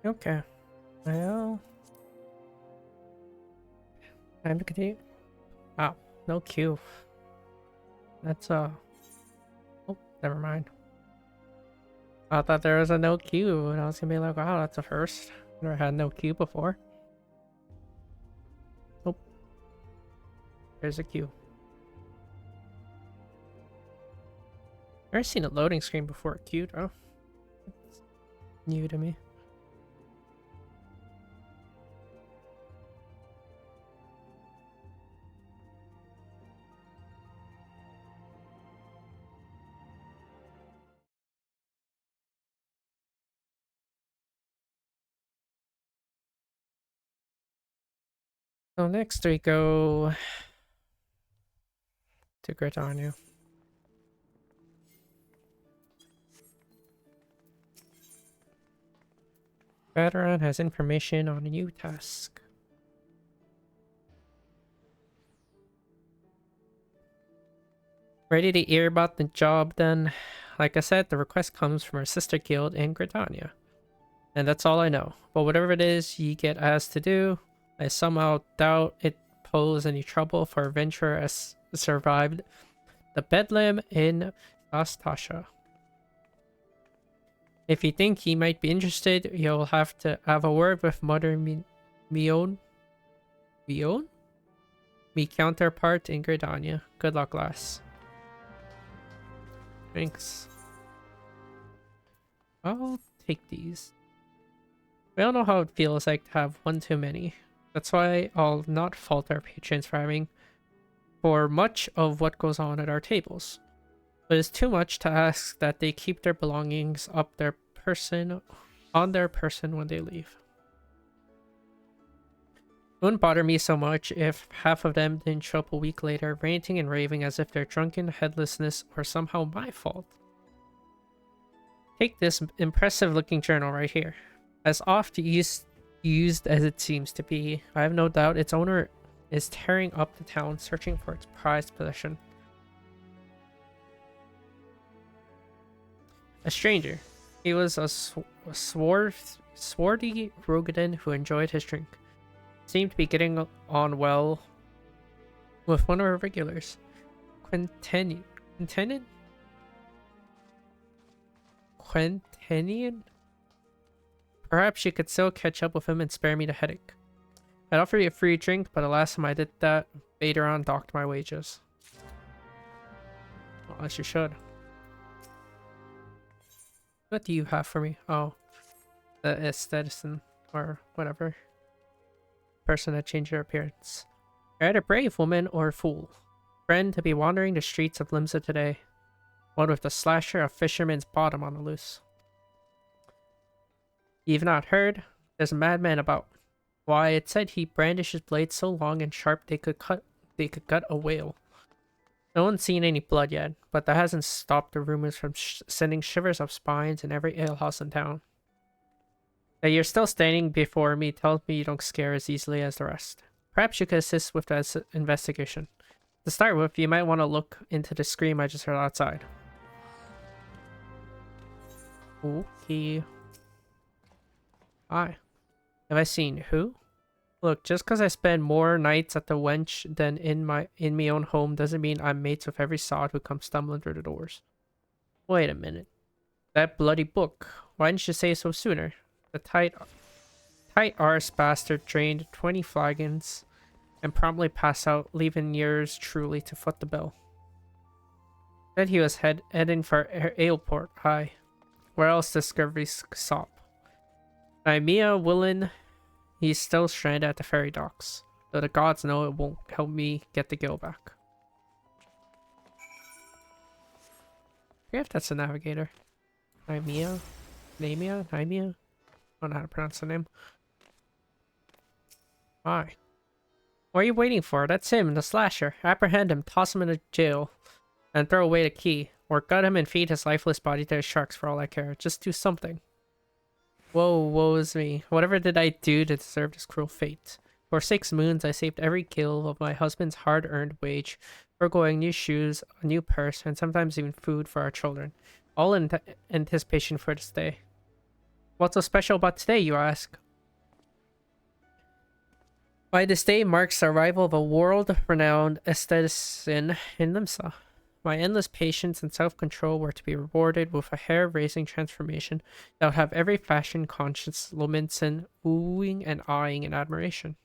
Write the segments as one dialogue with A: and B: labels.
A: Okay. Well, time to continue. Wow, no queue. That's oh, never mind. I thought there was a no queue, and I was gonna be like, wow, that's a first. Never had no queue before. Nope, there's a queue. Never seen a loading screen before a queue, though. It's new to me. So next we go to Gritania. Veteran has information on a new task. Ready to hear about the job then? Like I said, the request comes from our sister guild in Gritania. And that's all I know. But whatever it is you get asked to do, I somehow doubt it pose any trouble for a venturer as survived the bedlam in Astasha. If you think he might be interested, you'll have to have a word with Mother Mion? Me counterpart in Gridania. Good luck, lass. Thanks. I'll take these. We all know how it feels like to have one too many. That's why I'll not fault our patrons for having for much of what goes on at our tables. But it's too much to ask that they keep their belongings on their person when they leave. It wouldn't bother me so much if half of them didn't show up a week later, ranting and raving as if their drunken headlessness were somehow my fault. Take this impressive looking journal right here. As oft used as it seems to be, I have no doubt its owner is tearing up the town searching for its prized possession. A stranger. He was a swarthy Rogadan who enjoyed his drink. Seemed to be getting on well with one of our regulars. Quintenian? Perhaps you could still catch up with him and spare me the headache. I'd offer you a free drink, but the last time I did that, Baderon docked my wages. Well, as you should. What do you have for me? Oh, the aesthetician or whatever. Person that changed your appearance. You're either a brave woman or a fool. Friend to be wandering the streets of Limsa today. One with the slasher of Fisherman's Bottom on the loose. You've not heard? There's a madman about. Why, it said he brandished his blade so long and sharp they could cut a whale. No one's seen any blood yet, but that hasn't stopped the rumors from sending shivers up spines in every alehouse in town. That you're still standing before me tells me you don't scare as easily as the rest. Perhaps you could assist with that investigation. To start with, you might want to look into the scream I just heard outside. Okay. Hi. Have I seen who? Look, just because I spend more nights at the wench than in my own home doesn't mean I'm mates with every sod who comes stumbling through the doors. Wait a minute. That bloody book. Why didn't you say so sooner? The tight arse bastard drained 20 flagons and promptly passed out, leaving yours truly to foot the bill. Said he was heading for Aleport High. Where else discovery sop? Mia Willen, he's still stranded at the ferry docks, though the gods know it won't help me get the gill back. I forget if that's the navigator. Namia? I don't know how to pronounce the name. Why? What are you waiting for? That's him, the slasher. Apprehend him, toss him into jail, and throw away the key. Or gut him and feed his lifeless body to the sharks for all I care. Just do something. Whoa, woe is me. Whatever did I do to deserve this cruel fate? For 6 moons, I saved every gill of my husband's hard-earned wage, forgoing new shoes, a new purse, and sometimes even food for our children. All in anticipation for this day. What's so special about today, you ask? Why, this day marks the arrival of a world-renowned aesthetician in Limsa. My endless patience and self-control were to be rewarded with a hair-raising transformation that would have every fashion-conscious Lominson oohing and eyeing in admiration.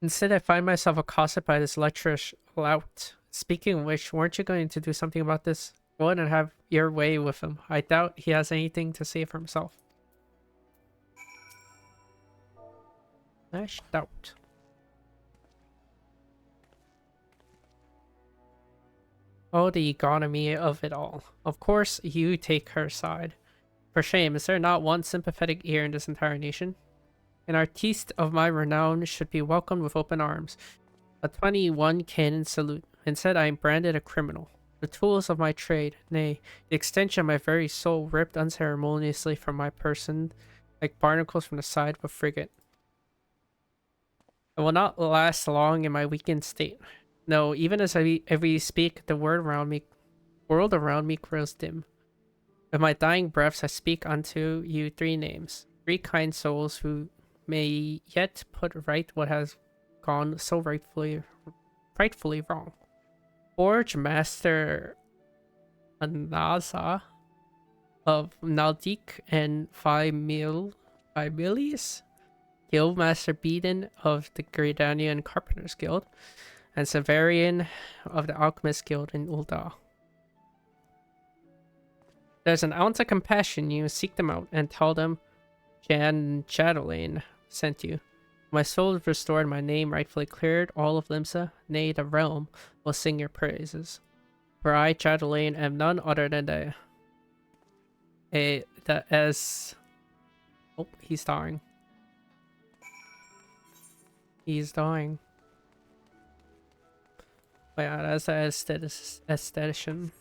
A: Instead, I find myself accosted by this lecturish lout. Speaking of which, weren't you going to do something about this? Go ahead and have your way with him. I doubt he has anything to say for himself. I doubt. Oh, the economy of it all. Of course, you take her side. For shame, is there not one sympathetic ear in this entire nation? An artiste of my renown should be welcomed with open arms. A 21 cannon salute. Instead, I am branded a criminal. The tools of my trade, nay, the extension of my very soul, ripped unceremoniously from my person like barnacles from the side of a frigate. I will not last long in my weakened state. No, even as we speak, the world around me grows dim. With my dying breaths, I speak unto you three names, three kind souls who may yet put right what has gone so frightfully wrong. Forge Master Anaza of Naldik and Phimilis, Guildmaster Beeden of the Gridanian Carpenters Guild, and Severian of the Alchemist Guild in Ul'dah. There's an ounce of compassion, you seek them out and tell them Jan Chatelaine sent you. My soul is restored, my name rightfully cleared, all of Limsa, nay, the realm, will sing your praises. For I, Chatelaine, am none other than oh, he's dying. He's dying. Oh yeah, that's the aesthetician.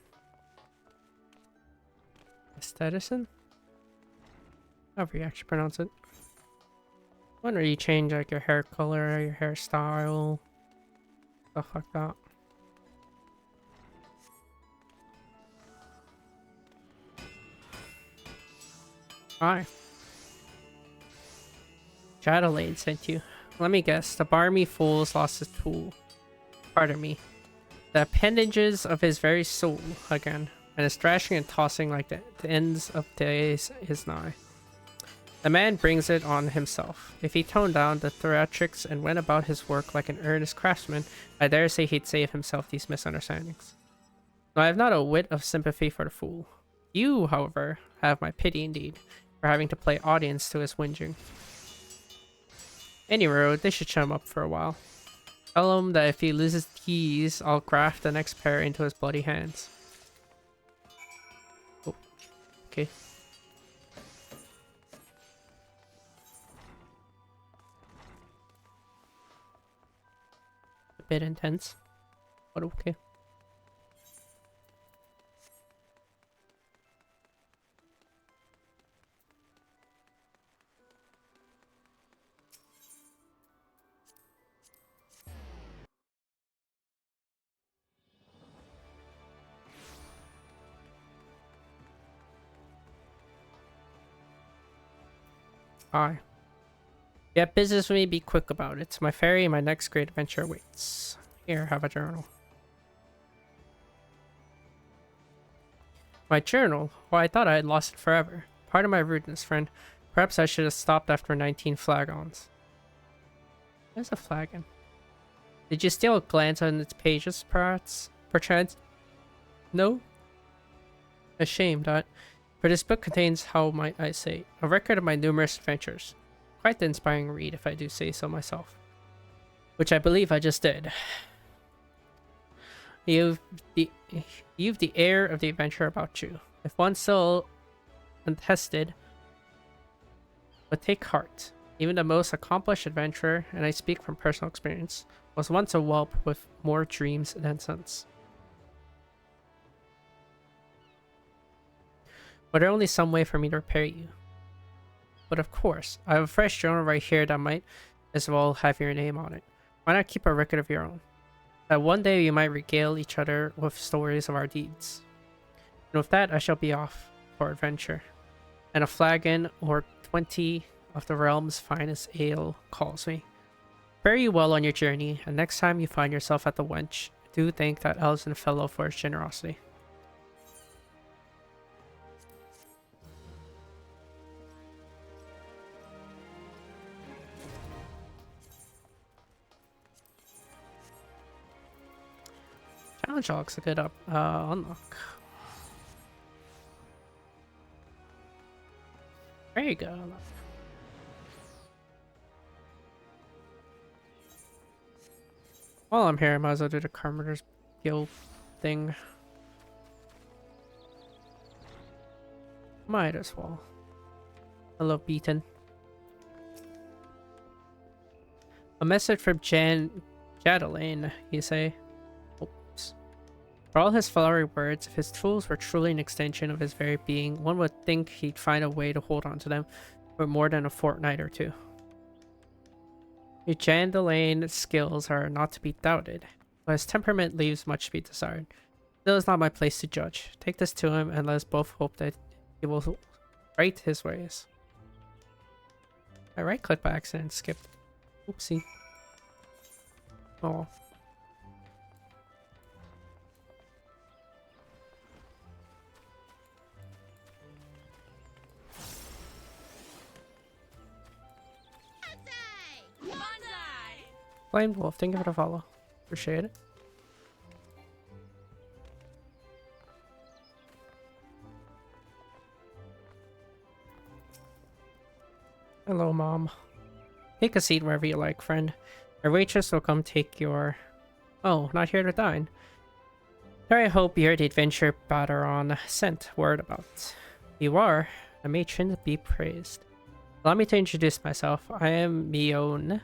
A: Aesthetician? However you actually pronounce it. Whenever you change like your hair color, your hairstyle, stuff like that. Hi. Chatelaine sent you. Let me guess, the barmy fool's lost his tool. Pardon me. The appendages of his very soul again, and is thrashing and tossing like the ends of days is nigh. The man brings it on himself. If he toned down the theatrics and went about his work like an earnest craftsman, I dare say he'd save himself these misunderstandings. Now, I have not a whit of sympathy for the fool. You, however, have my pity indeed, for having to play audience to his whinging. Anyway, they should shut him up for a while. Tell him that if he loses keys, I'll graft the next pair into his bloody hands. Oh, okay. A bit intense, but okay. Aye. Get business with me, be quick about it. My ferry and my next great adventure awaits. Here, have a journal. My journal? Well, I thought I had lost it forever. Pardon my rudeness, friend. Perhaps I should have stopped after 19 flagons. There's a flagon. Did you steal a glance on its pages, perchance? No? A shame, that. For this book contains, how might I say, a record of my numerous adventures. Quite the inspiring read, if I do say so myself. Which I believe I just did. You've the air of the adventure about you. If one still untested, but take heart. Even the most accomplished adventurer, and I speak from personal experience, was once a whelp with more dreams than sense. But there only some way for me to repay you. But of course, I have a fresh journal right here that might as well have your name on it. Why not keep a record of your own? That one day we might regale each other with stories of our deeds. And with that, I shall be off for adventure. and a flagon or 20 of the realm's finest ale calls me. Fare you well on your journey, and next time you find yourself at the wench, do thank that elven fellow for his generosity. Challenge log's a good unlock. There you go. While I'm here, I might as well do the Carpenter's Guild thing. Might as well. Hello, Beaton. A message from Jadalane, you say? Oops. For all his flowery words, if his tools were truly an extension of his very being, one would think he'd find a way to hold on to them for more than a fortnight or two. Your Jandalane's skills are not to be doubted, but his temperament leaves much to be desired. Still, it's not my place to judge. Take this to him and let us both hope that he will right his ways. I right-clicked by accident and skipped. Oopsie. Oh. Flamed Wolf, thank you for the follow. Appreciate it. Hello, Mom. Take a seat wherever you like, friend. Our waitress will come take your... Oh, not here to dine. There, I hope you're the adventure Baderon sent word about. You are. A matron be praised. Allow me to introduce myself. I am Mione.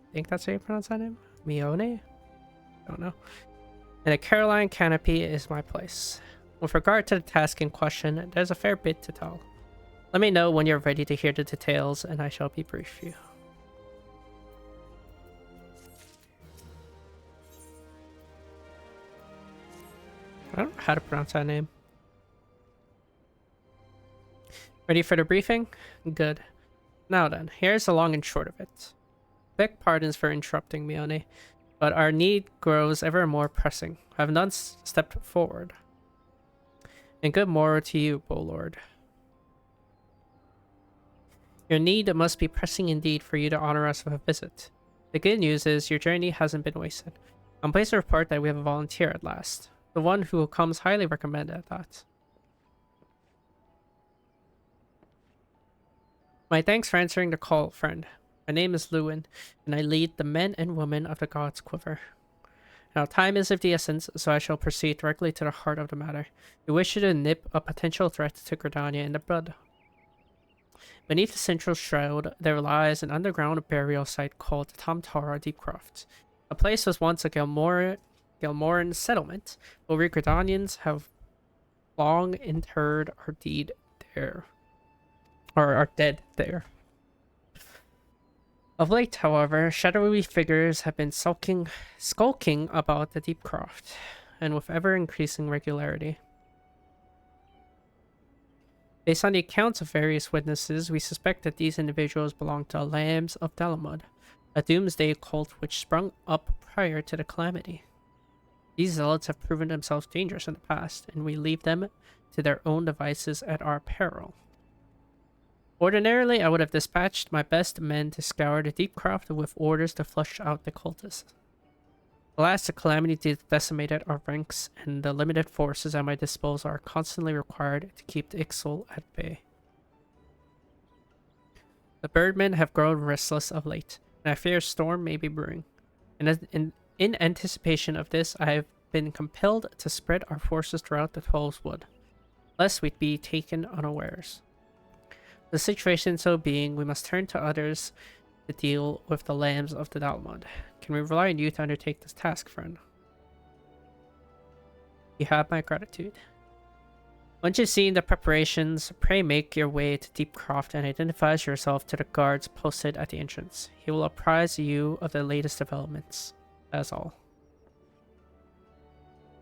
A: I think that's how you pronounce that name? Mione? Don't know. And the Caroline Canopy is my place. With regard to the task in question, there's a fair bit to tell. Let me know when you're ready to hear the details, and I shall brief you. I don't know how to pronounce that name. Ready for the briefing? Good. Now then, here's the long and short of it. Beg pardons for interrupting, Mione, but our need grows ever more pressing. I have none stepped forward. And good morrow to you, Bolord. Your need must be pressing indeed for you to honor us with a visit. The good news is your journey hasn't been wasted. I'm pleased to report that we have a volunteer at last. The one who comes highly recommended at that. My thanks for answering the call, friend. My name is Lewin, and I lead the men and women of the God's Quiver. Now, time is of the essence, so I shall proceed directly to the heart of the matter. We wish you to nip a potential threat to Gridania in the bud. Beneath the central shroud, there lies an underground burial site called the Tamtara Deepcroft. The place was once a Gelmoran settlement, but we Gridanians have long interred our deed there. Or are dead there. Of late, however, shadowy figures have been skulking about the Deepcroft, and with ever-increasing regularity. Based on the accounts of various witnesses, we suspect that these individuals belong to the Lambs of Dalamud, a doomsday cult which sprung up prior to the calamity. These zealots have proven themselves dangerous in the past, and we leave them to their own devices at our peril. Ordinarily, I would have dispatched my best men to scour the Deepcroft with orders to flush out the cultists. Alas, the calamity decimated our ranks, and the limited forces at my disposal are constantly required to keep the Ixal at bay. The birdmen have grown restless of late, and I fear a storm may be brewing. In anticipation of this, I have been compelled to spread our forces throughout the Twelves Wood, lest we be taken unawares. The situation so being, we must turn to others to deal with the Lambs of the Dalamud. Can we rely on you to undertake this task, friend? You have my gratitude. Once you've seen the preparations, pray make your way to Deepcroft and identify yourself to the guards posted at the entrance. He will apprise you of the latest developments. That's all.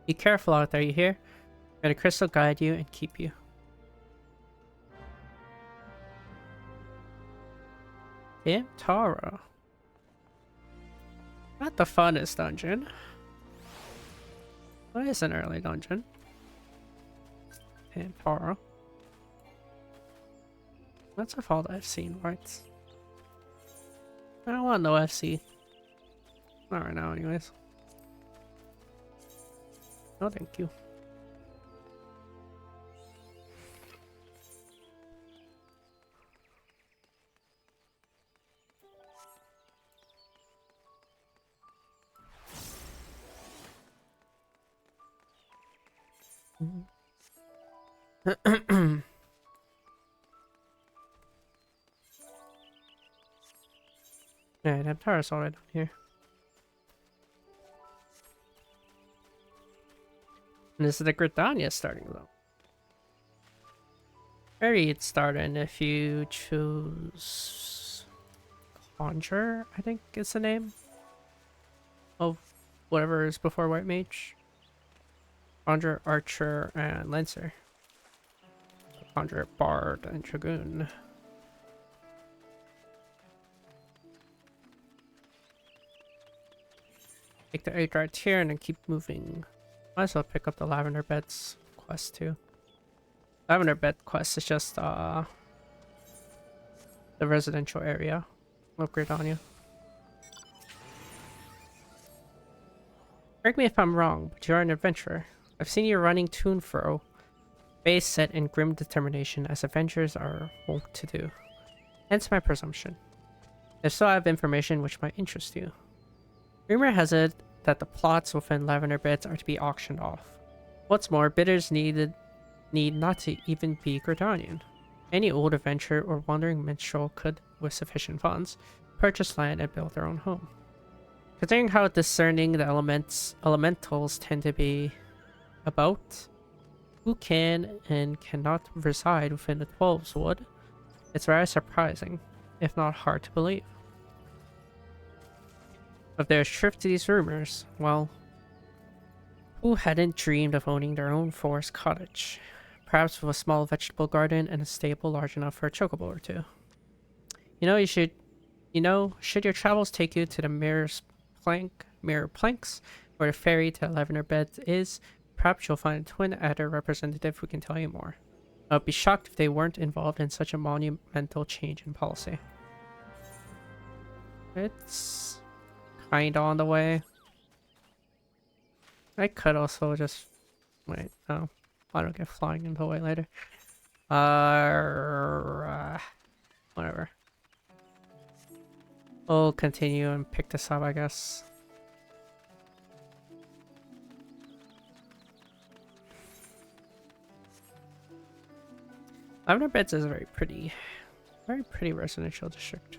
A: Be careful out there, you hear? May the crystal guide you and keep you. Imtara. Not the funnest dungeon. But it's an early dungeon. Imtara. That's a fault I've seen, right? I don't want no FC. Not right now, anyways. No, thank you. Yeah, that tower's already down here. And this is the Gridania starting though. Maybe it's starting if you choose Conjure, I think is the name of whatever is before White Mage. Conjure, Archer, and Lancer. Conjure, Bard, and Dragoon. Take the 8 right here and then keep moving. Might as well pick up the Lavender Beds quest too. Lavender Bed quest is just the residential area of Gridania. Correct me if I'm wrong, but you're an adventurer. I've seen you running to and fro, face set in grim determination as adventurers are wont to do. Hence my presumption. If so, I have information which might interest you. Rumor has it that the plots within Lavender Beds are to be auctioned off. What's more, bidders need not to even be Gridanian. Any old adventurer or wandering minstrel could, with sufficient funds, purchase land and build their own home. Considering how discerning the elementals tend to be about who can and cannot reside within the 12's wood, it's rather surprising, if not hard to believe. If there's truth to these rumors, well, who hadn't dreamed of owning their own forest cottage? Perhaps with a small vegetable garden and a stable large enough for a chocobo or two. Should your travels take you to the Mirror Planks, where the ferry to Lavender Beds is, perhaps you'll find a Twin Adder representative who can tell you more. I'd be shocked if they weren't involved in such a monumental change in policy. It's kinda on the way. I could also just wait. Oh, I don't get flying until way later. Whatever. We'll continue and pick this up, I guess. Lavender Beds is a very pretty residential district.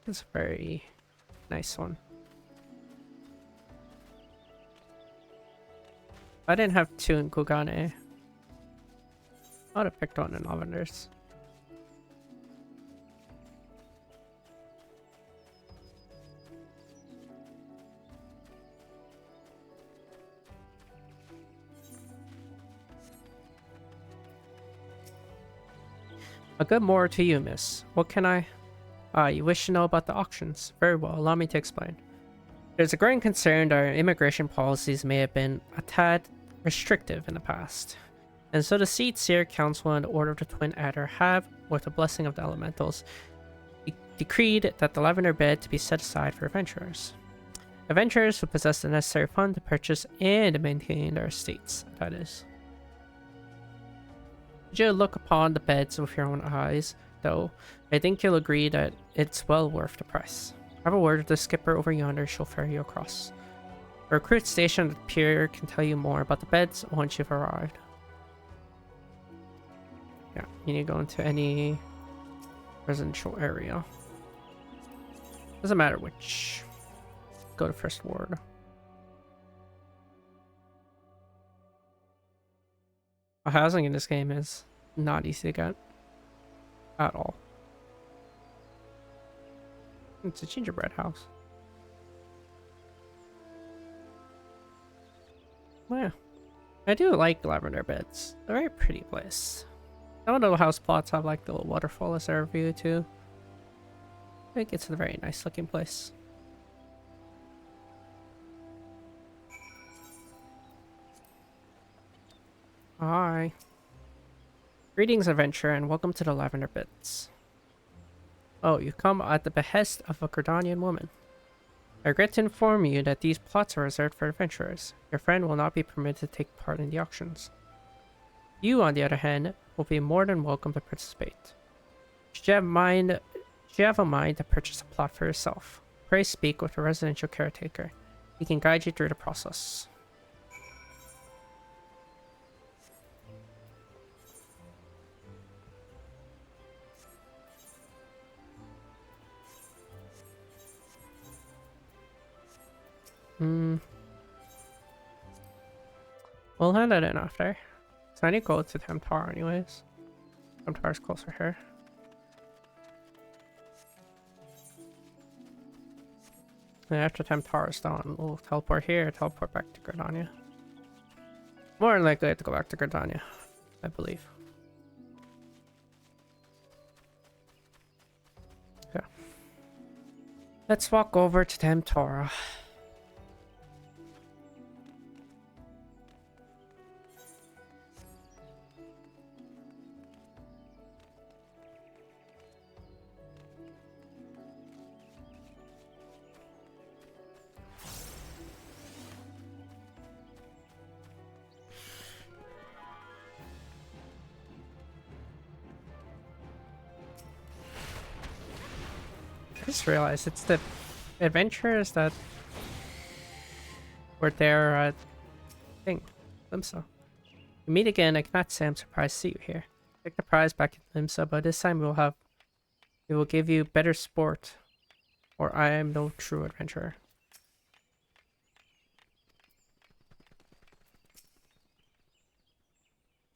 A: It's a very nice one. I didn't have 2 in Kugane. I would have picked one in Lavenders. A good morrow to you, miss. What can I... you wish to know about the auctions? Very well, allow me to explain. There's a growing concern that our immigration policies may have been a tad restrictive in the past. And so the Seed-Seer Council and the Order of the Twin Adder have, with the blessing of the elementals, decreed that the Lavender Bed to be set aside for adventurers. Adventurers who possess the necessary fund to purchase and maintain their estates, that is. Should you look upon the beds with your own eyes, though, I think you'll agree that it's well worth the price. Have a word with the skipper over yonder, she'll ferry you across. A recruit stationed at the pier can tell you more about the beds once you've arrived. Yeah, you need to go into any residential area. Doesn't matter which. Go to First Ward. Housing in this game is not easy to get at all. It's a gingerbread house. Well, yeah. I do like Lavender Beds. They're a very pretty place. Some of the house plots have like the little waterfall as their view too. I think it's a very nice looking place. Hi. Greetings, adventurer, and welcome to the Lavender Bits. Oh, you come at the behest of a Gordanian woman. I regret to inform you that these plots are reserved for adventurers. Your friend will not be permitted to take part in the auctions. You, on the other hand, will be more than welcome to participate. Should you have a mind to purchase a plot for yourself, pray speak with a residential caretaker. He can guide you through the process. We'll hand that in after. So I need to go to Temptar anyways. Temptar's closer here. And after Temptar is done, we'll teleport here, teleport back to Gridania. More than likely to go back to Gridania, I believe. Yeah. Let's walk over to Temptar. I just realized it's the adventurers that were there at Limsa. We meet again. I cannot say I'm surprised to see you here. Take the prize back in Limsa, but this time we will give you better sport, or I am no true adventurer.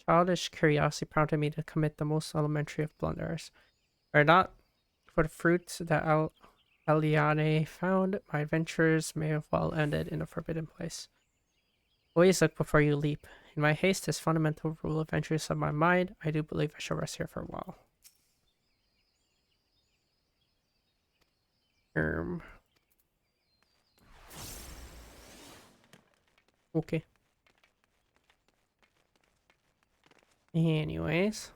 A: Childish curiosity prompted me to commit the most elementary of blunders. Were it not for the fruits that Eliane found, my adventures may have well ended in a forbidden place. Always look before you leap. In my haste, this fundamental rule of entries of my mind, I do believe I shall rest here for a while. Okay. Anyways.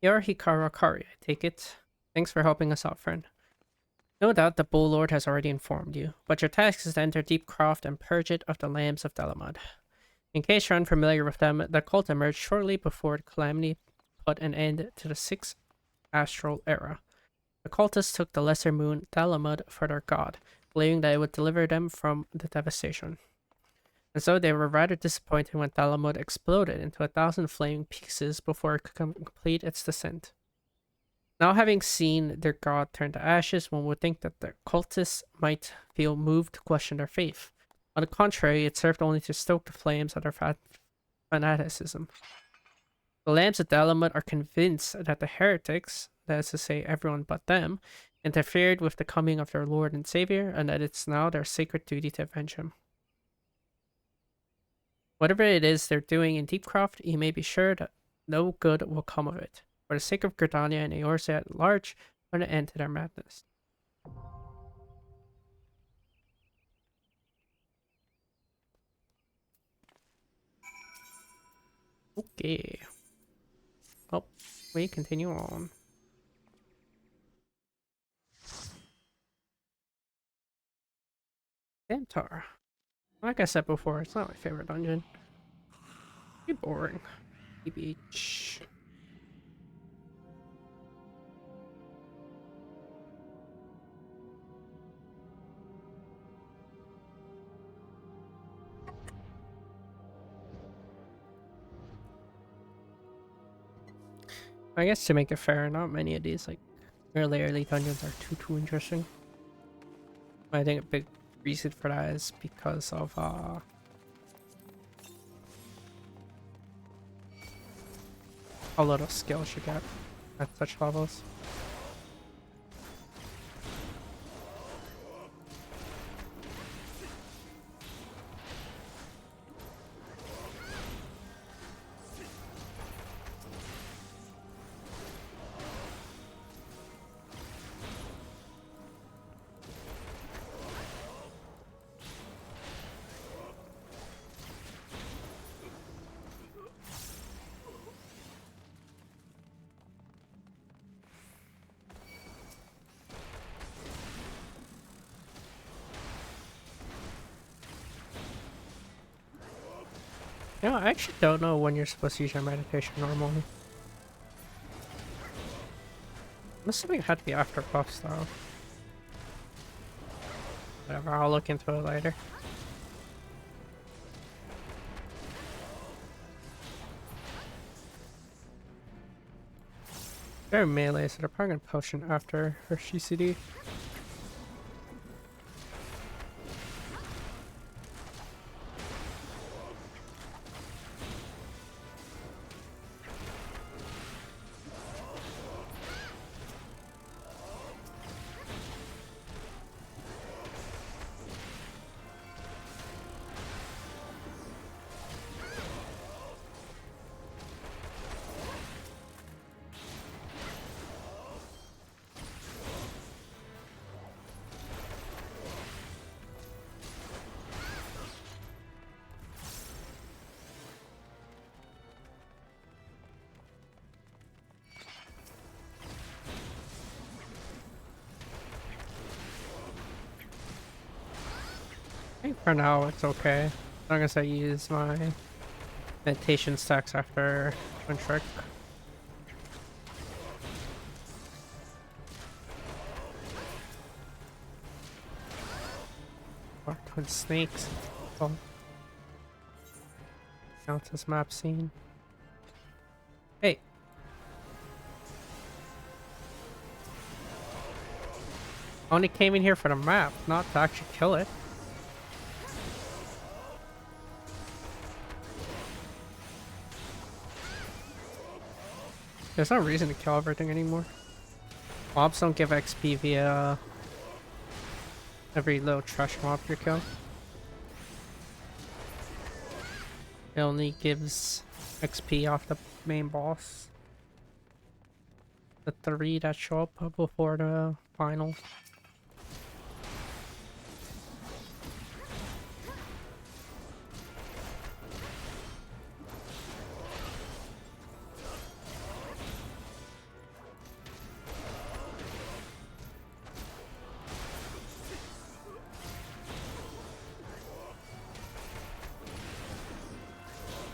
A: You're Hikaru Akari, I take it. Thanks for helping us out, friend. No doubt the Bull Lord has already informed you, but your task is to enter Deep Croft and purge it of the Lambs of Dalamud. In case you're unfamiliar with them, the cult emerged shortly before the calamity put an end to the 6th Astral Era. The cultists took the lesser moon Dalamud for their god, believing that it would deliver them from the devastation. And so they were rather disappointed when Dalamud exploded into 1,000 flaming pieces before it could complete its descent. Now having seen their god turn to ashes, one would think that the cultists might feel moved to question their faith. On the contrary, it served only to stoke the flames of their fanaticism. The Lambs of Dalamud are convinced that the heretics, that is to say everyone but them, interfered with the coming of their Lord and Savior, and that it's now their sacred duty to avenge him. Whatever it is they're doing in Deepcroft, you may be sure that no good will come of it. For the sake of Gridania and Eorzea at large, put an end to their madness. Okay. Oh, we continue on. Temptar. Like I said before, it's not my favorite dungeon. Pretty boring. Beach. I guess to make it fair, not many of these like early dungeons are too interesting. I think a big reason for that is because of a lot of skills you get at such levels. You know, I actually don't know when you're supposed to use your meditation normally. I'm assuming it had to be after buffs though. Whatever, I'll look into it later. They're melee, so they're probably gonna potion after her CCD. I think for now it's okay. As long as I use my meditation stacks after one trick. Or twin snakes. Oh. Counts as map scene. Hey. Only came in here for the map, not to actually kill it. There's no reason to kill everything anymore. Mobs don't give XP via every little trash mob you kill. It only gives XP off the main boss. The 3 that show up before the final.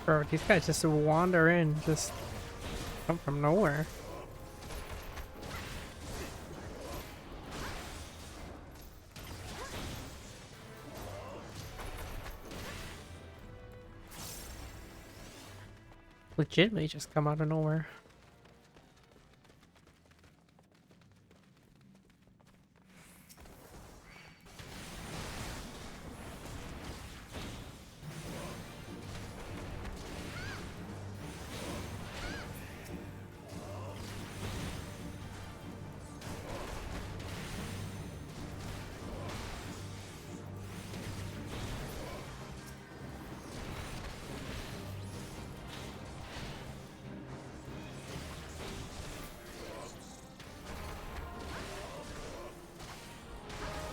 A: Bro, these guys just wander in, just come from nowhere. Legitimately just come out of nowhere.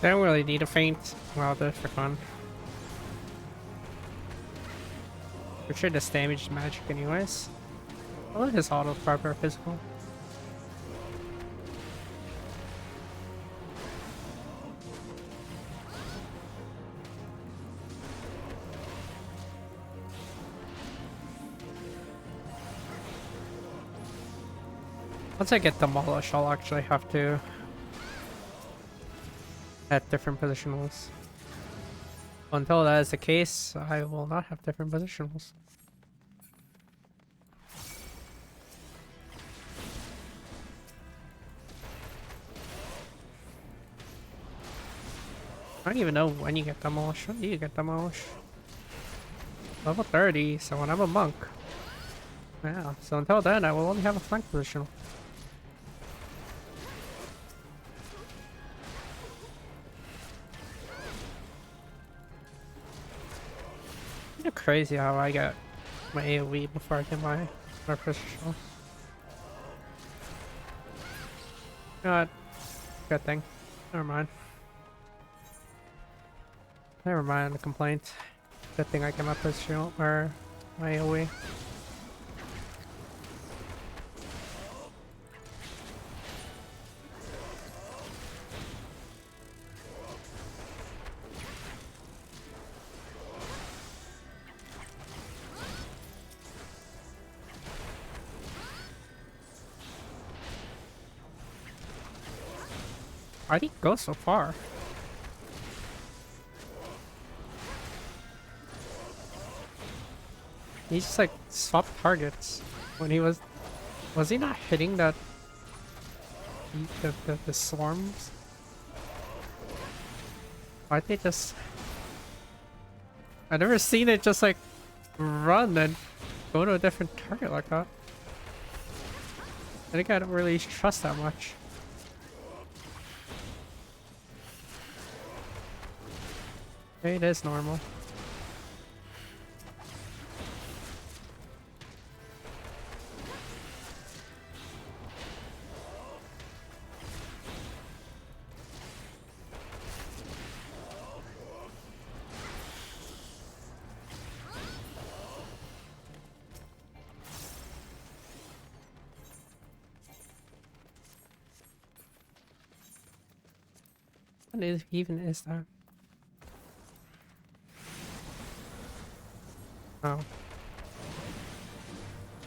A: They don't really need a feint. Well, I'll do it for fun. For sure this damage is magic anyways. I love his auto proper physical. Once I get demolished, I'll actually have to at different positionals. Until that is the case, I will not have different positionals. I don't even know when you get demolished. When do you get demolished? Level 30, so when I'm a monk. Yeah, so until then I will only have a flank positional. It's crazy how I got my AoE before I get my positional. God, good thing. Never mind. Never mind the complaint. Good thing I get my positional or my AoE. Why'd he go so far? He just like swapped targets when he was he not hitting that the swarms? Why'd they just I never seen it just like run and go to a different target like that. I think I don't really trust that much. Maybe it is normal. Even is that? Oh.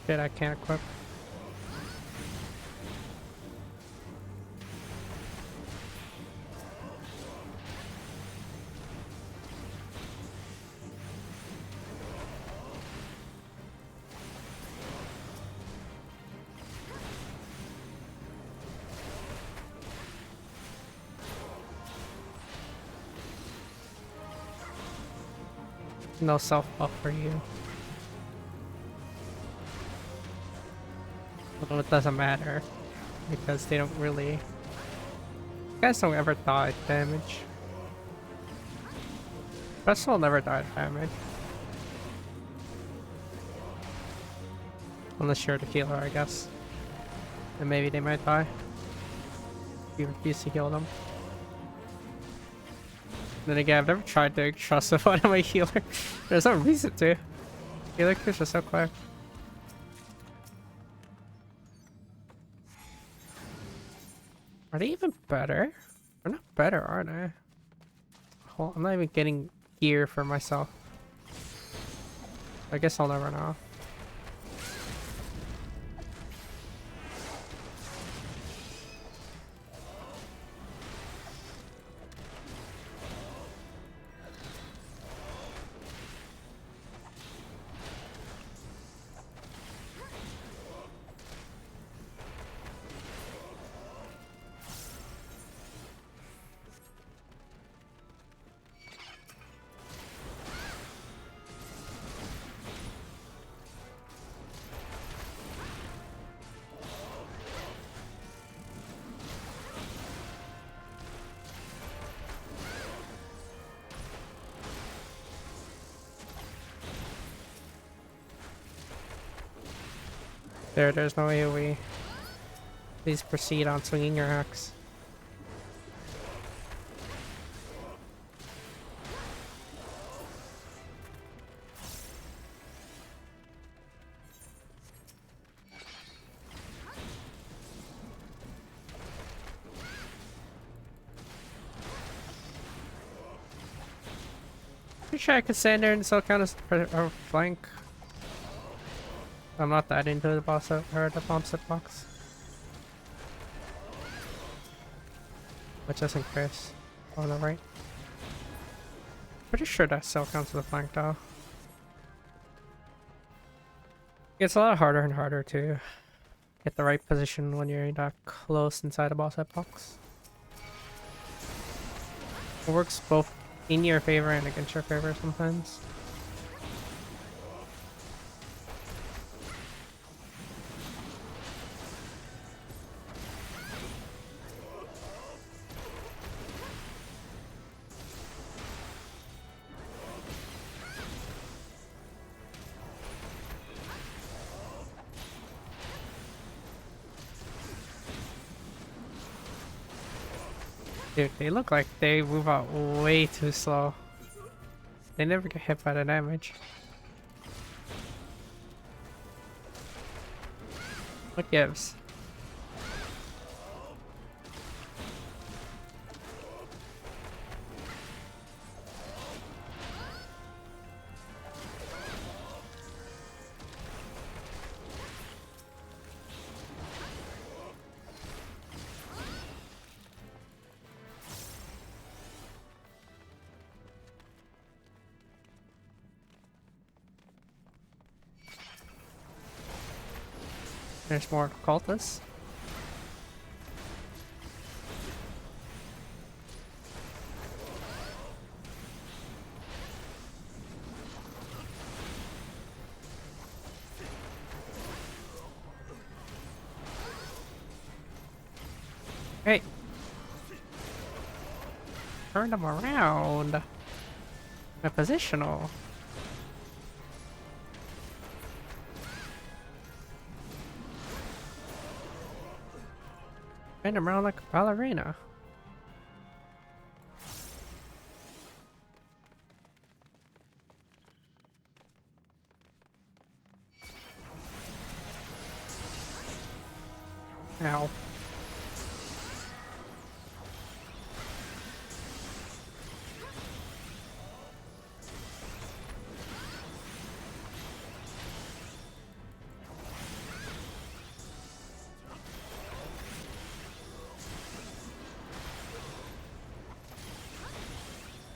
A: Shit, I can't equip. No self-buff for you. Although it doesn't matter, because they don't really... You guys don't ever die at damage. Special never die at damage. Unless you're the healer, I guess. And maybe they might die. If you refuse to heal them. Then again, I've never tried to trust one of my healer. There's no reason to. Healer kills are so quick. Are they even better? They're not better, are they? Well, I'm not even getting gear for myself. I guess I'll never know. There's no AoE. Please proceed on swinging your axe. Pretty sure I could stand there and still count as a flank. I'm not that into the boss or the bomb set box. Which isn't Chris. On the right. Pretty sure that still counts as a flank though. It's a lot harder and harder to get the right position when you're that close inside a boss set box. It works both in your favor and against your favor sometimes. Dude, they look like they move out way too slow. They never get hit by the damage. What gives? There's more cultists. Hey! Turn them around! My positional. Turn them around like a ballerina. Ow.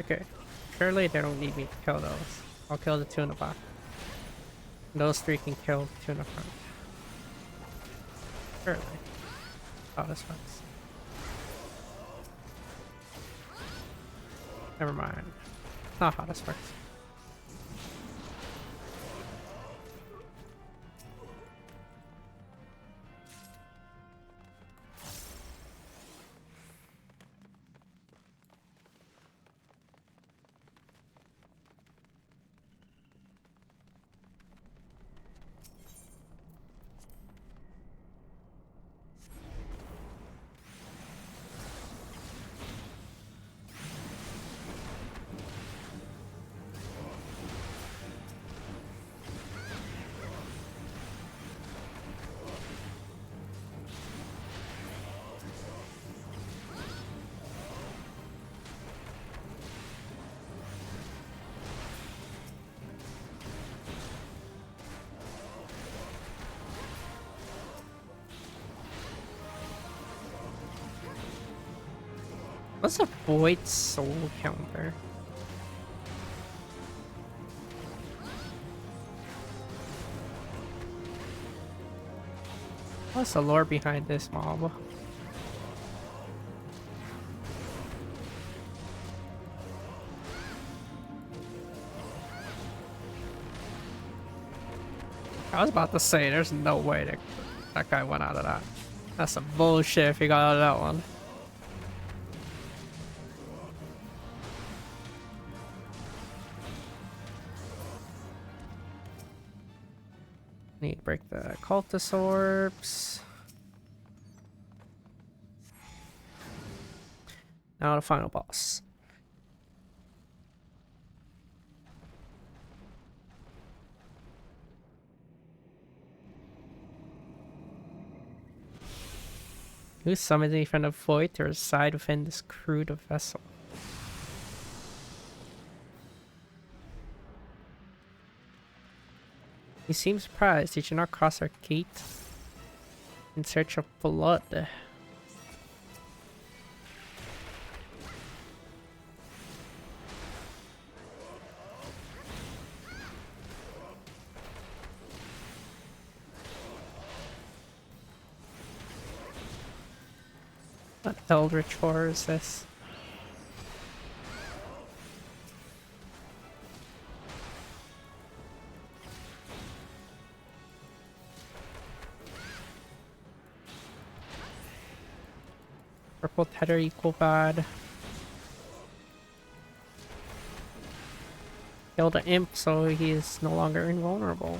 A: Okay. Surely they don't need me to kill those. I'll kill the two in the back. Those three can kill the two in the front. Surely. Oh, this works. Never mind. Not how this works. What's a void soul counter? What's the lore behind this mob? I was about to say, there's no way that guy went out of that. That's some bullshit if he got out of that one. Need to break the cultist orbs. Now the final boss. Who summons me from the void to reside within this crude vessel? He seems surprised. Did you not cross our gate in search of blood? What eldritch horror is this? Purple tether equal bad. Kill the imp so he is no longer invulnerable.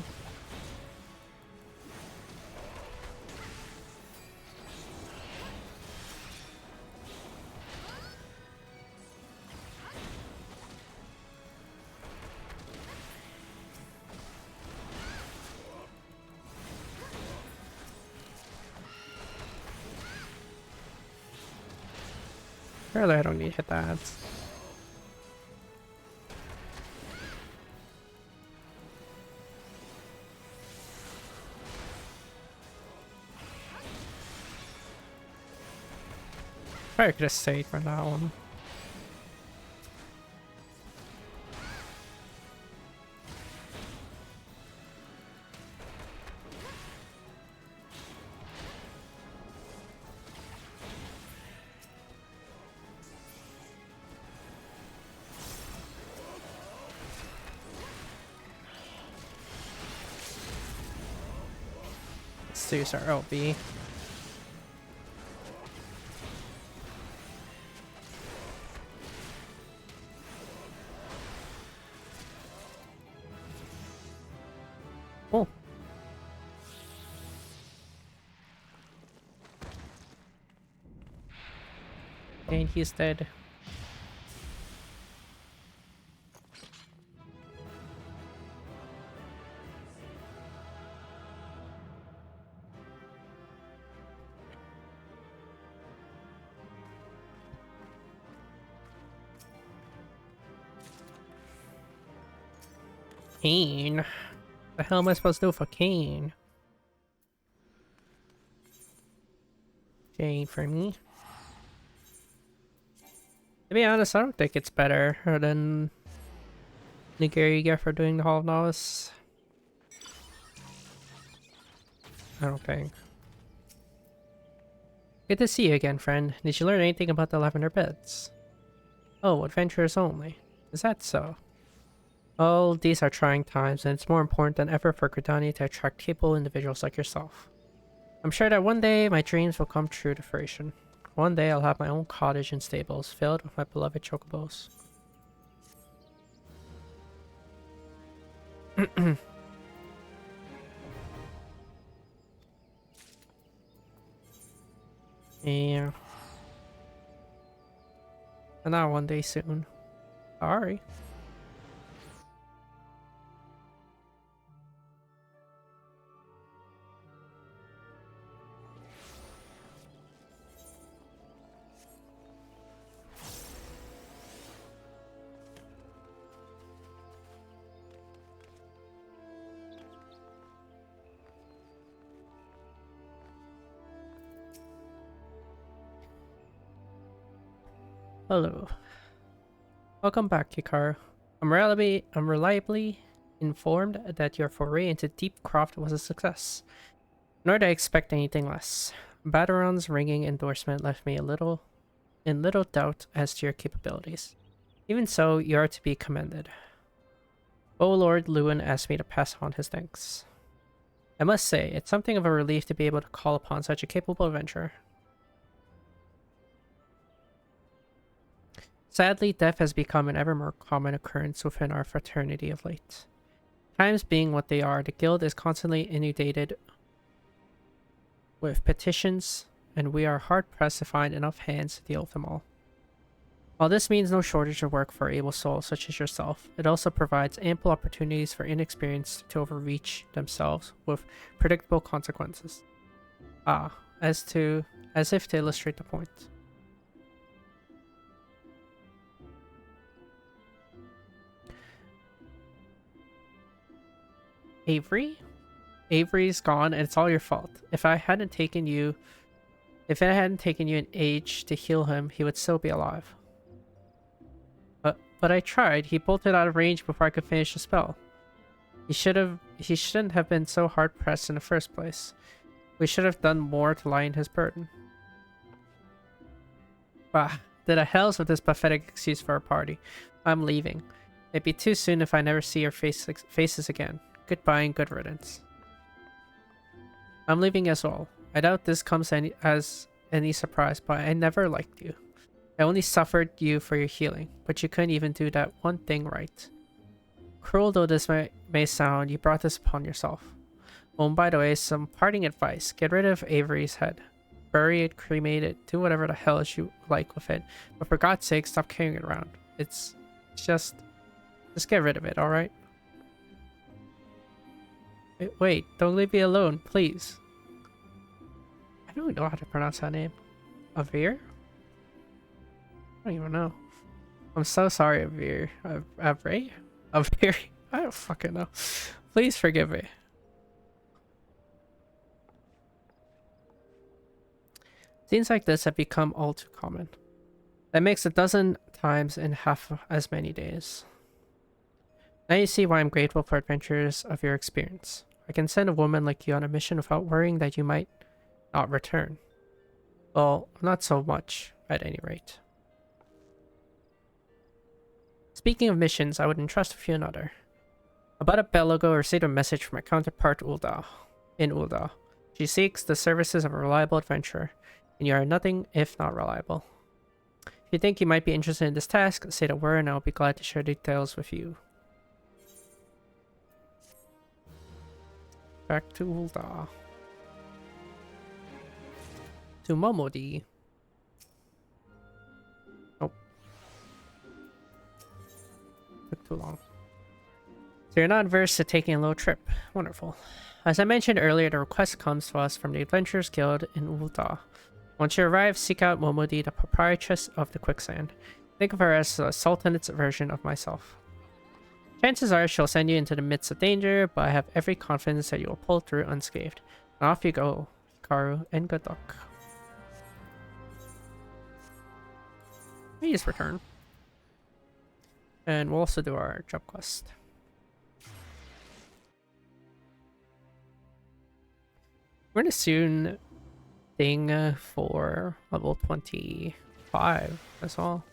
A: Surely I don't need to hit that. Probably could have saved for that one. Let's use our LB. Oh. And he's dead. Kane. The hell am I supposed to do for Kane? Jane for me. To be honest, I don't think it's better than Nigiri you get for doing the Hall of Novice. I don't think. Good to see you again, friend. Did you learn anything about the lavender beds? Oh, adventurers only. Is that so? Oh, these are trying times, and it's more important than ever for Gridania to attract capable individuals like yourself. I'm sure that one day my dreams will come true to fruition. One day I'll have my own cottage and stables filled with my beloved chocobos. Yeah. And not one day soon. Sorry. Hello. Welcome back, Hikaru. I'm reliably informed that your foray into Deep Croft was a success. Nor did I expect anything less. Bataron's ringing endorsement left me in little doubt as to your capabilities. Even so, you are to be commended. Oh Lord Lewin asked me to pass on his thanks. I must say, it's something of a relief to be able to call upon such a capable adventurer. Sadly, death has become an ever more common occurrence within our fraternity of late. Times being what they are, the guild is constantly inundated with petitions, and we are hard-pressed to find enough hands to deal with them all. While this means no shortage of work for able souls such as yourself, it also provides ample opportunities for inexperienced to overreach themselves with predictable consequences. As if to illustrate the point. Avery? Avery's gone and it's all your fault. If it hadn't taken you an age to heal him, he would still be alive. But I tried. He bolted out of range before I could finish the spell. He shouldn't have been so hard pressed in the first place. We should have done more to lighten his burden. Bah, to the hells with this pathetic excuse for our party. I'm leaving. It'd be too soon if I never see your faces again. Goodbye and good riddance. I'm leaving as well. I doubt this comes as any surprise, but I never liked you. I only suffered you for your healing, but you couldn't even do that one thing right. Cruel though this may sound, you brought this upon yourself. Oh, and by the way, some parting advice. Get rid of Avery's head. Bury it, cremate it, do whatever the hell you like with it. But for God's sake, stop carrying it around. It's just get rid of it, alright? Wait, don't leave me alone, please. I don't know how to pronounce that name. Avir? I don't even know. I'm so sorry, Avir. Avir? Avir? I don't fucking know. Please forgive me. Scenes like this have become all too common. That makes a dozen times in half as many days. Now you see why I'm grateful for adventures of your experience. I can send a woman like you on a mission without worrying that you might not return. Well, not so much, at any rate. Speaking of missions, I would entrust with you another. About a bell ago, I received a message from my counterpart in Ul'dah. She seeks the services of a reliable adventurer, and you are nothing if not reliable. If you think you might be interested in this task, say the word and I'll be glad to share details with you. Back to Ulda. To Momodi. Oh. Took too long. So you're not averse to taking a little trip. Wonderful. As I mentioned earlier, the request comes to us from the Adventurers Guild in Ulda. Once you arrive, seek out Momodi, the proprietress of the quicksand. Think of her as a sultan's version of myself. Chances are she'll send you into the midst of danger, but I have every confidence that you will pull through unscathed. And off you go, Hikaru, and good luck. Please return. And we'll also do our job quest. We're in a soon thing for level 25 as well.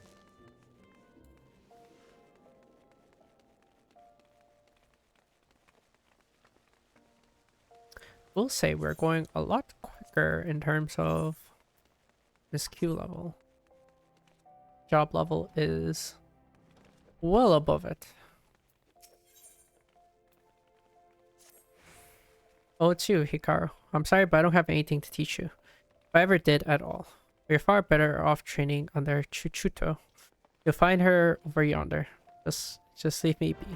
A: We'll say we're going a lot quicker in terms of MSQ level. Job level is well above it. Oh, it's you, Hikaru. I'm sorry, but I don't have anything to teach you. If I ever did at all. You're far better off training under Chuchuto. You'll find her over yonder. Just leave me be.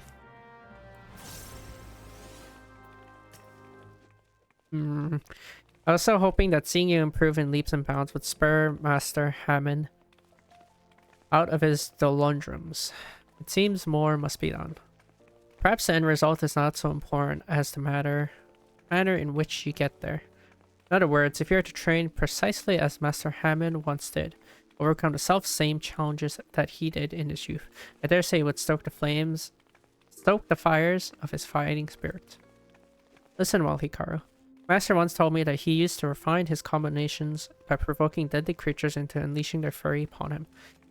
A: I was so hoping that seeing you improve in leaps and bounds would spur Master Hammond out of his doldrums. It seems more must be done. Perhaps the end result is not so important as the manner in which you get there. In other words, if you are to train precisely as Master Hammond once did, overcome the self-same challenges that he did in his youth, I dare say it would stoke the fires of his fighting spirit. Listen well, Hikaru. Master once told me that he used to refine his combinations by provoking deadly creatures into unleashing their fury upon him.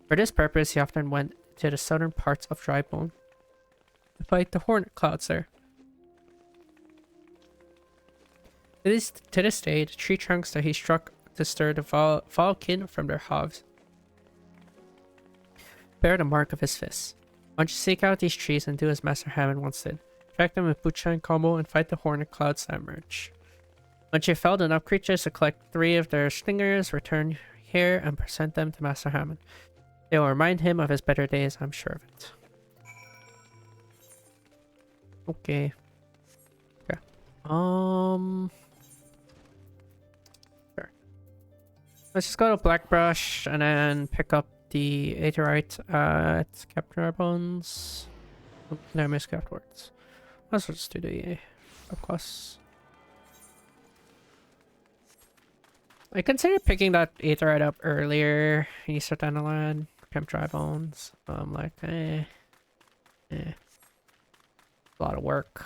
A: For this purpose, he often went to the southern parts of Drybone to fight the hornet clouds there. To this day, the tree trunks that he struck to stir the Valkin from their halves bear the mark of his fists. Why don't you seek out these trees and do as Master Hammond once did? Track them with Bucha and combo and fight the hornet clouds that emerge. Once you've felled enough creatures to collect 3 of their stingers, return here and present them to Master Hammond. They will remind him of his better days, I'm sure of it. Okay. Sure. Let's just go to Blackbrush and then pick up the Aetheryte at Captain Bones. No, I missed afterwards. Let's just do the quests. I considered picking that Aetheryte up earlier. Easter Dandelion, Camp Dry Bones. I'm like, a lot of work.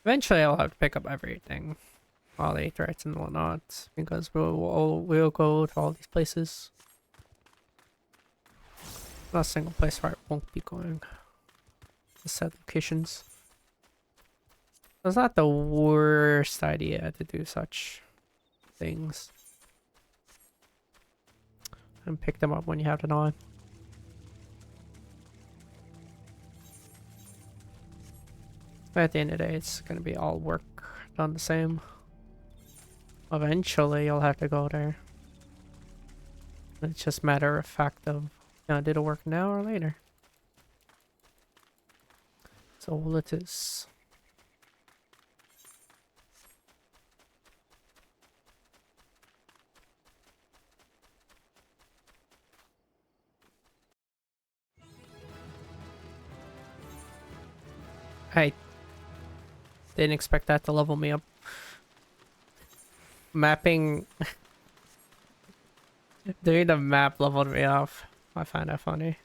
A: Eventually, I'll have to pick up everything, all the Aetherytes and whatnot, because we'll go to all these places. Not a single place where I won't be going. The set locations. It's not the worst idea to do such things. And pick them up when you have it on. But at the end of the day, it's going to be all work done the same. Eventually, you'll have to go there. It's just matter of fact of, do the work now or later. That's all it is. I didn't expect that to level me up. Mapping... Doing the map leveled me up. I find that funny.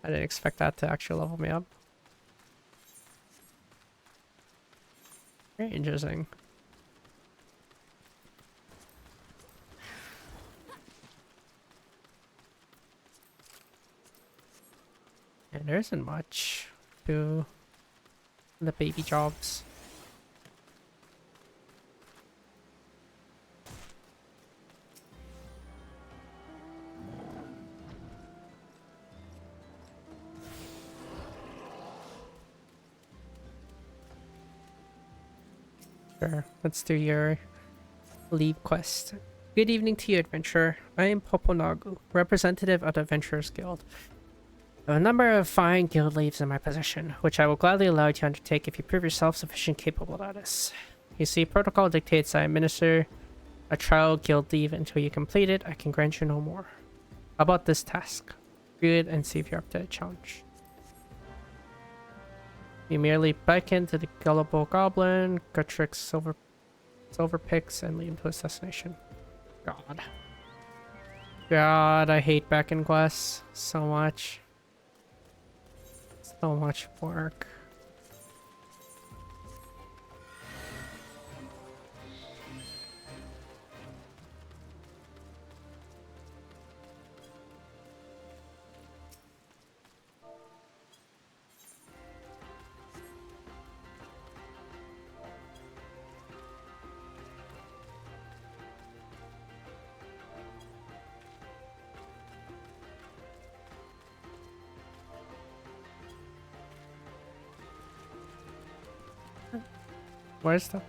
A: I didn't expect that to actually level me up. Very interesting. And there isn't much. to the baby jobs. Sure, let's do your leave quest. Good evening to you, adventurer. I am Poponagu, representative of the Adventurers Guild. I have a number of fine guild leaves in my possession, which I will gladly allow you to undertake if you prove yourself sufficient capable of this. You see, protocol dictates I administer a trial guild leave until you complete it. I can grant you no more. How about this task? Do it and see if you're up to the challenge. You merely beckon to the gullible goblin, Guttrick's silver picks, and lead him to his destination. God, I hate beckon quests so much. So much work. Where's the...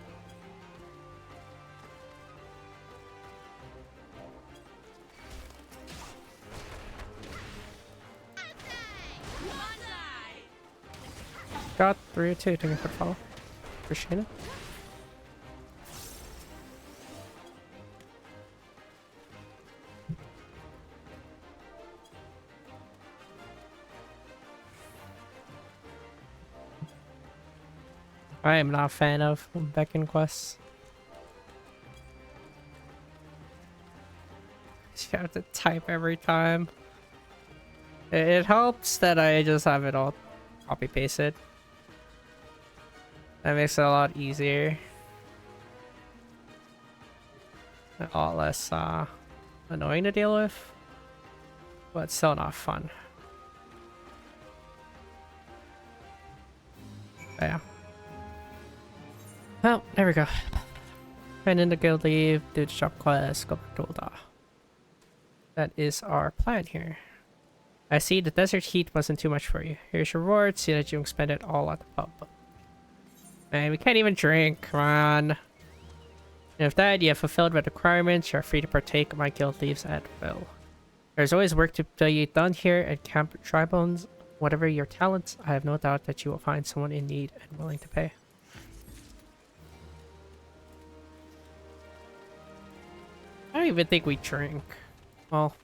A: Got 3 or 2. Thank you for the follow. Appreciate it. I am not a fan of beckon quests. You have to type every time. It helps that I just have it all copy pasted. That makes it a lot easier. A lot less annoying to deal with. But still not fun. But yeah. Well, there we go. Find in the guild leave, do the shop quest, go back to Ulda. That is our plan here. I see the desert heat wasn't too much for you. Here's your reward, see that you can spend it all at the pub. Man, we can't even drink, come on. And if that, you have fulfilled the requirements, you're free to partake of my guild leaves at will. There's always work to be done here at Camp Tribones. Whatever your talents, I have no doubt that you will find someone in need and willing to pay. I don't even think we drink. Well.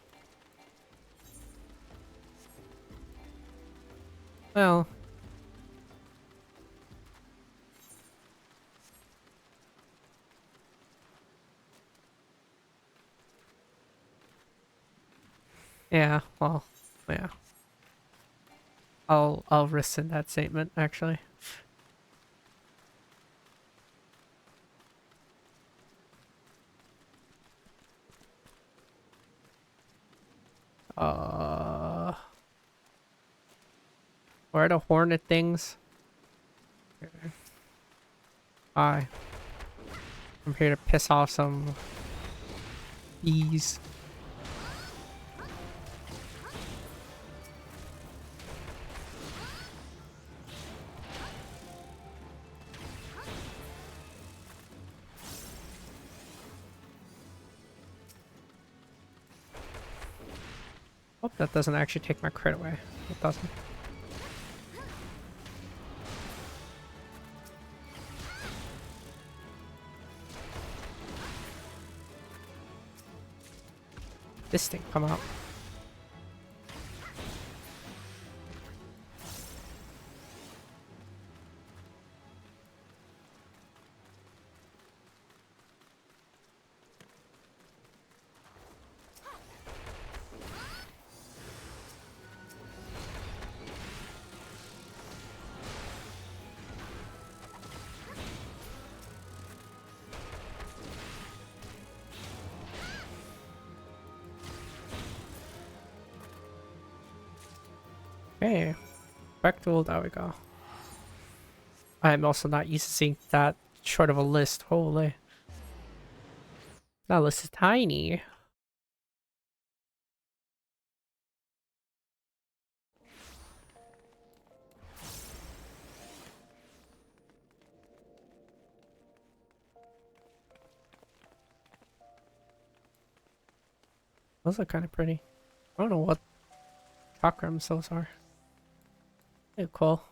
A: Yeah, well, yeah. I'll rescind that statement, actually. Where are the hornet things? Okay. Hi. I'm here to piss off some bees. Hope that doesn't actually take my crit away. It doesn't. This thing come out. Okay. Spectral, there we go. I'm also not used to seeing that short of a list. Holy. That list is tiny. Those are kind of pretty. I don't know what chakrams those are. They're cool.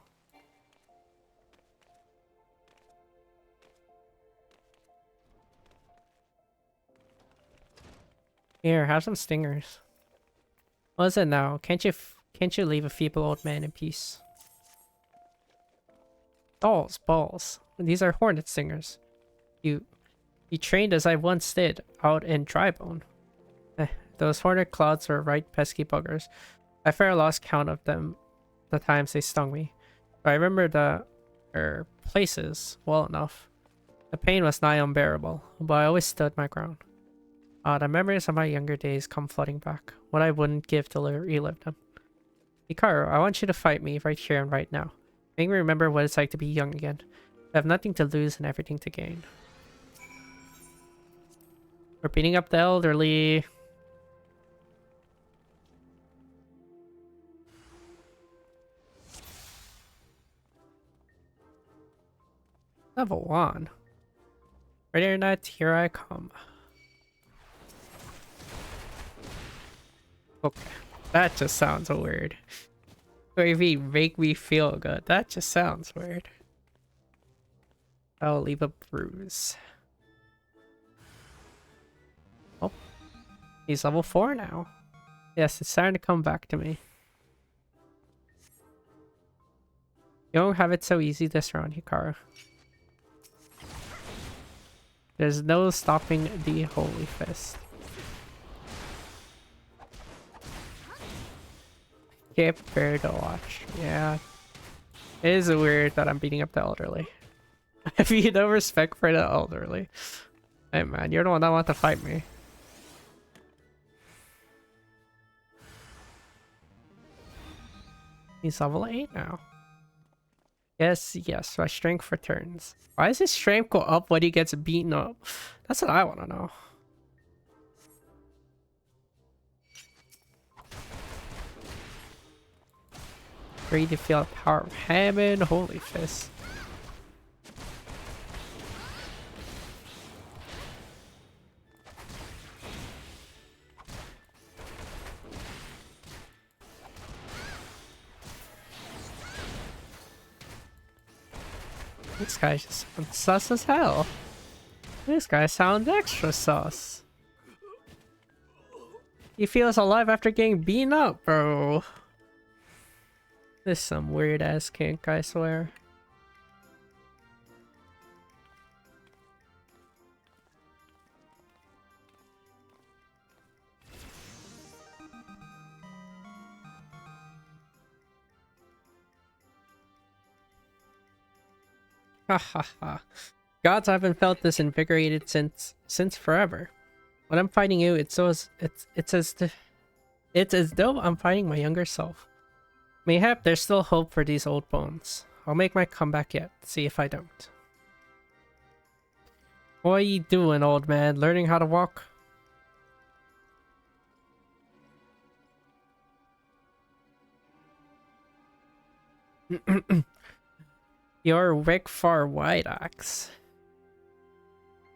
A: Here, have some stingers. What is it now? Can't you leave a feeble old man in peace? Balls. These are hornet stingers. You trained as I once did, out in Drybone. Those hornet clouds were right pesky buggers. I fair lost count of them the times they stung me. But I remember the places well enough. The pain was nigh unbearable, but I always stood my ground. The memories of my younger days come flooding back. What I wouldn't give to relive them. Hikaru, I want you to fight me right here and right now. Make me remember what it's like to be young again. I have nothing to lose and everything to gain. We're beating up the elderly. Level 1. Ready or not, here I come. Okay, that just sounds weird. Gravy make me feel good. That just sounds weird. I'll leave a bruise. Oh, he's level 4 now. Yes, it's starting to come back to me. You don't have it so easy this round, Hikaru. There's no stopping the Holy Fist. Get prepared to watch. Yeah. It is weird that I'm beating up the elderly. Have you no respect for the elderly? Hey man, you're the one that want to fight me. He's level 8 now. Yes, my strength returns. Why does his strength go up when he gets beaten up? That's what I want to know. Ready to feel the power of Hammond. Holy Fist. This guy just sounds sus as hell. This guy sounds extra sus. He feels alive after getting beaten up, bro. This is some weird ass kink, I swear. Ha ha ha. Gods haven't felt this invigorated since forever. When I'm fighting you, it's as though I'm fighting my younger self. Mayhap there's still hope for these old bones. I'll make my comeback yet, see if I don't. What are you doing, old man? Learning how to walk? You're Rick Far White Axe.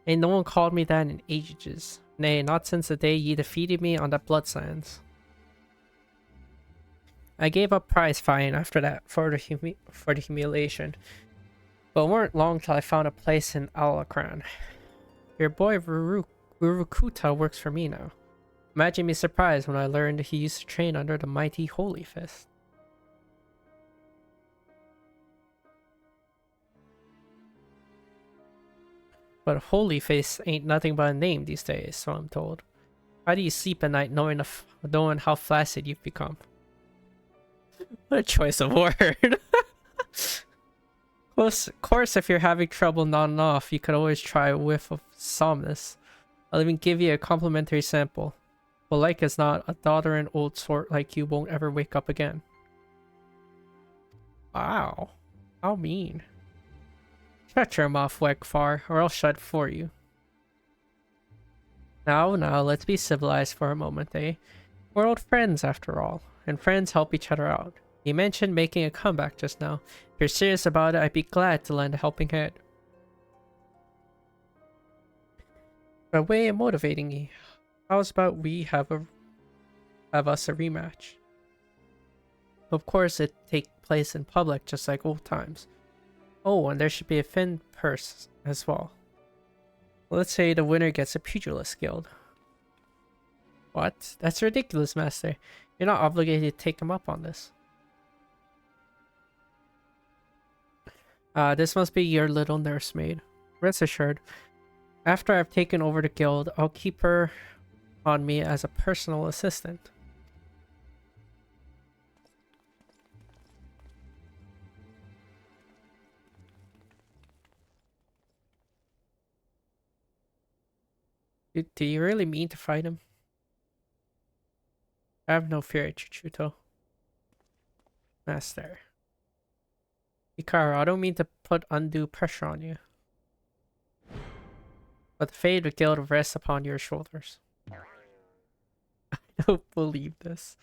A: Ain't no one called me that in ages. Nay, not since the day ye defeated me on the Bloodsands. I gave up prize fighting after that for the humiliation, but it weren't long till I found a place in Alakran. Your boy Rurukuta works for me now. Imagine me surprised when I learned he used to train under the mighty Holy Fist. But Holy Fist ain't nothing but a name these days, so I'm told. How do you sleep at night knowing how flaccid you've become? What a choice of word. Of course, if you're having trouble nodding off, you could always try a whiff of Somnus. I'll even give you a complimentary sample. But like as not, a doddering old sort like you won't ever wake up again. Wow. How mean. Shut your mouth, Wegfar, or I'll shut for you. Now, let's be civilized for a moment, eh? We're old friends, after all, and friends help each other out. You mentioned making a comeback just now. If you're serious about it, I'd be glad to lend a helping hand. By way of motivating me, how's about we have us a rematch? Of course, it take place in public, just like old times. Oh, and there should be a fin purse as well. Let's say the winner gets a pugilist guild. What? That's ridiculous, Master. You're not obligated to take him up on this. This must be your little nursemaid. Rest assured, after I've taken over the guild, I'll keep her on me as a personal assistant. Do you really mean to fight him? I have no fear, Chuchuto. Master. Hikaru, I don't mean to put undue pressure on you, but the fate of the guild rests upon your shoulders. I don't believe this.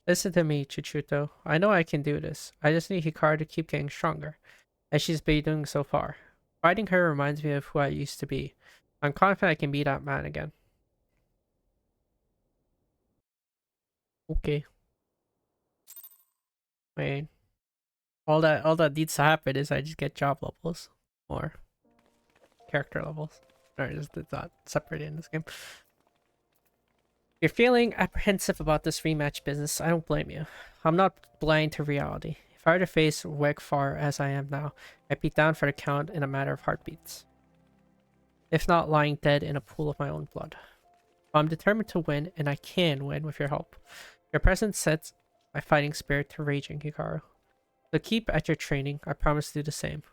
A: Listen to me, Chuchuto. I know I can do this. I just need Hikaru to keep getting stronger, as she's been doing so far. Fighting her reminds me of who I used to be. I'm confident I can be that man again. Okay. Wait. All that needs to happen is I just get job levels. Or character levels. Or just it's not separated in this game. You're feeling apprehensive about this rematch business. I don't blame you. I'm not blind to reality. If I were to face Wegfar as I am now, I'd be down for the count in a matter of heartbeats. If not lying dead in a pool of my own blood. I'm determined to win, and I can win with your help. Your presence sets my fighting spirit to raging, Hikaru. So keep at your training. I promise to do the same.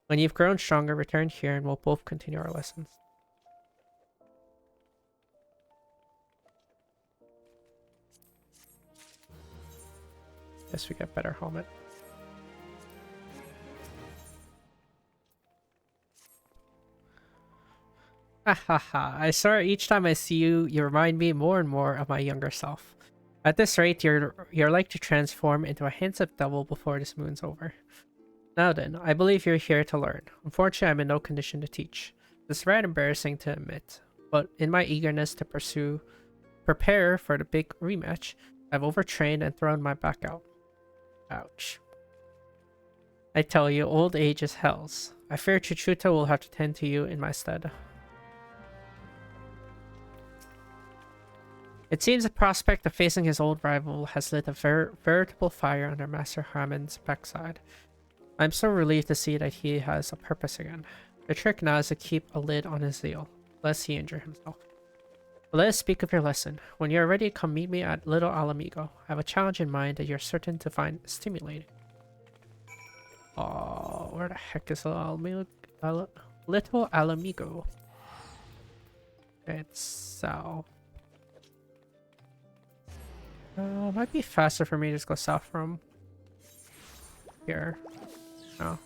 A: When you've grown stronger, return here and we'll both continue our lessons. Guess we get better helmet. Ha ha ha. I swear each time I see you, you remind me more and more of my younger self. At this rate, you're like to transform into a handsome devil before this moon's over. Now then, I believe you're here to learn. Unfortunately, I'm in no condition to teach. It's rather embarrassing to admit, but in my eagerness to prepare for the big rematch, I've overtrained and thrown my back out. Ouch. I tell you, old age is hell's. I fear Chuchuta will have to tend to you in my stead. It seems the prospect of facing his old rival has lit a veritable fire under Master Hammond's backside. I'm so relieved to see that he has a purpose again. The trick now is to keep a lid on his zeal, lest he injure himself. But let us speak of your lesson. When you are ready, come meet me at Little Alamigo. I have a challenge in mind that you're certain to find stimulating. Oh, where the heck is Little Alamigo? It's south. Might be faster for me to just go south from here. No.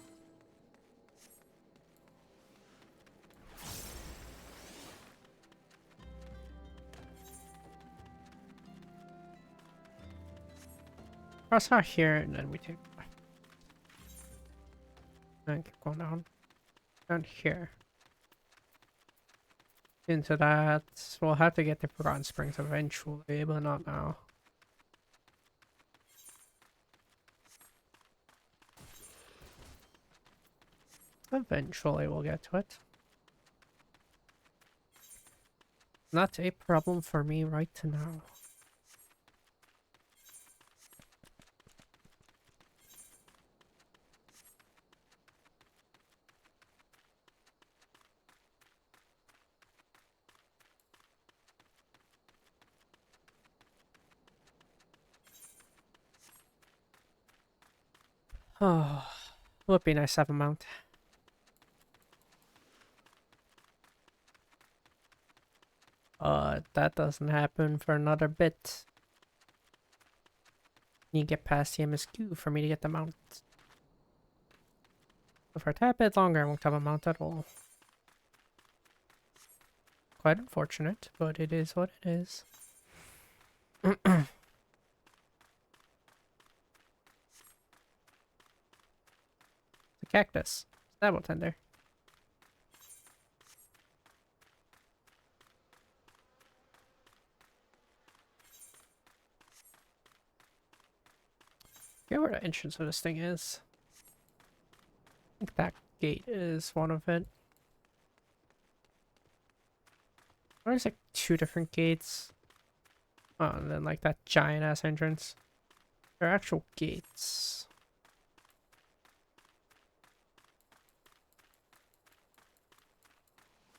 A: Cross out here and then we take and keep going down here. Into that. We'll have to get to Forgotten Springs eventually, but not now. Eventually we'll get to it. Not a problem for me right now. Oh, would be nice to have a mount. That doesn't happen for another bit. Need to get past the MSQ for me to get the mount. So for a tad bit longer, I won't have a mount at all. Quite unfortunate, but it is what it is. The cactus. Stable tender. I forget where the entrance of this thing is. I think that gate is one of it. There's like 2 different gates. Oh, and then like that giant ass entrance. They're actual gates.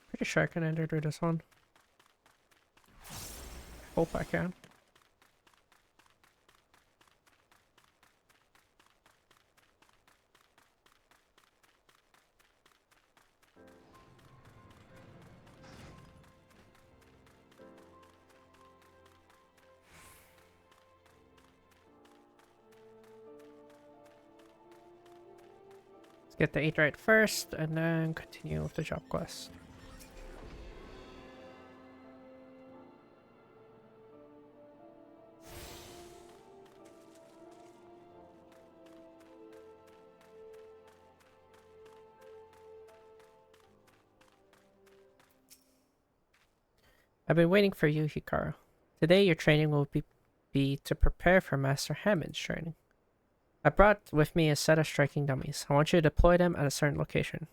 A: Pretty sure I can enter through this one. Hope I can. Let's get the 8 right first, and then continue with the job quest. I've been waiting for you, Hikaru. Today your training will be to prepare for Master Hammond's training. I brought with me a set of striking dummies. I want you to deploy them at a certain location.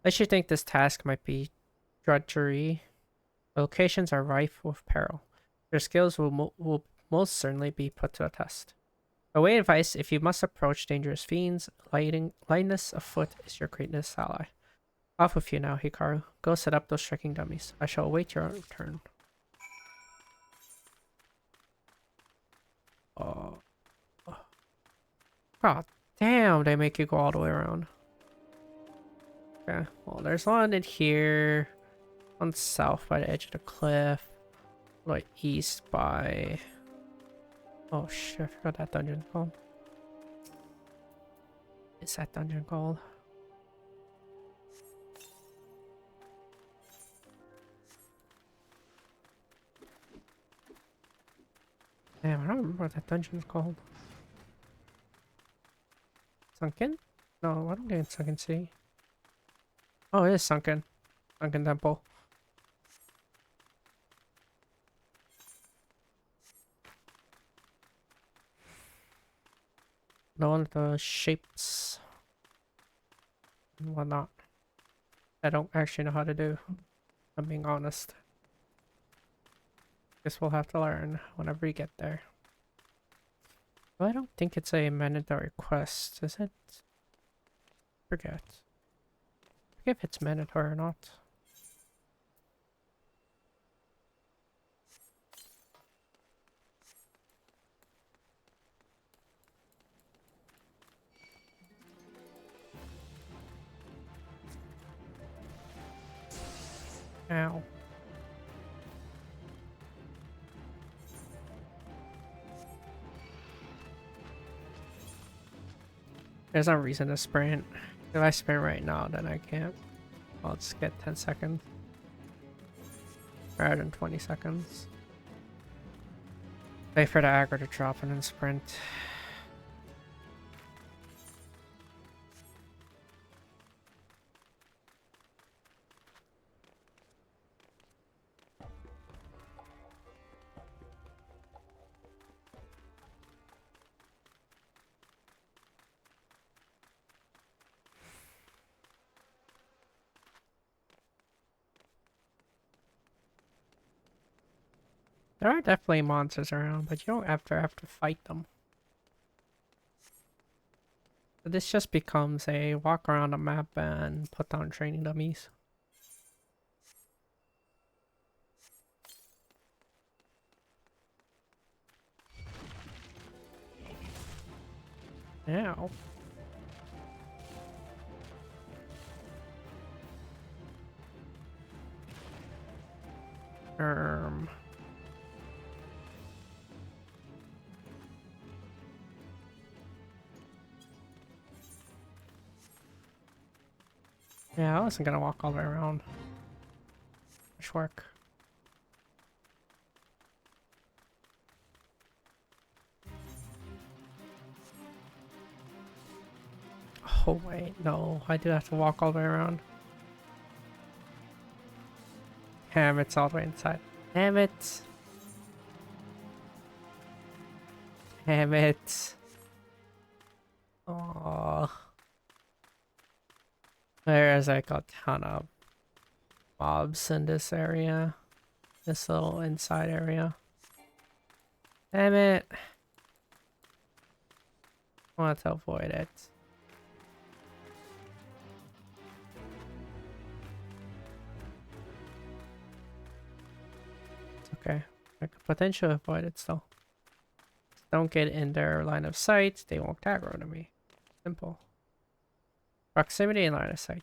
A: Unless you think this task might be drudgery, the locations are rife with peril. Your skills will most certainly be put to the test. A way of advice, if you must approach dangerous fiends, lightness of foot is your greatest ally. Off with you now, Hikaru. Go set up those striking dummies. I shall await your return. Oh. God damn, they make you go all the way around. Okay, well, there's one in here. One south by the edge of the cliff. Like east by... Oh shit, I forgot that dungeon called. Is that dungeon called? Damn, I don't remember what that dungeon is called. Sunken? No, I don't think it's Sunken Sea. Oh, it is Sunken. Sunken Temple. No one of the shapes and whatnot. I don't actually know how to do. I'm being honest. Guess we'll have to learn whenever we get there. Well, I don't think it's a mandatory quest, is it? Forget. Forget if it's mandatory or not. Ow. There's no reason to sprint. If I sprint right now, then I can't. I'll just get 10 seconds. Rather than 20 seconds. Wait for the aggro to drop and then sprint. There are definitely monsters around, but you don't have to fight them. So this just becomes a walk around the map and put down training dummies. Ow. Yeah, I wasn't gonna walk all the way around. Much work. Oh wait, no, I do have to walk all the way around. Damn, it's all the way inside. Damn it. Damn it. Oh. There's like a ton of mobs in this area. This little inside area. Damn it. I want to avoid it. It's okay. I could potentially avoid it still. Don't get in their line of sight. They won't aggro to me. Simple. Proximity and line of sight.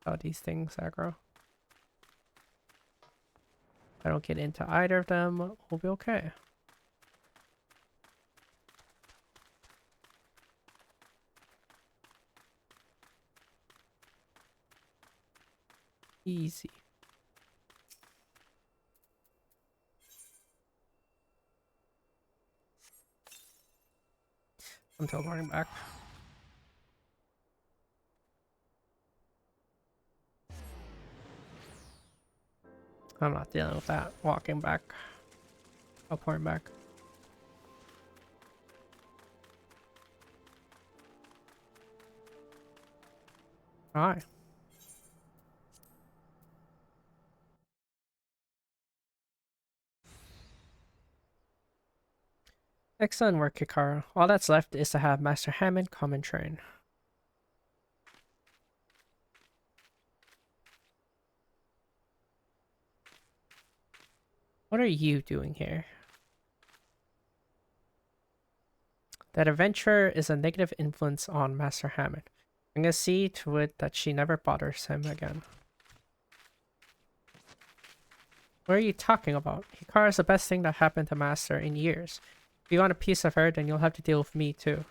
A: How these things aggro. If I don't get into either of them, we'll be okay. Easy. I'm teleporting back. I'm not dealing with that. Walking back. Teleporting back. Alright. Excellent work, Hikaru. All that's left is to have Master Hammond come and train. What are you doing here? That adventurer is a negative influence on Master Hammond. I'm gonna see to it that she never bothers him again. What are you talking about? Hikaru is the best thing that happened to Master in years. If you want a piece of her, then you'll have to deal with me too.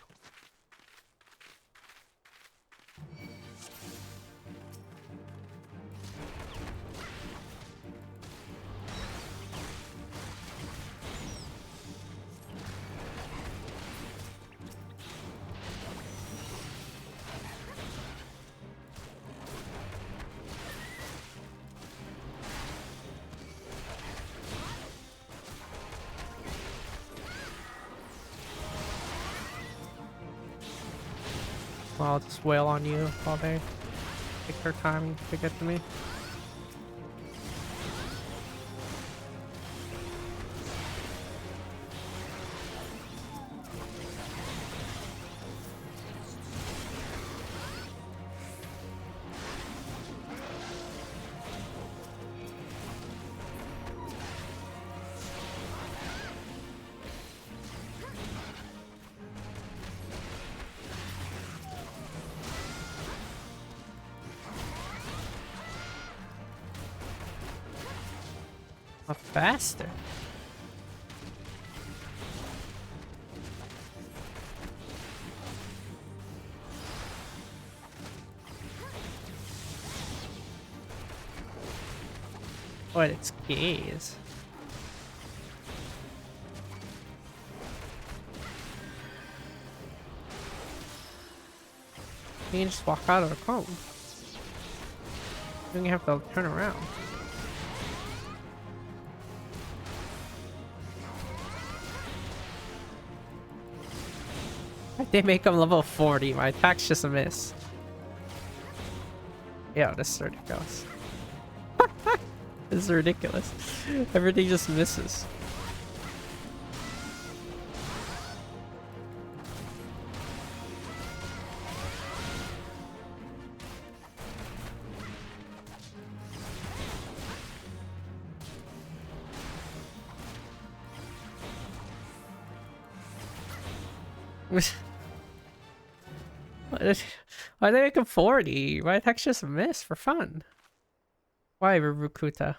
A: Well, I'll just wail on you while they take their time to get to me. A faster. What, it's gaze. You can just walk out of the cone. Then you have to turn around. They make him level 40. My attack's just a miss. Yeah, this is ridiculous. This is ridiculous. Everything just misses. Why they make him 40? My attack's just a miss for fun. Why, Rukuta?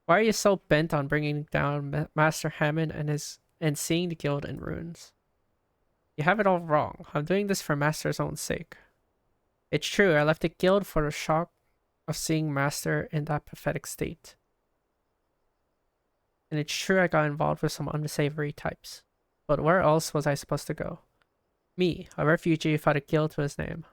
A: Why are you so bent on bringing down Master Hammond and seeing the guild in ruins? You have it all wrong. I'm doing this for Master's own sake. It's true, I left the guild for the shock of seeing Master in that pathetic state. And it's true I got involved with some unsavory types. But where else was I supposed to go? Me, a refugee without a guild to his name.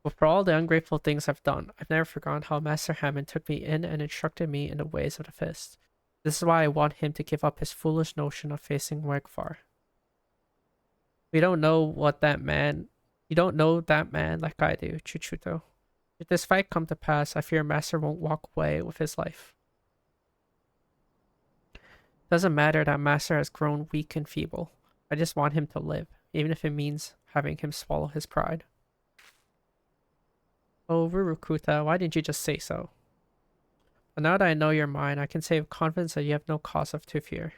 A: But for all the ungrateful things I've done, I've never forgotten how Master Hammond took me in and instructed me in the ways of the fist. This is why I want him to give up his foolish notion of facing Wegfar. We don't know what that man... You don't know that man like I do, Chuchuto. If this fight come to pass, I fear Master won't walk away with his life. Doesn't matter that Master has grown weak and feeble. I just want him to live, even if it means having him swallow his pride. Oh, Rurukuta, why didn't you just say so? But now that I know your mind, I can say with confidence that you have no cause to fear.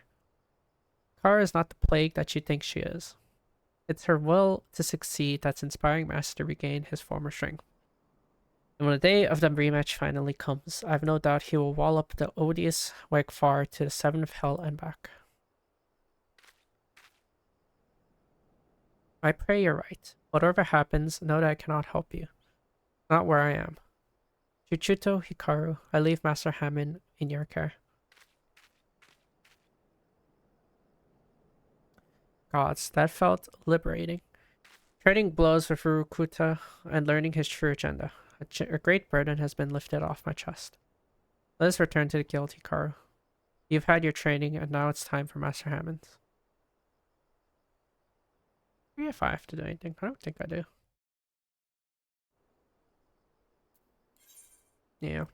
A: Kara is not the plague that she thinks she is. It's her will to succeed that's inspiring Master to regain his former strength. And when the day of the rematch finally comes, I have no doubt he will wall up the odious Wegfar to the seventh hell and back. I pray you're right. Whatever happens, know that I cannot help you. Not where I am. Chuchuto Hikaru, I leave Master Hammond in your care. Gods, that felt liberating. Trading blows with Furukuta and learning his true agenda. A great burden has been lifted off my chest. Let us return to the guild, Hikaru. You've had your training, and now it's time for Master Hammond's. If I have to do anything, I don't think I do. Yeah.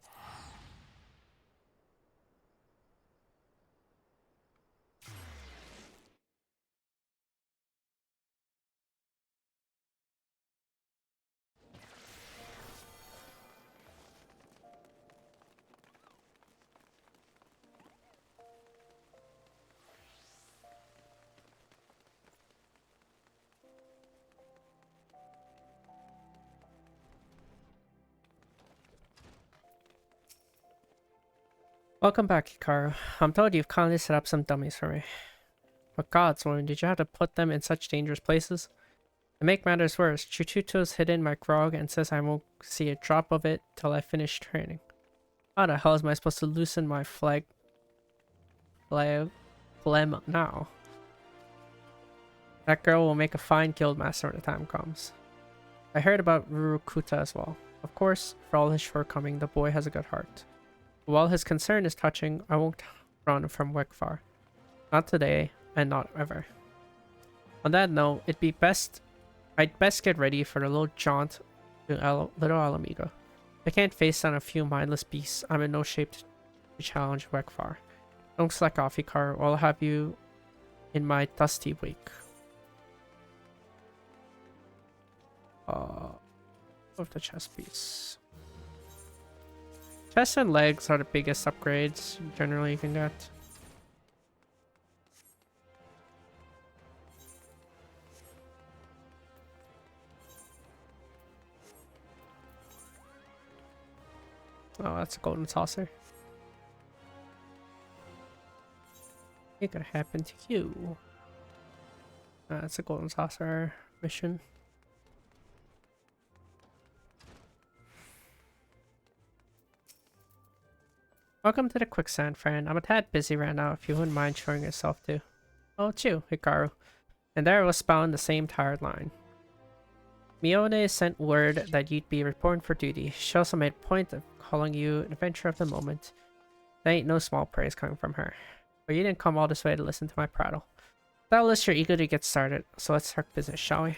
A: Welcome back, Hikaru. I'm told you've kindly set up some dummies for me. But gods, woman, did you have to put them in such dangerous places? To make matters worse, Chuchuto's hidden my grog and says I won't see a drop of it till I finish training. How the hell am I supposed to loosen my phlegm now? That girl will make a fine guild master when the time comes. I heard about Rurukuta as well. Of course, for all his shortcoming, the boy has a good heart. While his concern is touching, I won't run from Wegfar. Not today, and not ever. On that note, I'd best get ready for the little jaunt to Little Alamigo. If I can't face down a few mindless beasts, I'm in no shape to challenge Wegfar. Don't slack off, Hikaru, or I'll have you in my dusty wake. Of the chest piece. Chest and legs are the biggest upgrades generally you can get. Oh, that's a golden saucer. It could happen to you. That's a golden saucer mission. Welcome to the quicksand, friend. I'm a tad busy right now if you wouldn't mind showing yourself too. Oh, it's you, Hikaru. And there was found the same tired line. Mione sent word that you'd be reporting for duty. She also made a point of calling you an adventurer of the moment. That ain't no small praise coming from her. But you didn't come all this way to listen to my prattle. Doubtless you're eager to get started, so let's start business, shall we?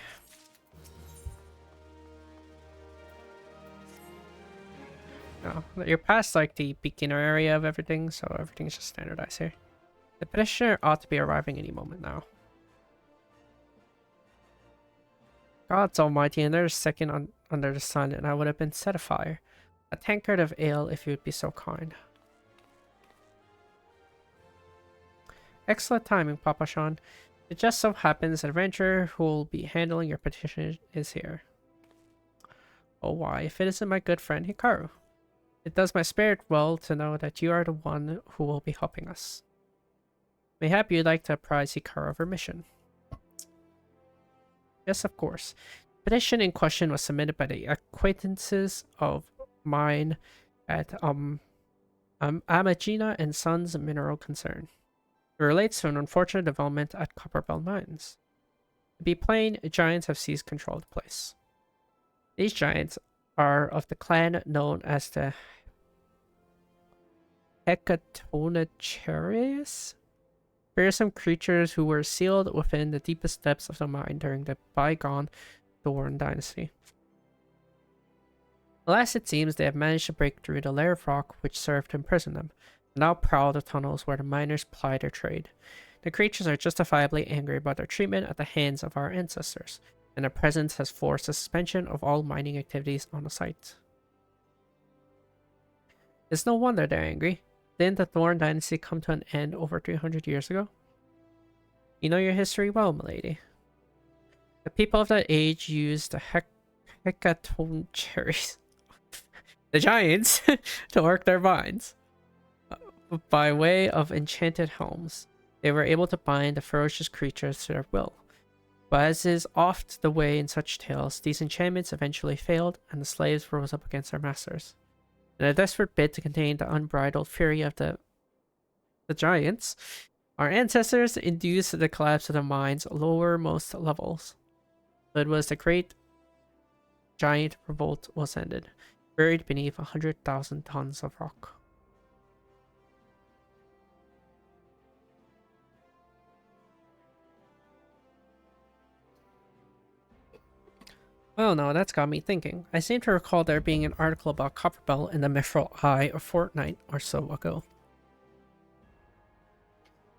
A: No, you're past like the beginner area of everything, so everything's just standardized here. The petitioner ought to be arriving any moment now. God's almighty, another second under the sun and I would have been set afire. A tankard of ale if you would be so kind. Excellent timing, Papa Sean. It just so happens the adventurer who will be handling your petition is here. Oh why, if it isn't my good friend Hikaru. It does my spirit well to know that you are the one who will be helping us. Mayhap you'd like to apprise Hikaru of her mission. Yes, of course. The petition in question was submitted by the acquaintances of mine at Amagina and Sons Mineral Concern. It relates to an unfortunate development at Copperbell Mines. To be plain, giants have seized control of the place. These giants are of the clan known as the Hecatonacheres, fearsome creatures who were sealed within the deepest depths of the mine during the bygone Thorn Dynasty. Alas, it seems they have managed to break through the layer of rock which served to imprison them, and now prowl the tunnels where the miners ply their trade. The creatures are justifiably angry about their treatment at the hands of our ancestors, and their presence has forced the suspension of all mining activities on the site. It's no wonder they're angry. Didn't the Thorn Dynasty come to an end over 300 years ago? You know your history well, milady. The people of that age used the Hecatonacheres, the giants, to work their mines. By way of enchanted helms, they were able to bind the ferocious creatures to their will. But as is oft the way in such tales, these enchantments eventually failed, and the slaves rose up against their masters. In a desperate bid to contain the unbridled fury of the giants, our ancestors induced the collapse of the mine's lowermost levels. So it was the great giant revolt was ended, buried beneath 100,000 tons of rock. Well, no, that's got me thinking. I seem to recall there being an article about Copperbell in the Mithril Eye a fortnight or so ago.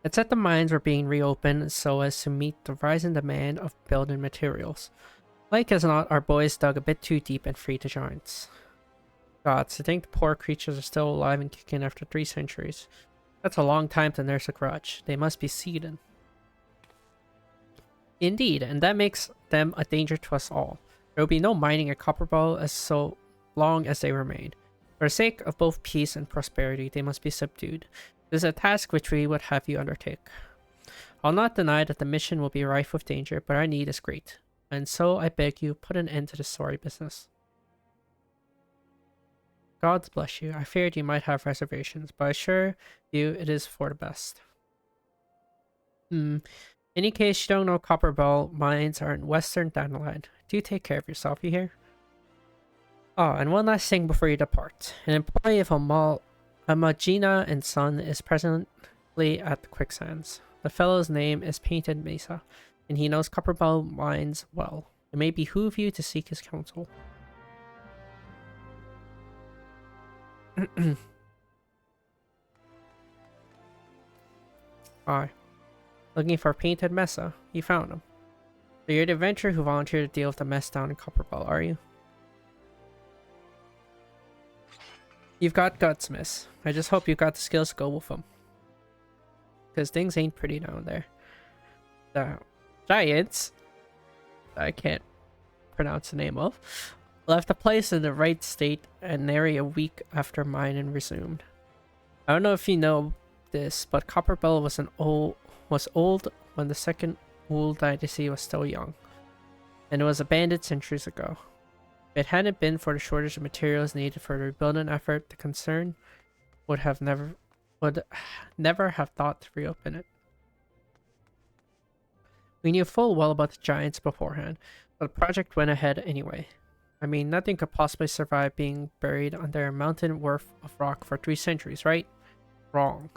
A: It said the mines were being reopened so as to meet the rising demand of building materials. Like as not, our boys dug a bit too deep and freed the giants. Gods, to think the poor creatures are still alive and kicking after 3 centuries. That's a long time to nurse a grudge. They must be seeded. Indeed, and that makes them a danger to us all. There will be no mining at Copperbell as so long as they remain. For the sake of both peace and prosperity, they must be subdued. This is a task which we would have you undertake. I'll not deny that the mission will be rife with danger, but our need is great. And so I beg you, put an end to this sorry business. God bless you. I feared you might have reservations, but I assure you it is for the best. In case you don't know, Copperbell mines are in western Dandelion. Do take care of yourself, you hear? Oh, and one last thing before you depart. An employee of Amagina and Son is presently at the quicksands. The fellow's name is Painted Mesa, and he knows Copperbell mines well. It may behoove you to seek his counsel. Hi. Looking for Painted Mesa. You found him. So you're the adventurer who volunteered to deal with the mess down in Copperbell, are you? You've got guts, miss. I just hope you've got the skills to go with them. Because things ain't pretty down there. The giants, I can't pronounce the name of, left the place in the right state and nary a week after mining resumed. I don't know if you know this, but Copperbell was old when the second Wool Dynasty was still young, and it was abandoned centuries ago. If it hadn't been for the shortage of materials needed for the rebuilding effort, the concern would never have thought to reopen it. We knew full well about the giants beforehand, but the project went ahead anyway. I mean, nothing could possibly survive being buried under a mountain worth of rock for 3 centuries, right? Wrong.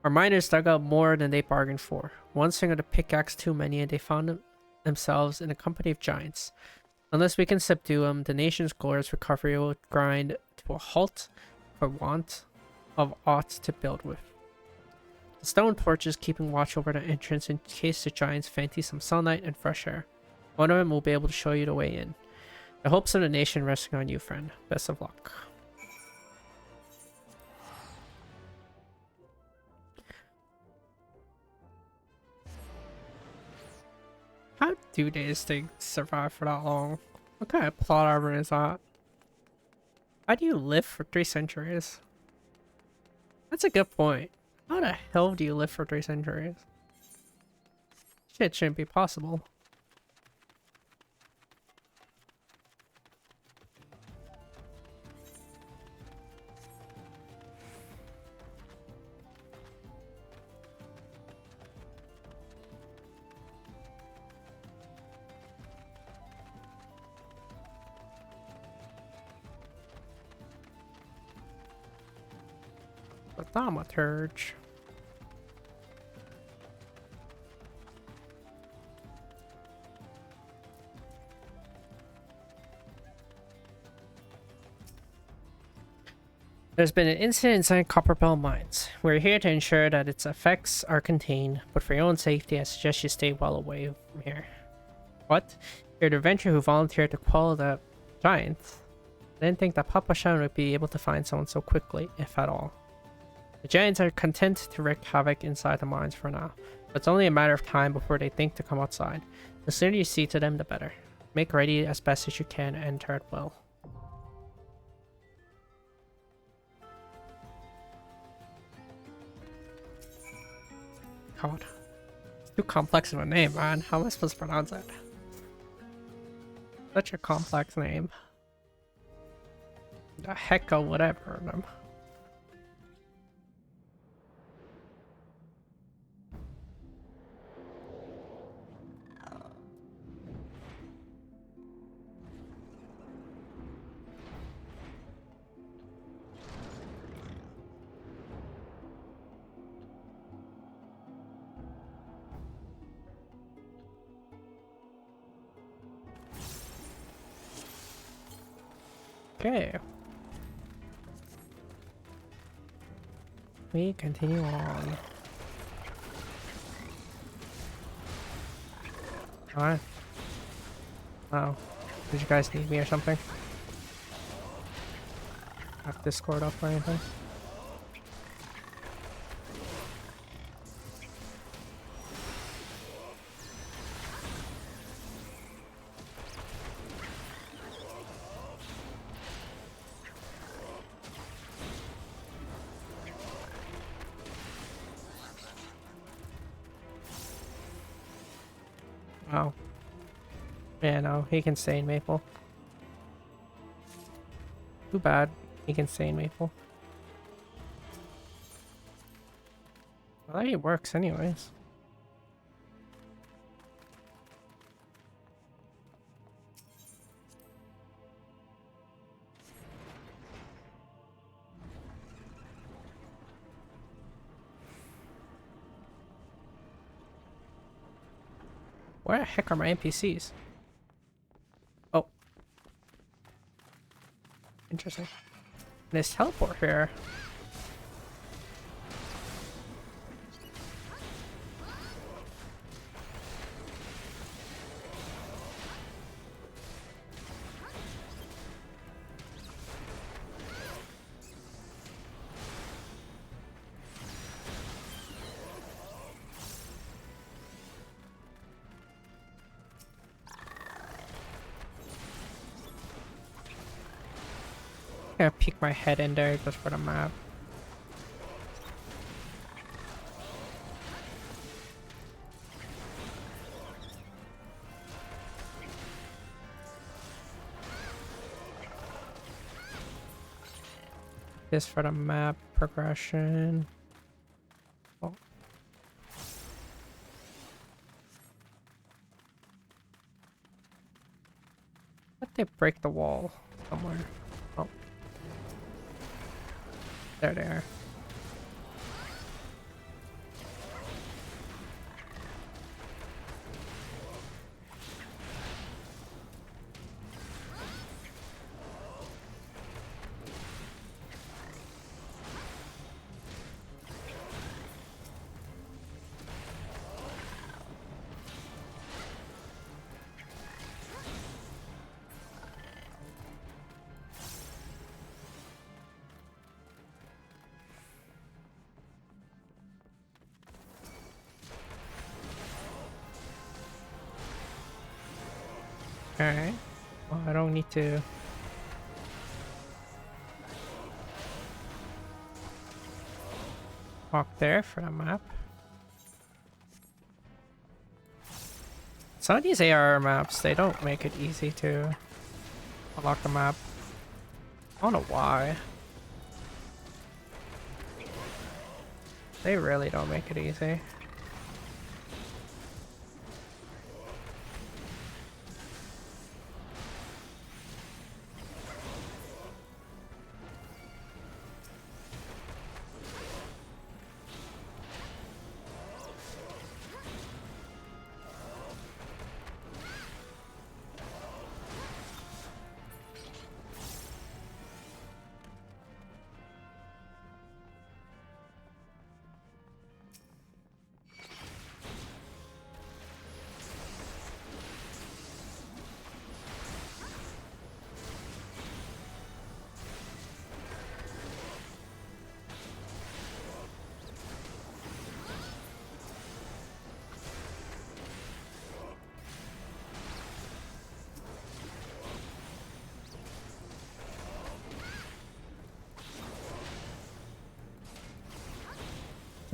A: Our miners dug out more than they bargained for. One swing of the pickaxe too many, and they found themselves in a company of giants. Unless we can subdue them, the nation's glorious recovery will grind to a halt for want of aught to build with. The stone torches keeping watch over the entrance in case the giants fancy some sunlight and fresh air. One of them will be able to show you the way in. The hopes of the nation resting on you, friend. Best of luck. How do these things survive for that long? What kind of plot armor is that? How do you live for 3 centuries? That's a good point. How the hell do you live for 3 centuries? Shit shouldn't be possible. A thaumaturge. There's been an incident inside Copperbell Mines. We're here to ensure that its effects are contained, but for your own safety, I suggest you stay well away from here. What? You're the adventurer who volunteered to quell the giants? I didn't think that Papa Shan would be able to find someone so quickly, if at all. The giants are content to wreak havoc inside the mines for now, but it's only a matter of time before they think to come outside. The sooner you see to them, the better. Make ready as best as you can and enter it well. God. It's too complex of a name, man. How am I supposed to pronounce it? Such a complex name. The heck of whatever. Okay. We continue on. Alright. Oh. Did you guys need me or something? Have Discord up or anything? Oh. Yeah, no, he can stay in Maple. Too bad. He can stay in Maple. Well, that works anyways. Where the heck are my NPCs? Oh. Interesting. This teleport here. I'm gonna peek my head in there just for the map. This for the map progression. Oh. Let they break the wall somewhere. Oh. There they are. Alright. Well, I don't need to... walk there for the map. Some of these AR maps, they don't make it easy to unlock the map. I don't know why. They really don't make it easy.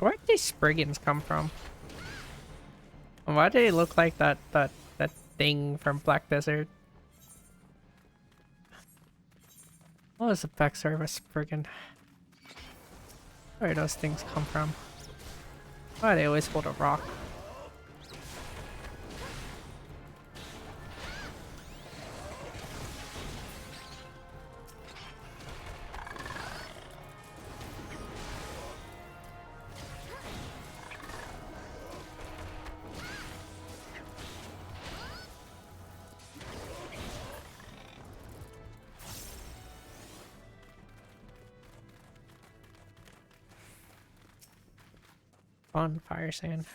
A: Where did these Spriggans come from? And why do they look like that thing from Black Desert? What is the backstory of a Spriggan? Where do those things come from? Why do they always hold a rock? On fire sand.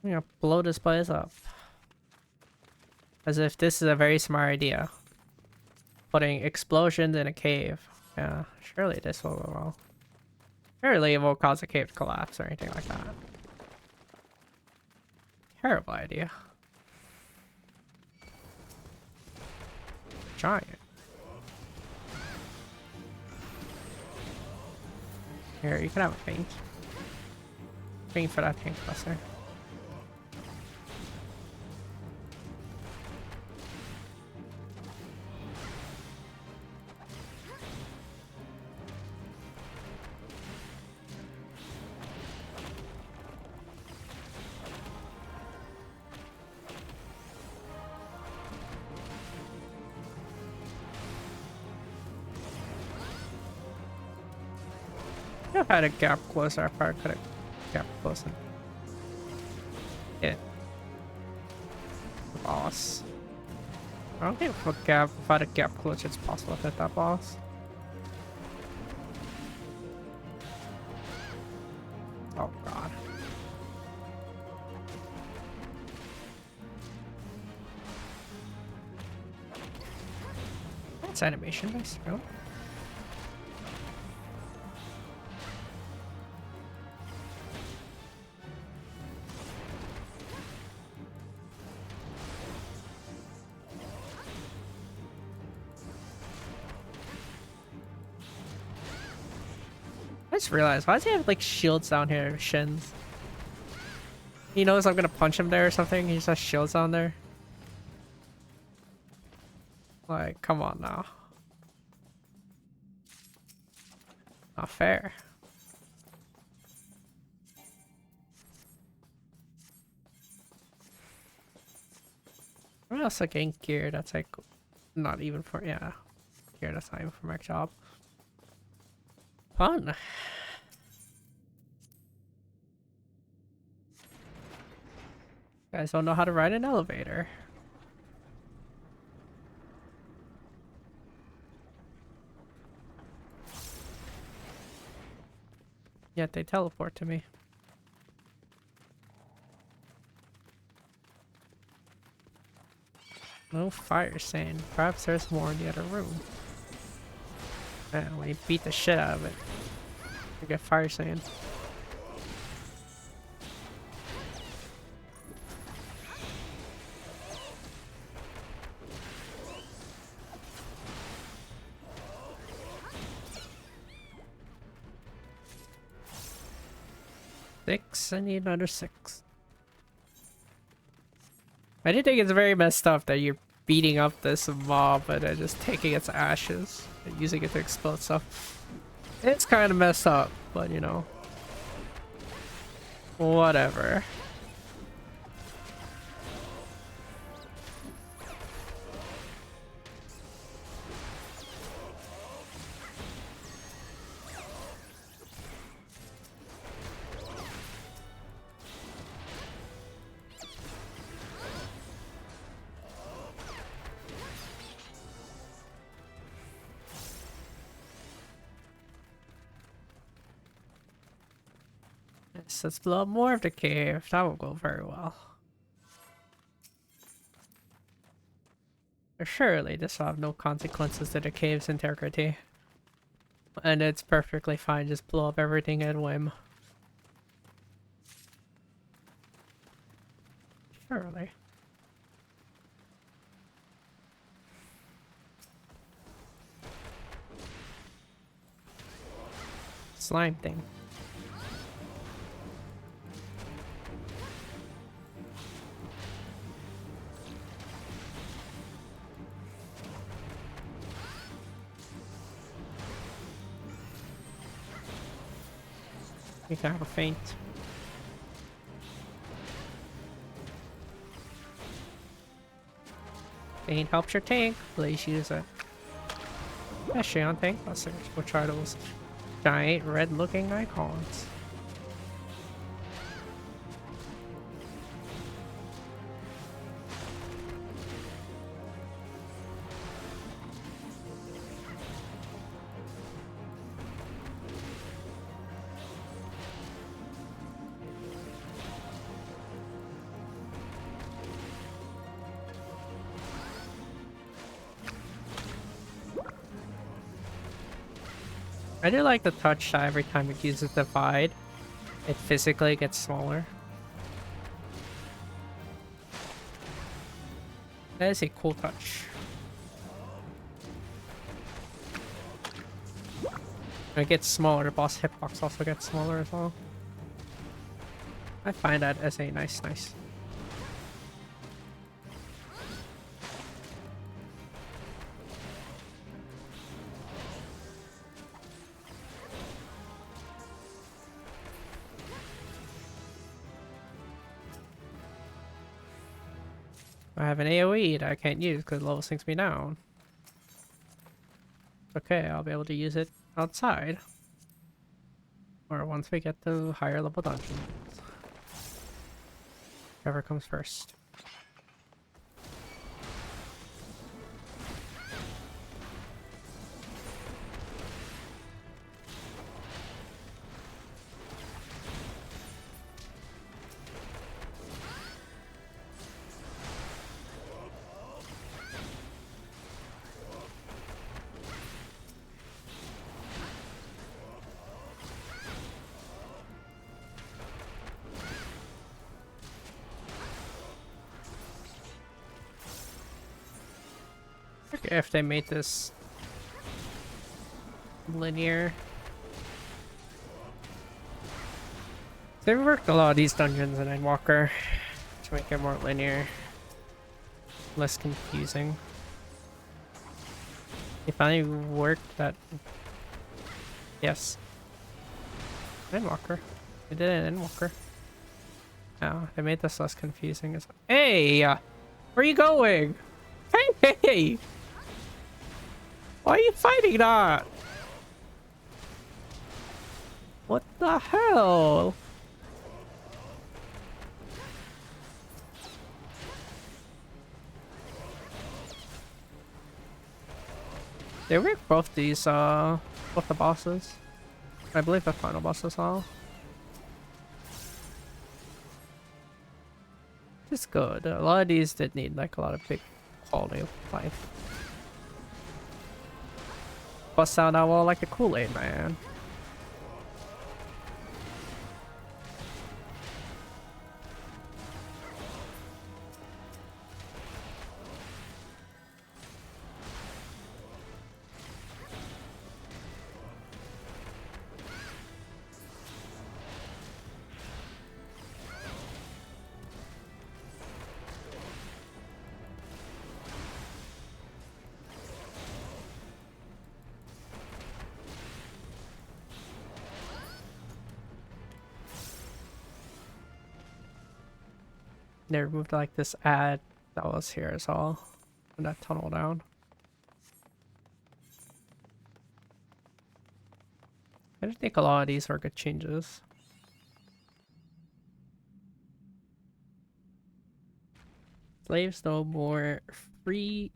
A: I'm gonna blow this place up. As if this is a very smart idea. Putting explosions in a cave. Yeah, surely this will go well. Surely it won't cause a cave to collapse or anything like that. Terrible idea. Giant. Here, you can have a faint. Faint for that tank cluster. If I had a gap closer, I probably could have gap closer. Hit the boss. I don't think if I had a gap closer, it's possible to hit that boss. Oh god. That's animation, nice, bro. I just realized, why does he have like shields down here, shins? He knows I'm gonna punch him there or something, he just has shields down there. Like, come on now. Not fair. What else like getting gear that's like not even for, yeah. Gear that's not even for my job. Fun. Guys don't know how to ride an elevator. Yet they teleport to me. No fire sand. Perhaps there's more in the other room. Man, when you beat the shit out of it, you get fire sand. Six, I need another 6. I do think it's very messed up that you're beating up this mob and then just taking its ashes and using it to explode stuff. It's kind of messed up, but you know, whatever. Let's blow up more of the cave. That will go very well. But surely this will have no consequences to the cave's integrity. And it's perfectly fine, just blow up everything at whim. Surely. slime thing. You can have a faint. Faint helps your tank. Please use it. Especially on tank busters, which are those giant red-looking icons. I do like the touch that every time it uses Divide, it physically gets smaller. That is a cool touch. When it gets smaller, the boss hitbox also gets smaller as well. I find that as a nice. I have an AoE that I can't use because it level sinks me down. Okay, I'll be able to use it outside. Or once we get to higher level dungeons. Whoever comes first. If they made this linear. They reworked a lot of these dungeons in Endwalker to make it more linear, less confusing. They finally worked that. Yes. Endwalker. They did it in Endwalker. Oh, they made this less confusing. Hey! Where are you going? Hey! Why are you fighting that? What the hell? They work both these, both the bosses. I believe the final boss as well. It's good. A lot of these did need like a lot of big quality of life. Bust out that wall like the Kool-Aid man. They removed like this ad that was here as well, and that tunnel down. I just think a lot of these are good changes. Slaves no more. Free.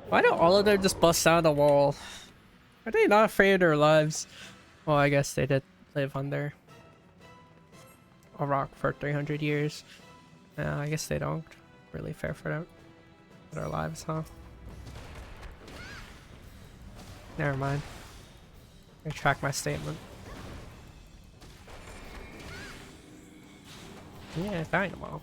A: Why do all of them just bust out the wall? Are they not afraid of their lives? Well, I guess they did live under a rock for 300 years. I guess they don't really fear for their lives, huh? Never mind. Retract my statement. Yeah, Dynamo.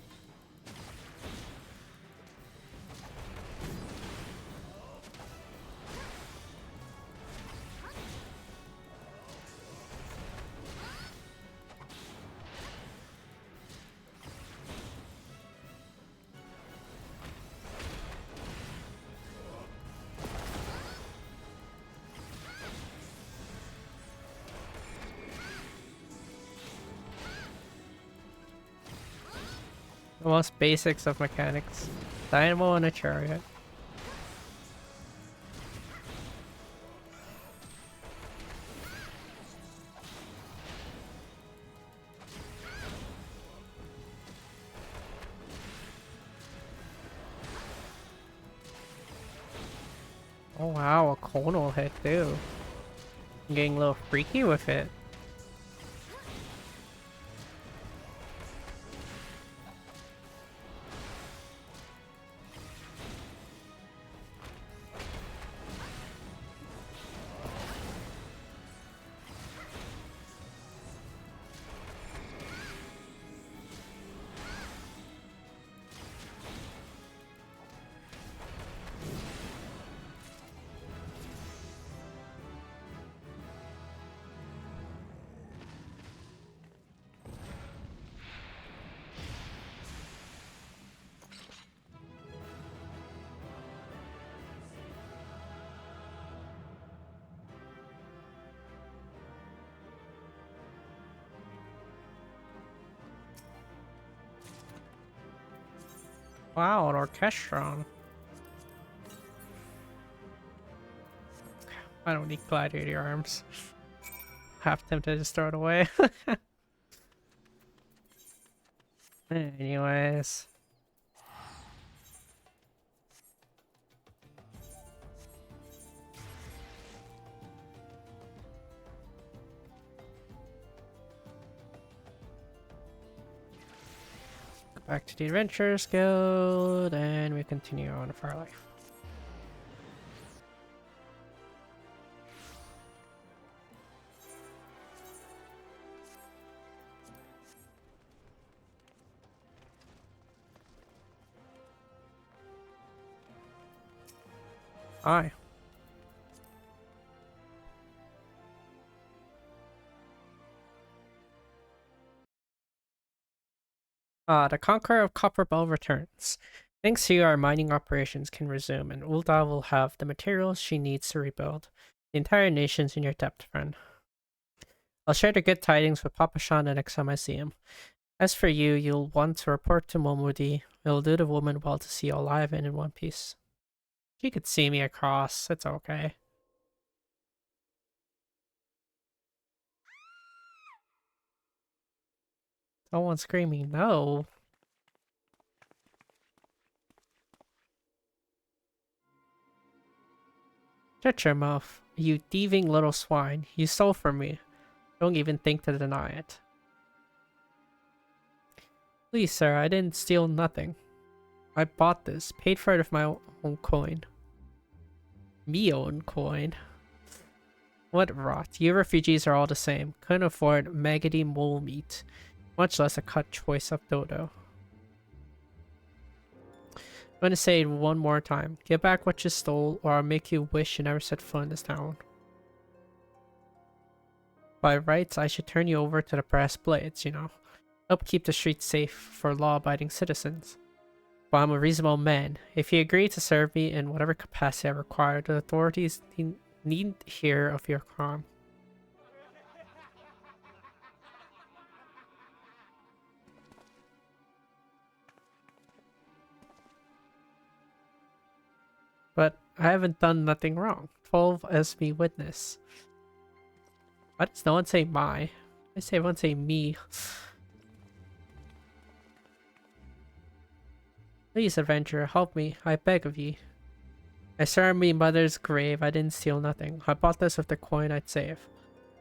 A: The most basics of mechanics. Dynamo and a chariot. Oh wow, a conal hit too. I'm getting a little freaky with it. Wow, an orchestron. I don't need gladiator arms. Half tempted to just throw it away. Anyways. Go back to the Adventurers Guild and we continue on with our life. Aye. The Conqueror of Copperbell returns. Thanks to you, our mining operations can resume, and Ulda will have the materials she needs to rebuild. The entire nation's in your debt, friend. I'll share the good tidings with Papa Shan the next time I see him. As for you, you'll want to report to Momudi. It'll do the woman well to see you alive and in one piece. She could see me across. It's okay. Someone's screaming no. Shut your mouth, you thieving little swine. You stole from me. Don't even think to deny it. Please, sir, I didn't steal nothing. I bought this, paid for it with my own coin. Me own coin? What rot. You refugees are all the same. Couldn't afford maggoty mole meat, much less a cut choice of dodo. I'm gonna say it one more time. Get back what you stole, or I'll make you wish you never set foot in this town. By rights, I should turn you over to the brass blades, you know. Help keep the streets safe for law-abiding citizens. But I'm a reasonable man. If you agree to serve me in whatever capacity I require, the authorities needn't hear of your crime. But I haven't done nothing wrong. 12 as me witness. Why does no one say my? I say everyone say me. Please, adventurer, help me. I beg of ye. I served me mother's grave. I didn't steal nothing. I bought this with the coin I'd save.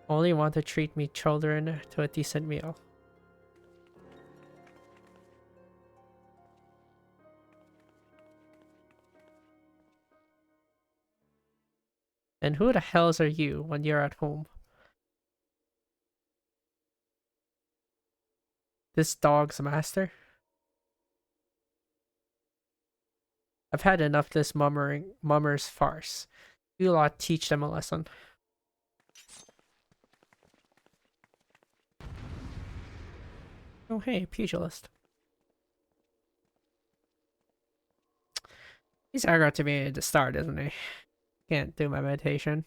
A: Only want to treat me children to a decent meal. And who the hells are you when you're at home? This dog's master? I've had enough of this mummer's farce. You lot teach them a lesson. Oh hey, pugilist. He's aggro to me at the start, isn't he? Can't do my meditation.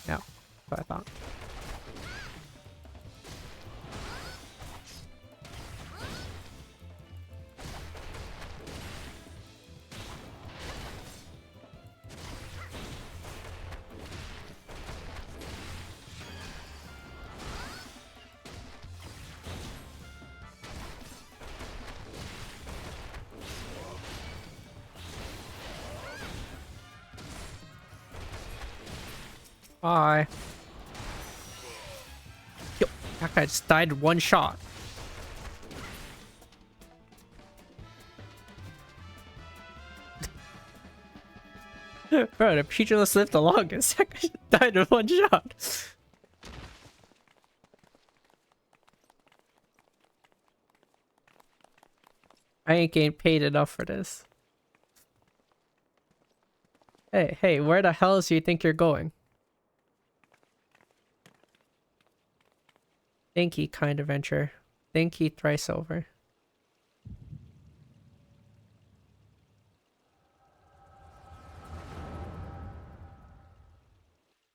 A: No, that's what I thought. Bye. Yo, that guy just died in one shot. Bro, the pugilist lived the longest. That guy just died in one shot. I ain't getting paid enough for this. Hey, where the hell do you think you're going? Thank ye, kind adventure. Thank ye thrice over.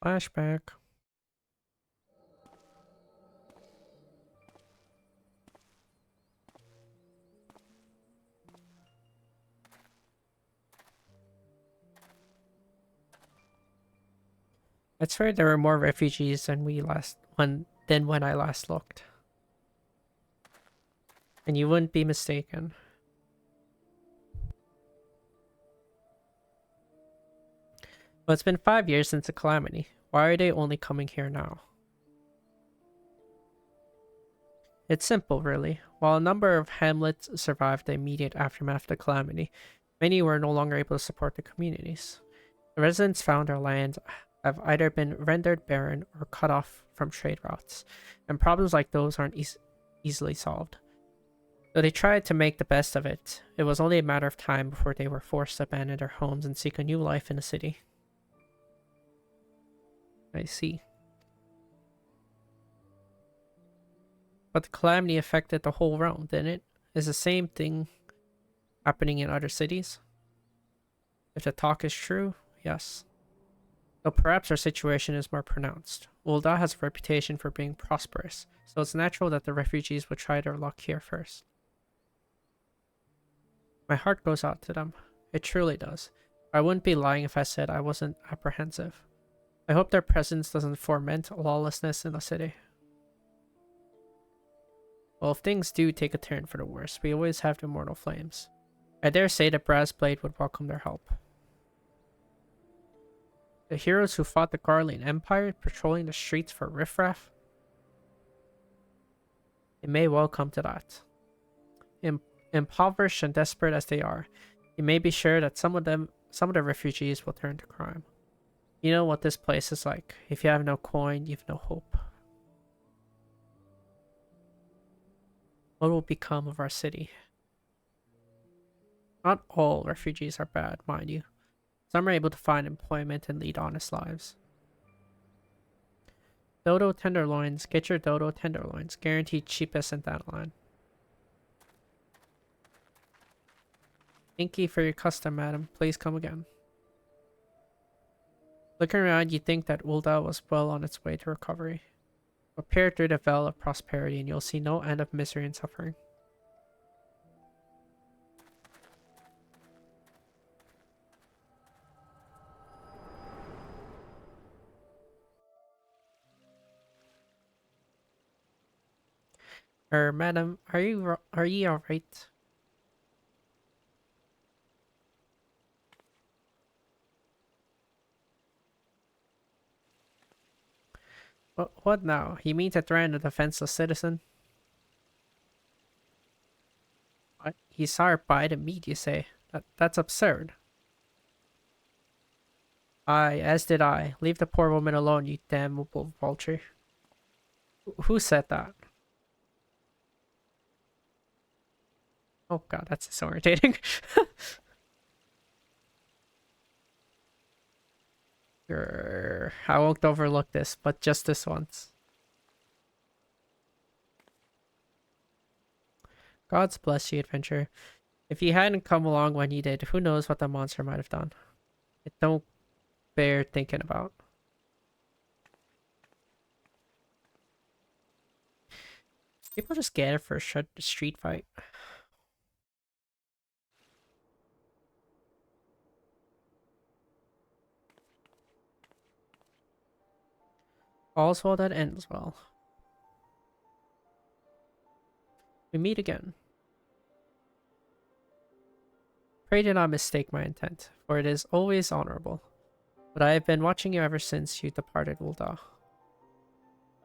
A: Flashback. I swear there were more refugees than when I last looked. And you wouldn't be mistaken. Well, it's been 5 years since the calamity. Why are they only coming here now? It's simple, really. While a number of hamlets survived the immediate aftermath of the calamity, many were no longer able to support the communities. The residents found their land have either been rendered barren or cut off from trade routes, and problems like those aren't easily solved. Though they tried to make the best of it, it was only a matter of time before they were forced to abandon their homes and seek a new life in the city. I see. But the calamity affected the whole realm, didn't it? Is the same thing happening in other cities? If the talk is true, yes. Though perhaps our situation is more pronounced. Ul'dah has a reputation for being prosperous, so it's natural that the refugees would try their luck here first. My heart goes out to them. It truly does. I wouldn't be lying if I said I wasn't apprehensive. I hope their presence doesn't foment lawlessness in the city. Well, if things do take a turn for the worse, we always have the immortal flames. I dare say that Brassblade would welcome their help. The heroes who fought the Garlean Empire, patrolling the streets for riffraff? It may well come to that. Impoverished and desperate as they are, you may be sure that some of the refugees will turn to crime. You know what this place is like. If you have no coin, you've no hope. What will become of our city? Not all refugees are bad, mind you. Some are able to find employment and lead honest lives. Dodo tenderloins. Get your Dodo tenderloins. Guaranteed cheapest in that line. Thank you for your custom, madam. Please come again. Looking around, you'd think that Ul'dah was well on its way to recovery. But peer through the veil of prosperity and you'll see no end of misery and suffering. Madam, are ye alright? What now? You mean to threaten a defenseless citizen? What? He saw her buy the meat, you say? That's absurd. Aye, as did I. Leave the poor woman alone, you damnable vulture. Who said that? Oh god, that's so irritating. Grr, I won't overlook this, but just this once. God's bless you, adventure. If you hadn't come along when you did, who knows what the monster might have done. It don't bear thinking about. People just get it for a street fight. All's well that ends well. We meet again. Pray do not mistake my intent, for it is always honorable. But I have been watching you ever since you departed Ul'dah.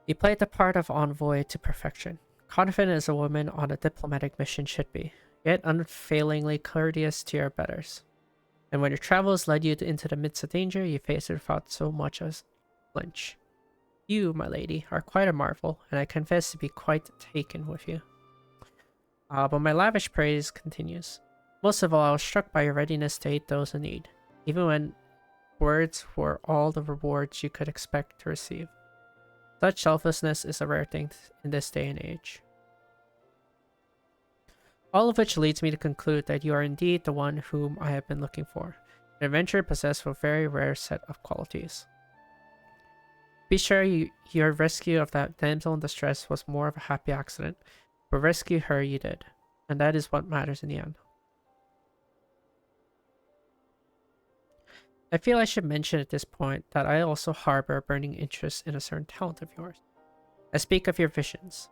A: You played the part of envoy to perfection, confident as a woman on a diplomatic mission should be, yet unfailingly courteous to your betters. And when your travels led you into the midst of danger, you faced it without so much as flinch. You, my lady, are quite a marvel, and I confess to be quite taken with you. But my lavish praise continues. Most of all, I was struck by your readiness to aid those in need, even when words were all the rewards you could expect to receive. Such selflessness is a rare thing in this day and age. All of which leads me to conclude that you are indeed the one whom I have been looking for, an adventurer possessed with a very rare set of qualities. Be sure your rescue of that damsel in distress was more of a happy accident, but rescue her you did, and that is what matters in the end. I feel I should mention at this point that I also harbor a burning interest in a certain talent of yours. I speak of your visions.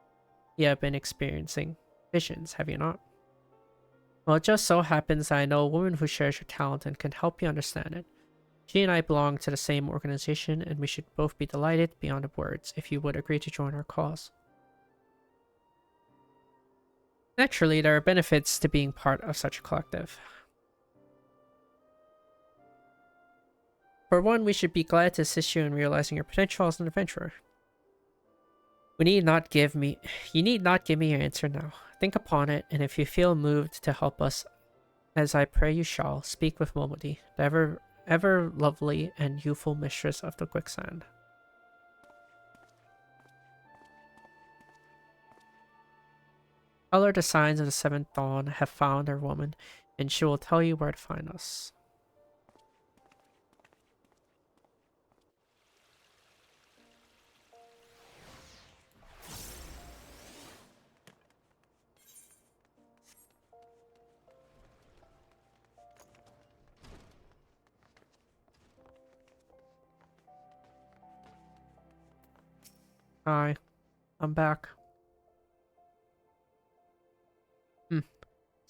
A: You have been experiencing visions, have you not? Well, it just so happens that I know a woman who shares your talent and can help you understand it. She and I belong to the same organization, and we should both be delighted beyond words if you would agree to join our cause. Naturally, there are benefits to being part of such a collective. For one, we should be glad to assist you in realizing your potential as an adventurer. You need not give me your answer now. Think upon it, and if you feel moved to help us, as I pray you shall, speak with Momodi, the ever lovely and youthful mistress of the quicksand. Tell her the signs of the seventh dawn have found her woman, and she will tell you where to find us. Hi, I'm back.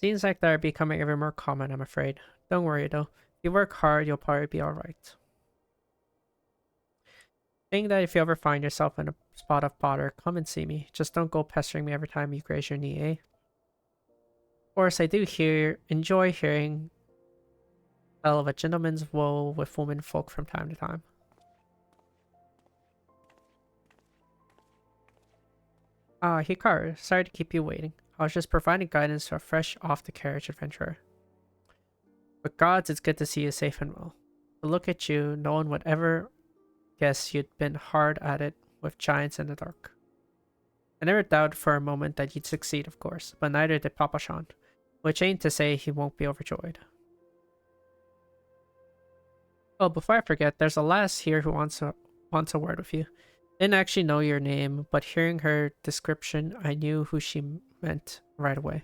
A: Seems like they're becoming ever more common, I'm afraid. Don't worry though. If you work hard, you'll probably be alright. Think that if you ever find yourself in a spot of bother, come and see me. Just don't go pestering me every time you graze your knee, eh? Of course, I do enjoy hearing tell of a gentleman's woe with women folk from time to time. Ah, Hikaru, sorry to keep you waiting. I was just providing guidance to a fresh off-the-carriage adventurer. But gods, it's good to see you safe and well. To look at you, no one would ever guess you'd been hard at it with giants in the dark. I never doubted for a moment that you'd succeed, of course, but neither did Papa Shan, which ain't to say he won't be overjoyed. Oh, before I forget, there's a lass here who wants a word with you. Didn't actually know your name, but hearing her description, I knew who she meant right away.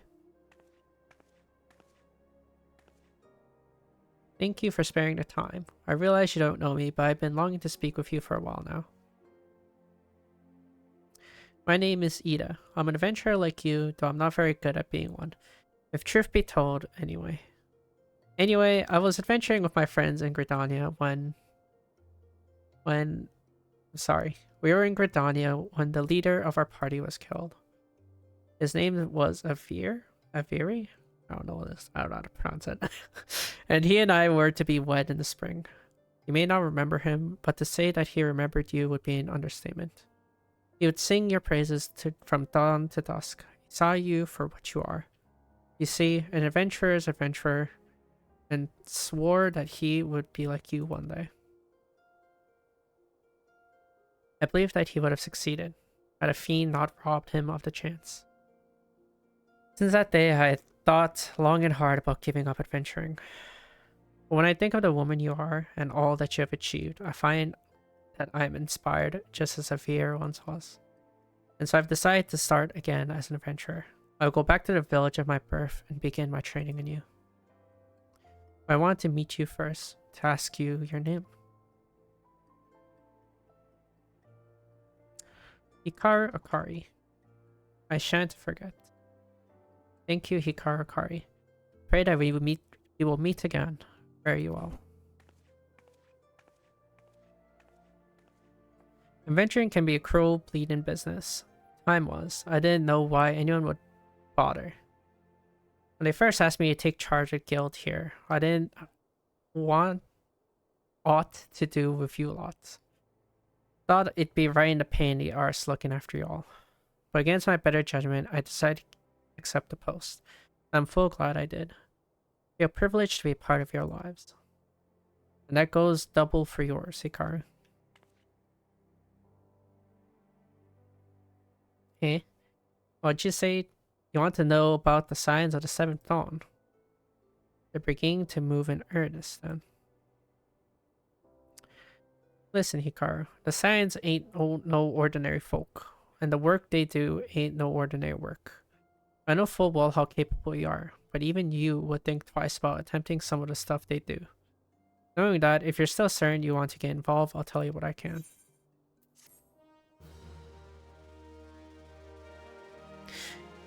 A: Thank you for sparing the time. I realize you don't know me, but I've been longing to speak with you for a while now. My name is Ida. I'm an adventurer like you, though I'm not very good at being one. If truth be told, anyway. Anyway, I was adventuring with my friends in Gridania we were in Gridania when the leader of our party was killed. His name was Aviri? I don't know this. I don't know how to pronounce it. And he and I were to be wed in the spring. You may not remember him, but to say that he remembered you would be an understatement. He would sing your praises from dawn to dusk. He saw you for what you are. You see, an adventurer is an adventurer, and swore that he would be like you one day. I believe that he would have succeeded, had a fiend not robbed him of the chance. Since that day, I had thought long and hard about giving up adventuring. But when I think of the woman you are and all that you have achieved, I find that I am inspired just as Javier once was. And so I've decided to start again as an adventurer. I will go back to the village of my birth and begin my training anew. I want to meet you first, to ask you your name. Hikaru Akari. I shan't forget. Thank you, Hikaru Akari. Pray that we will meet again. Fare you well. Adventuring can be a cruel, bleeding business. Time was. I didn't know why anyone would bother. When they first asked me to take charge of guild here, I didn't want aught to do with you lots. Thought it'd be right in the pain in the arse looking after you all. But against my better judgment, I decided to accept the post. I'm full glad I did. I feel privileged to be a part of your lives. And that goes double for yours, Hikaru. Eh? What'd you say? You want to know about the signs of the seventh dawn? They're beginning to move in earnest, then. Listen, Hikaru. The signs ain't no ordinary folk. And the work they do ain't no ordinary work. I know full well how capable you are, but even you would think twice about attempting some of the stuff they do. Knowing that, if you're still certain you want to get involved, I'll tell you what I can.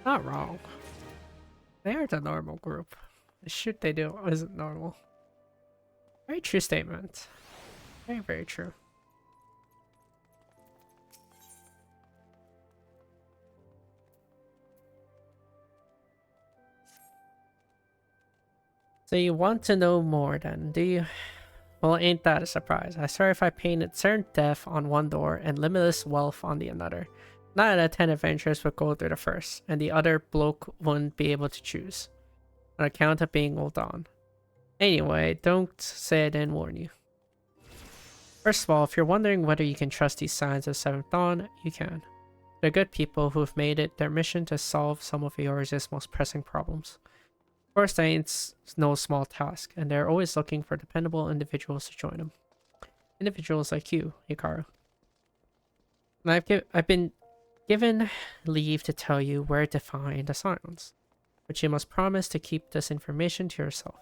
A: Not wrong. They aren't a normal group. The shit they do isn't normal. Very true statement. Very, very true. So you want to know more then, do you? Well, ain't that a surprise? I swear if I painted certain death on one door and limitless wealth on the another, 9 out of 10 adventurers would go through the first, and the other bloke wouldn't be able to choose, on account of being old on. Anyway, don't say I didn't warn you. First of all, if you're wondering whether you can trust these signs of 7th Dawn, you can. They're good people who have made it their mission to solve some of Eorzea's most pressing problems. Of course, that ain't no small task, and they're always looking for dependable individuals to join them. Individuals like you, Hikaru. And I've been given leave to tell you where to find the signs, but you must promise to keep this information to yourself.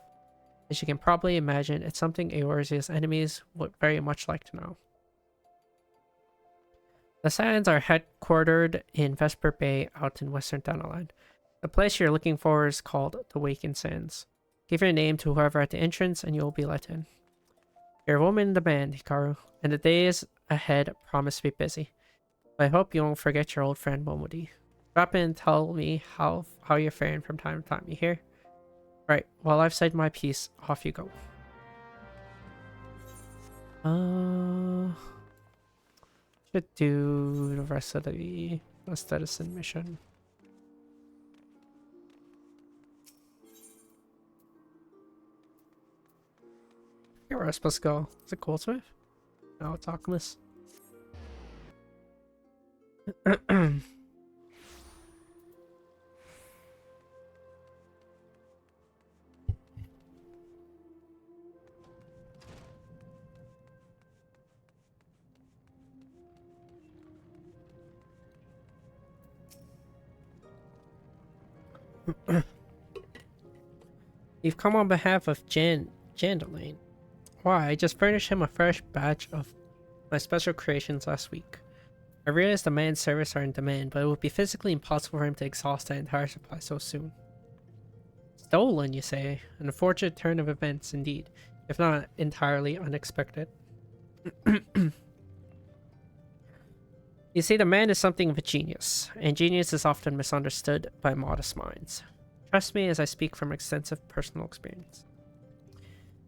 A: As you can probably imagine, it's something Eorzea's enemies would very much like to know. The signs are headquartered in Vesper Bay out in western Danaland. The place you're looking for is called the Wakened Sands. Give your name to whoever at the entrance and you'll be let in. You're a woman in demand, Hikaru, and the days ahead promise to be busy. I hope you won't forget your old friend Momodi. Drop in and tell me how you're faring from time to time, you hear? Right, while I've said my piece, off you go. Should do the rest of the Citizen mission. Where am I supposed to go? Is it Goldsmith? No, it's Alchemist. You've come on behalf of Jandalane. Why, I just furnished him a fresh batch of my special creations last week. I realize the man's service are in demand, but it would be physically impossible for him to exhaust that entire supply so soon. Stolen, you say? An unfortunate turn of events, indeed, if not entirely unexpected. You see, the man is something of a genius, and genius is often misunderstood by modest minds. Trust me as I speak from extensive personal experience.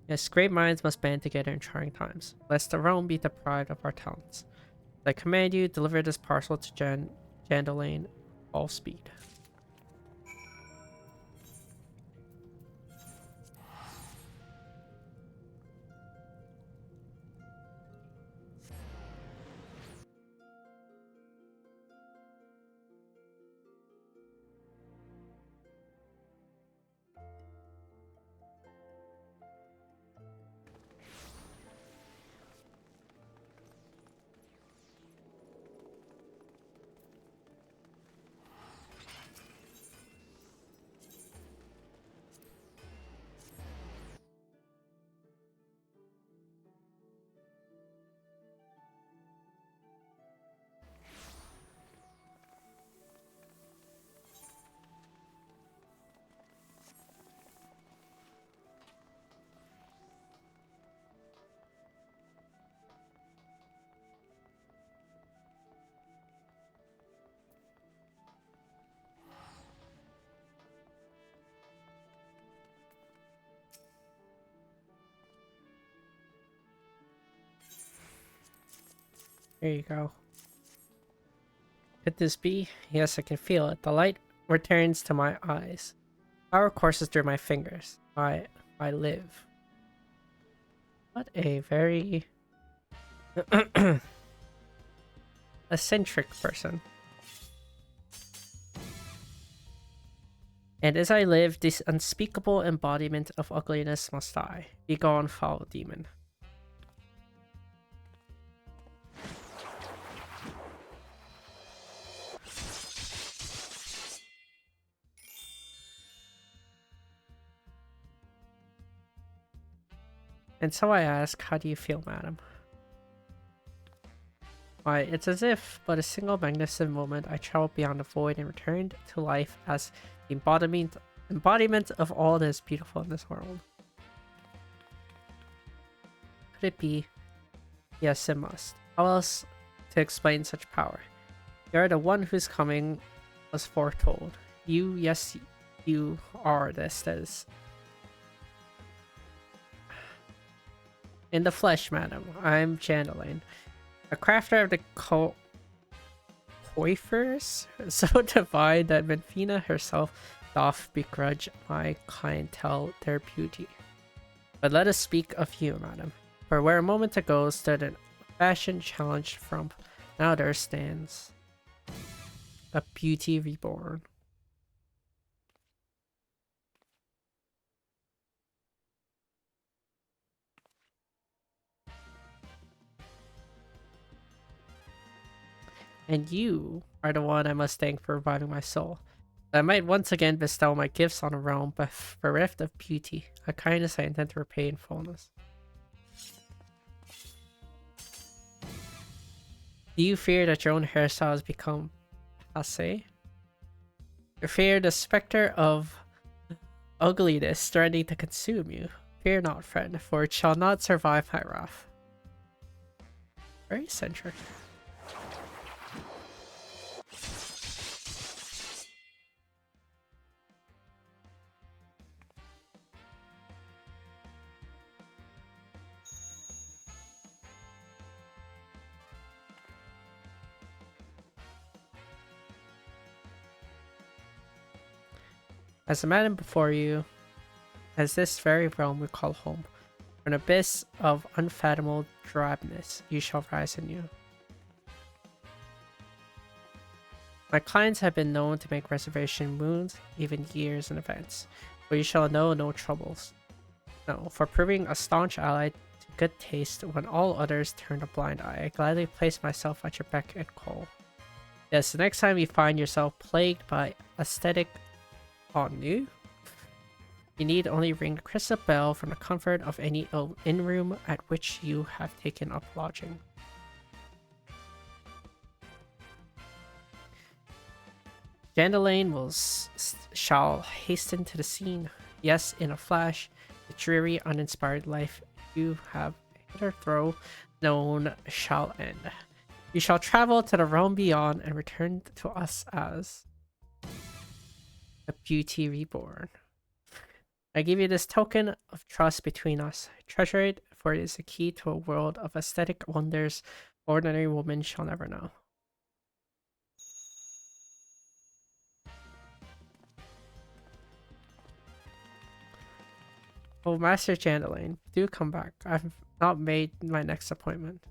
A: Yes, great minds must band together in trying times, lest the realm be deprived of our talents. I command you, deliver this parcel to Jandalane, all speed. There you go. Could this be? Yes, I can feel it. The light returns to my eyes. Power courses through my fingers. I live. What a very eccentric person. And as I live, this unspeakable embodiment of ugliness must die. Be gone, foul demon. And so I ask, how do you feel, madam? Why, it's as if, but a single magnificent moment, I traveled beyond the void and returned to life as the embodiment of all that is beautiful in this world. Could it be? Yes, it must. How else to explain such power? You are the one whose coming was foretold. You, yes, you are this that is. In the flesh, madam, I'm Chandelaine, a crafter of the coiffures, so divine that Menfina herself doth begrudge my clientele their beauty. But let us speak of you, madam, for where a moment ago stood an fashion challenged from, now there stands a beauty reborn. And you are the one I must thank for reviving my soul. I might once again bestow my gifts on a realm bereft of beauty, a kindness I intend to repay in fullness. Do you fear that your own hairstyle has become passé? You fear the specter of ugliness threatening to consume you? Fear not, friend, for it shall not survive my wrath. Very eccentric. As the madam before you, as this very realm we call home, an abyss of unfathomable drabness you shall rise anew. My clients have been known to make reservation moons, even years in advance, but you shall know no troubles. No, for proving a staunch ally to good taste when all others turned a blind eye, I gladly place myself at your beck and call. Yes, the next time you find yourself plagued by aesthetic ennui, you need only ring the crystal bell from the comfort of any inn-room at which you have taken up lodging. Chandelaine shall hasten to the scene. Yes, in a flash, the dreary, uninspired life you have hitherto known shall end. You shall travel to the realm beyond and return to us as a beauty reborn. I give you this token of trust between us. Treasure it, for it is the key to a world of aesthetic wonders ordinary women shall never know. Oh, Master Chandelaine, do come back. I've not made my next appointment.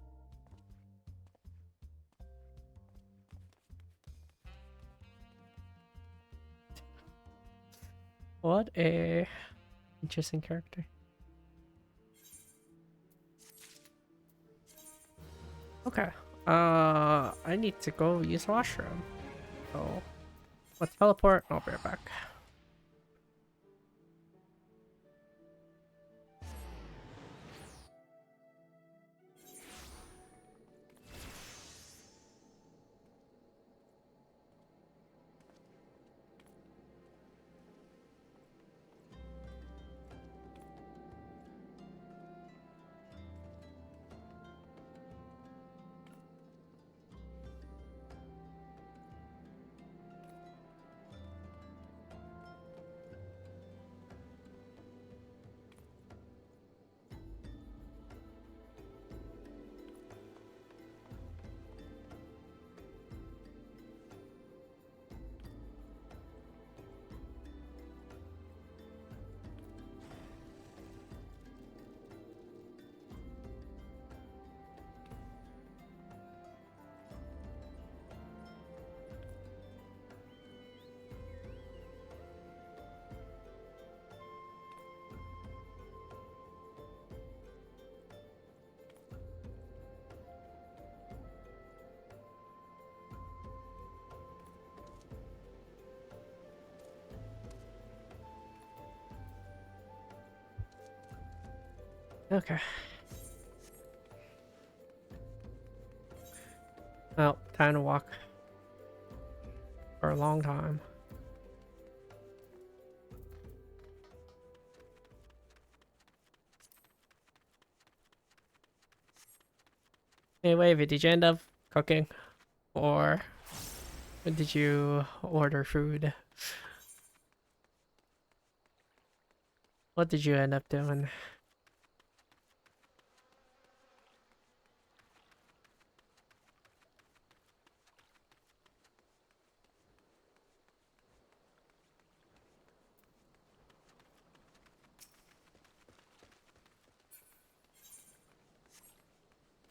A: What a interesting character. Okay. I need to go use the washroom. So let's teleport. I'll be right back. Okay. Well, time to walk for a long time. Hey, Wavy, did you end up cooking? Or did you order food? What did you end up doing?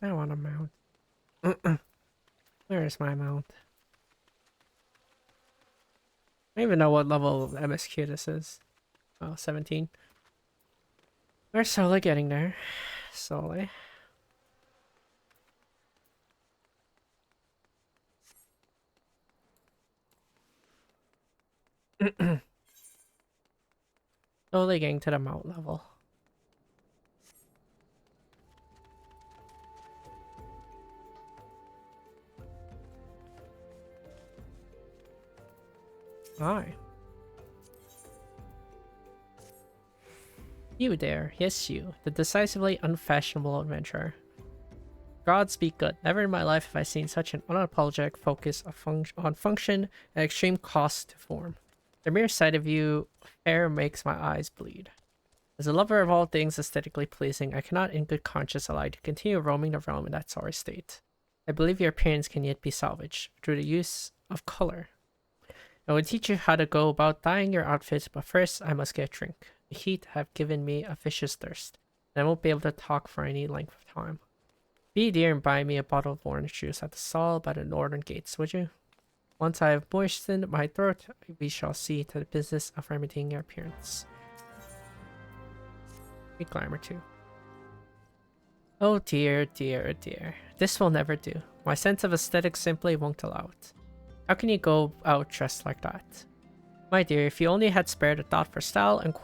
A: I don't want a mount. Where is my mount? I don't even know what level of MSQ this is. Oh, 17. We're slowly getting there. Slowly. Slowly getting to the mount level. Hi. You there, yes you, the decisively unfashionable adventurer. Gods be good. Never in my life have I seen such an unapologetic focus on function and extreme cost to form. The mere sight of you fair makes my eyes bleed. As a lover of all things aesthetically pleasing, I cannot in good conscience allow you to continue roaming the realm in that sorry state. I believe your appearance can yet be salvaged through the use of color. I will teach you how to go about dyeing your outfits, but first I must get a drink. The heat have given me a vicious thirst, and I won't be able to talk for any length of time. Be dear and buy me a bottle of orange juice at the stall by the northern gates, would you? Once I have moistened my throat, we shall see to the business of remedying your appearance. We glamour too. Oh dear, dear, dear. This will never do. My sense of aesthetics simply won't allow it. How can you go out dressed like that? My dear, if you only had spared a thought for style and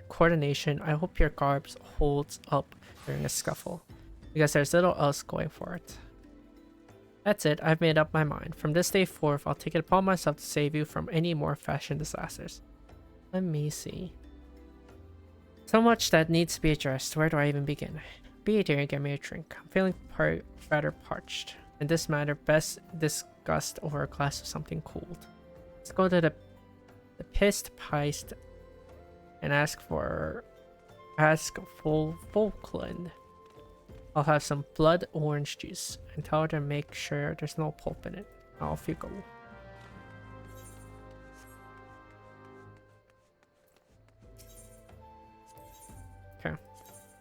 A: coordination, I hope your garb holds up during a scuffle, because there's little else going for it. That's it, I've made up my mind. From this day forth, I'll take it upon myself to save you from any more fashion disasters. Let me see. So much that needs to be addressed. Where do I even begin? Be a dear and get me a drink. I'm feeling rather parched. In this matter, best discussed over a glass of something cold. Let's go to the pissed Peist and ask Falkland. I'll have some blood orange juice and tell her to make sure there's no pulp in it. Off you go. Okay,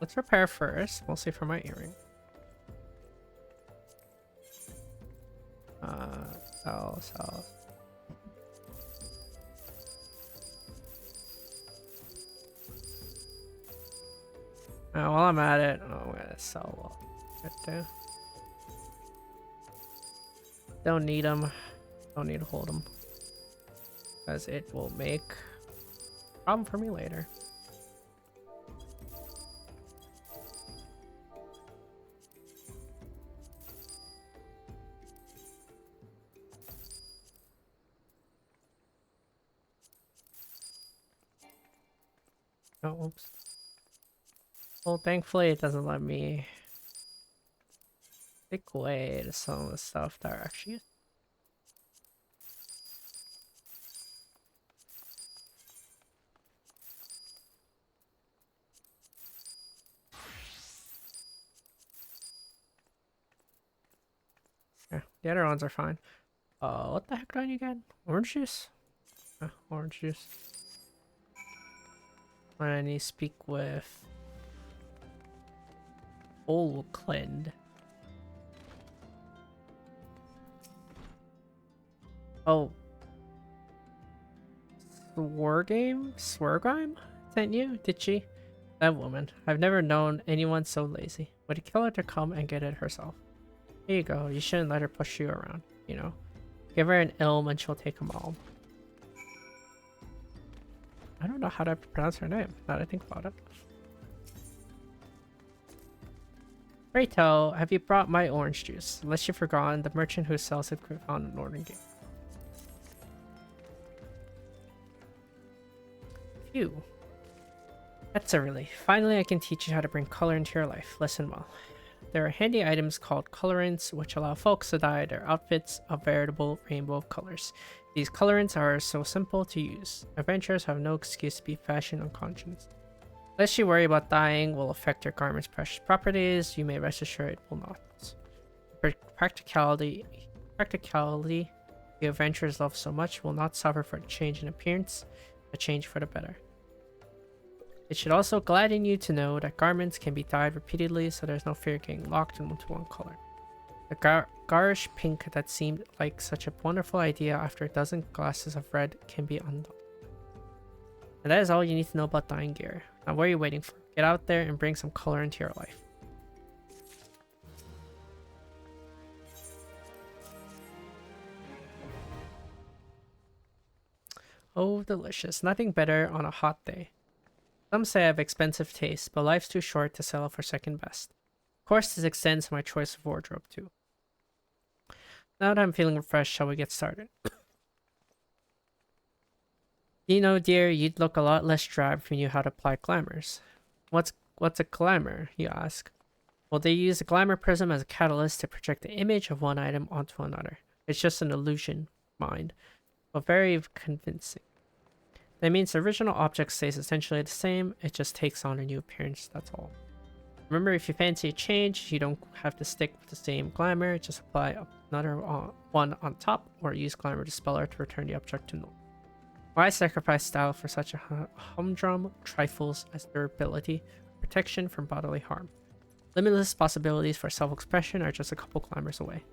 A: let's repair first, mostly for my earring. Sell. While I'm at it, I'm gonna sell right there. Don't need them. Don't need to hold them, because it will make a problem for me later. Oh, oops. Well, thankfully it doesn't let me take away to some of the stuff that are actually. Yeah, the other ones are fine. What the heck do I need again? Orange juice? Orange juice. I need to speak with Falkland. Oh. Swergime? Sent you? Did she? That woman. I've never known anyone so lazy. Would you kill her to come and get it herself? Here you go. You shouldn't let her push you around, you know? Give her an ilm and she'll take them all. I don't know how to pronounce her name, now that I think about it. Pray tell, have you brought my orange juice? Unless you've forgotten, the merchant who sells it on the northern gate. Phew. That's a relief. Finally, I can teach you how to bring color into your life. Listen well. There are handy items called colorants, which allow folks to dye their outfits a veritable rainbow of colors. These colorants are so simple to use. Adventurers have no excuse to be fashion unconscious. Lest you worry about dyeing will affect your garment's precious properties, you may rest assured it will not. Practicality the adventurers love so much will not suffer for a change in appearance, a change for the better. It should also gladden you to know that garments can be dyed repeatedly, so there's no fear of getting locked into one color. The garish pink that seemed like such a wonderful idea after a dozen glasses of red can be undone. And that is all you need to know about dyeing gear. Now what are you waiting for? Get out there and bring some color into your life. Oh, delicious. Nothing better on a hot day. Some say I have expensive taste, but life's too short to settle for second best. Of course, this extends to my choice of wardrobe too. Now that I'm feeling refreshed, shall we get started? You know, dear, you'd look a lot less drab if you knew how to apply glamours. What's a glamour, you ask? Well, they use a glamour prism as a catalyst to project the image of one item onto another. It's just an illusion, mind, but very convincing. That means the original object stays essentially the same, it just takes on a new appearance, that's all. Remember, if you fancy a change, you don't have to stick with the same glamour, just apply another one on top, or use glamour dispeller to return the object to normal. Why sacrifice style for such a humdrum trifles as durability, protection from bodily harm? Limitless possibilities for self-expression are just a couple glamours away.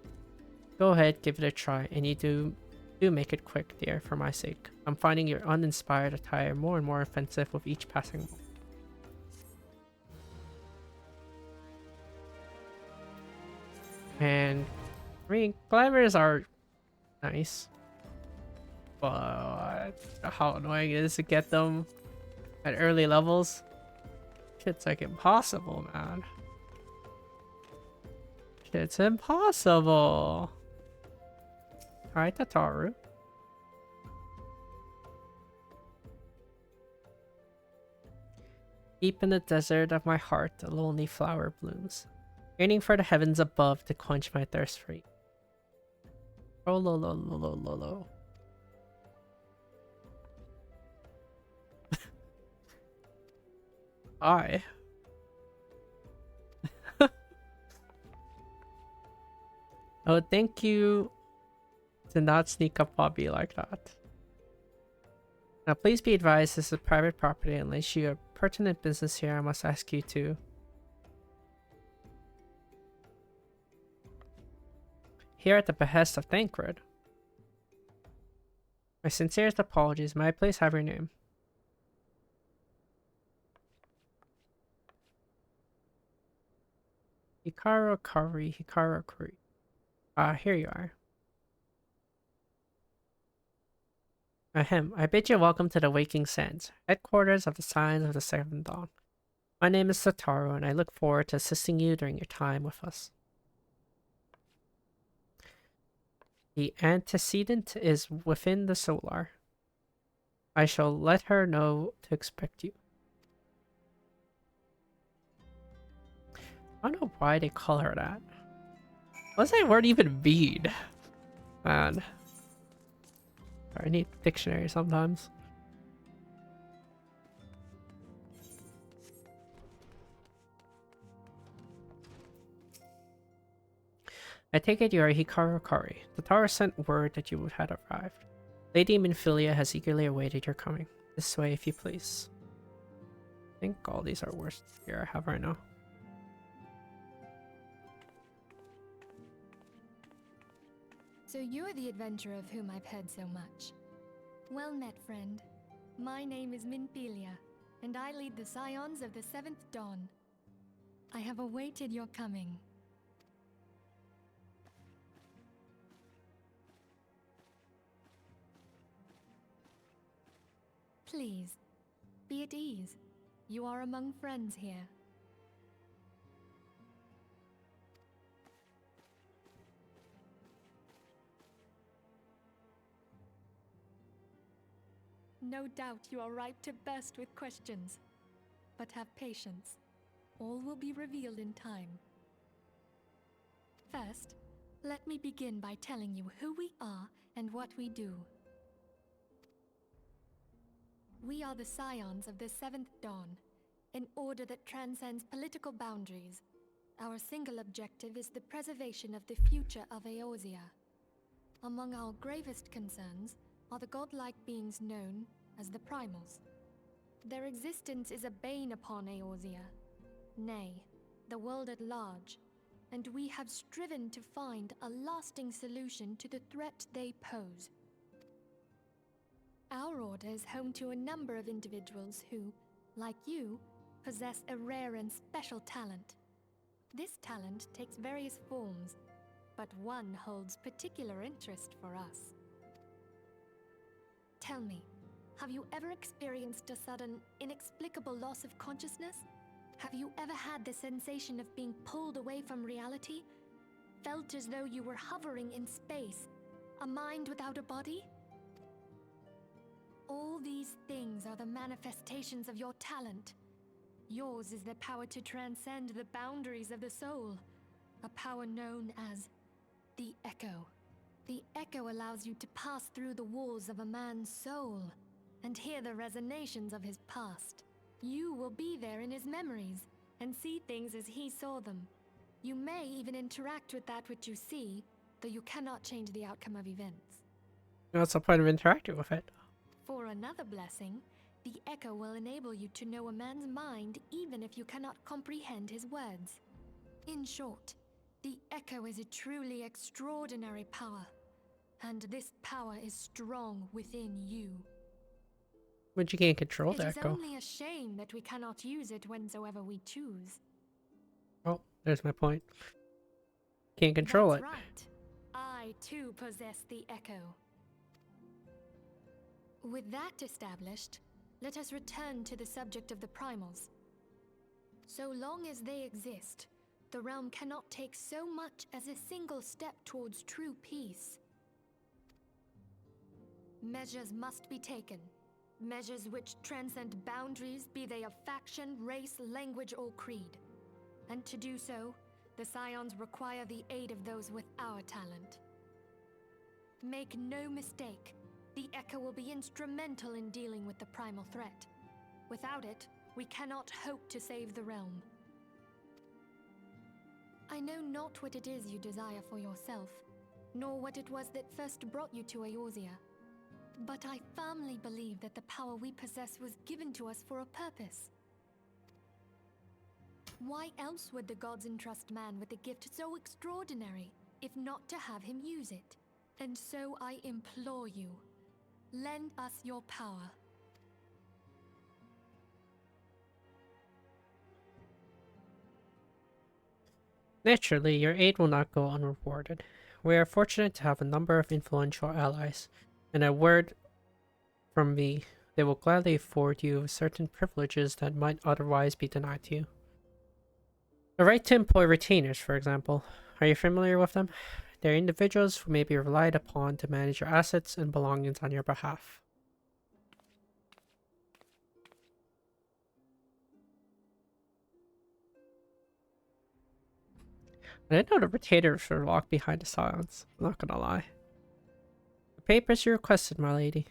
A: Go ahead, give it a try, and you do make it quick, dear, for my sake. I'm finding your uninspired attire more and more offensive with each passing moment. And I mean, glamours are nice, but how annoying it is to get them at early levels. Shit's like impossible, man. Shit's impossible. Alright, Tataru. Deep in the desert of my heart, a lonely flower blooms, yearning for the heavens above to quench my thirst for you. Oh, lo, lo, lo, lo, lo, lo. I. Oh, thank you to not sneak up on me like that. Now, please be advised this is private property. Unless you have pertinent business here, I must ask you to. Here at the behest of Thancred. My sincerest apologies. May I please have your name? Hikaru Kuri. Here you are. Ahem. I bid you welcome to the Waking Sands, headquarters of the Signs of the Seventh Dawn. My name is Satoru, and I look forward to assisting you during your time with us. The antecedent is within the solar. I shall let her know to expect you. I don't know why they call her that. What does that word even mean? Man. I need a dictionary sometimes. I take it you are Hikaru Kari. The tower sent word that you had arrived. Lady Minfilia has eagerly awaited your coming. This way, if you please. I think all these are worse here I have right now.
B: So you're the adventurer of whom I've heard so much. Well met, friend. My name is Minfilia, and I lead the Scions of the Seventh Dawn. I have awaited your coming. Please, be at ease. You are among friends here. No doubt you are ripe to burst with questions. But have patience. All will be revealed in time. First, let me begin by telling you who we are and what we do. We are the scions of the Seventh Dawn, an order that transcends political boundaries. Our single objective is the preservation of the future of Eorzea. Among our gravest concerns are the godlike beings known as the Primals. Their existence is a bane upon Eorzea, nay, the world at large, and we have striven to find a lasting solution to the threat they pose. Our order is home to a number of individuals who, like you, possess a rare and special talent. This talent takes various forms, but one holds particular interest for us. Tell me, have you ever experienced a sudden, inexplicable loss of consciousness? Have you ever had the sensation of being pulled away from reality? Felt as though you were hovering in space, a mind without a body? All these things are the manifestations of your talent. Yours is the power to transcend the boundaries of the soul, a power known as the Echo. The Echo allows you to pass through the walls of a man's soul and hear the resonations of his past. You will be there in his memories and see things as he saw them. You may even interact with that which you see, though you cannot change the outcome of events.
A: What's the point of interacting with it?
B: For another blessing, the Echo will enable you to know a man's mind even if you cannot comprehend his words. In short, the Echo is a truly extraordinary power, and this power is strong within you.
A: But you can't control the
B: It is
A: Echo.
B: only a shame that we cannot use it whensoever we choose.
A: Oh, there's my point. Can't control
B: That's
A: it.
B: right. I too possess the Echo. With that established, let us return to the subject of the Primals. So long as they exist, the realm cannot take so much as a single step towards true peace. Measures must be taken. Measures which transcend boundaries, be they of faction, race, language, or creed. And to do so, the Scions require the aid of those with our talent. Make no mistake, the Echo will be instrumental in dealing with the primal threat. Without it, we cannot hope to save the realm. I know not what it is you desire for yourself, nor what it was that first brought you to Eorzea. But I firmly believe that the power we possess was given to us for a purpose. Why else would the gods entrust man with a gift so extraordinary, if not to have him use it? And so I implore you, lend us your power.
A: Naturally, your aid will not go unrewarded. We are fortunate to have a number of influential allies, and a word from me, they will gladly afford you certain privileges that might otherwise be denied to you. The right to employ retainers, for example. Are you familiar with them? They are individuals who may be relied upon to manage your assets and belongings on your behalf. I didn't know the retainers were locked behind the silence. I'm not gonna lie. The papers you requested, my lady.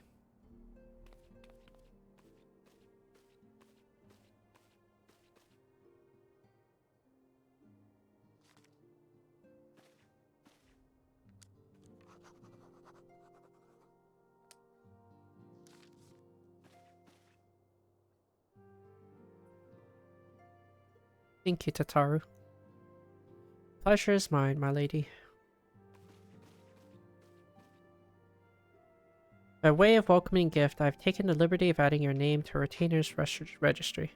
A: Thank you, Tataru. Pleasure is mine, my lady. By way of welcoming gift, I have taken the liberty of adding your name to a retainer's registry.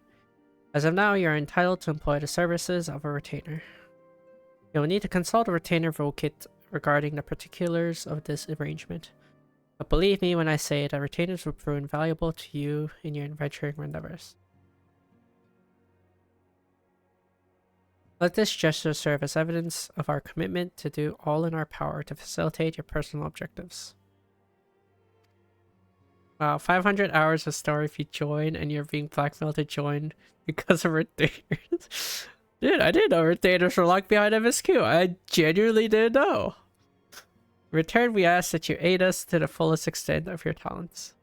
A: As of now, you are entitled to employ the services of a retainer. You will need to consult a retainer vocat regarding the particulars of this arrangement. But believe me when I say that retainers will prove invaluable to you in your adventuring endeavors. Let this gesture serve as evidence of our commitment to do all in our power to facilitate your personal objectives. Wow, 500 hours of story if you join and you're being blackmailed to join because of retainers. Dude, I didn't know retainers were locked behind MSQ. I genuinely didn't know. In return, we ask that you aid us to the fullest extent of your talents.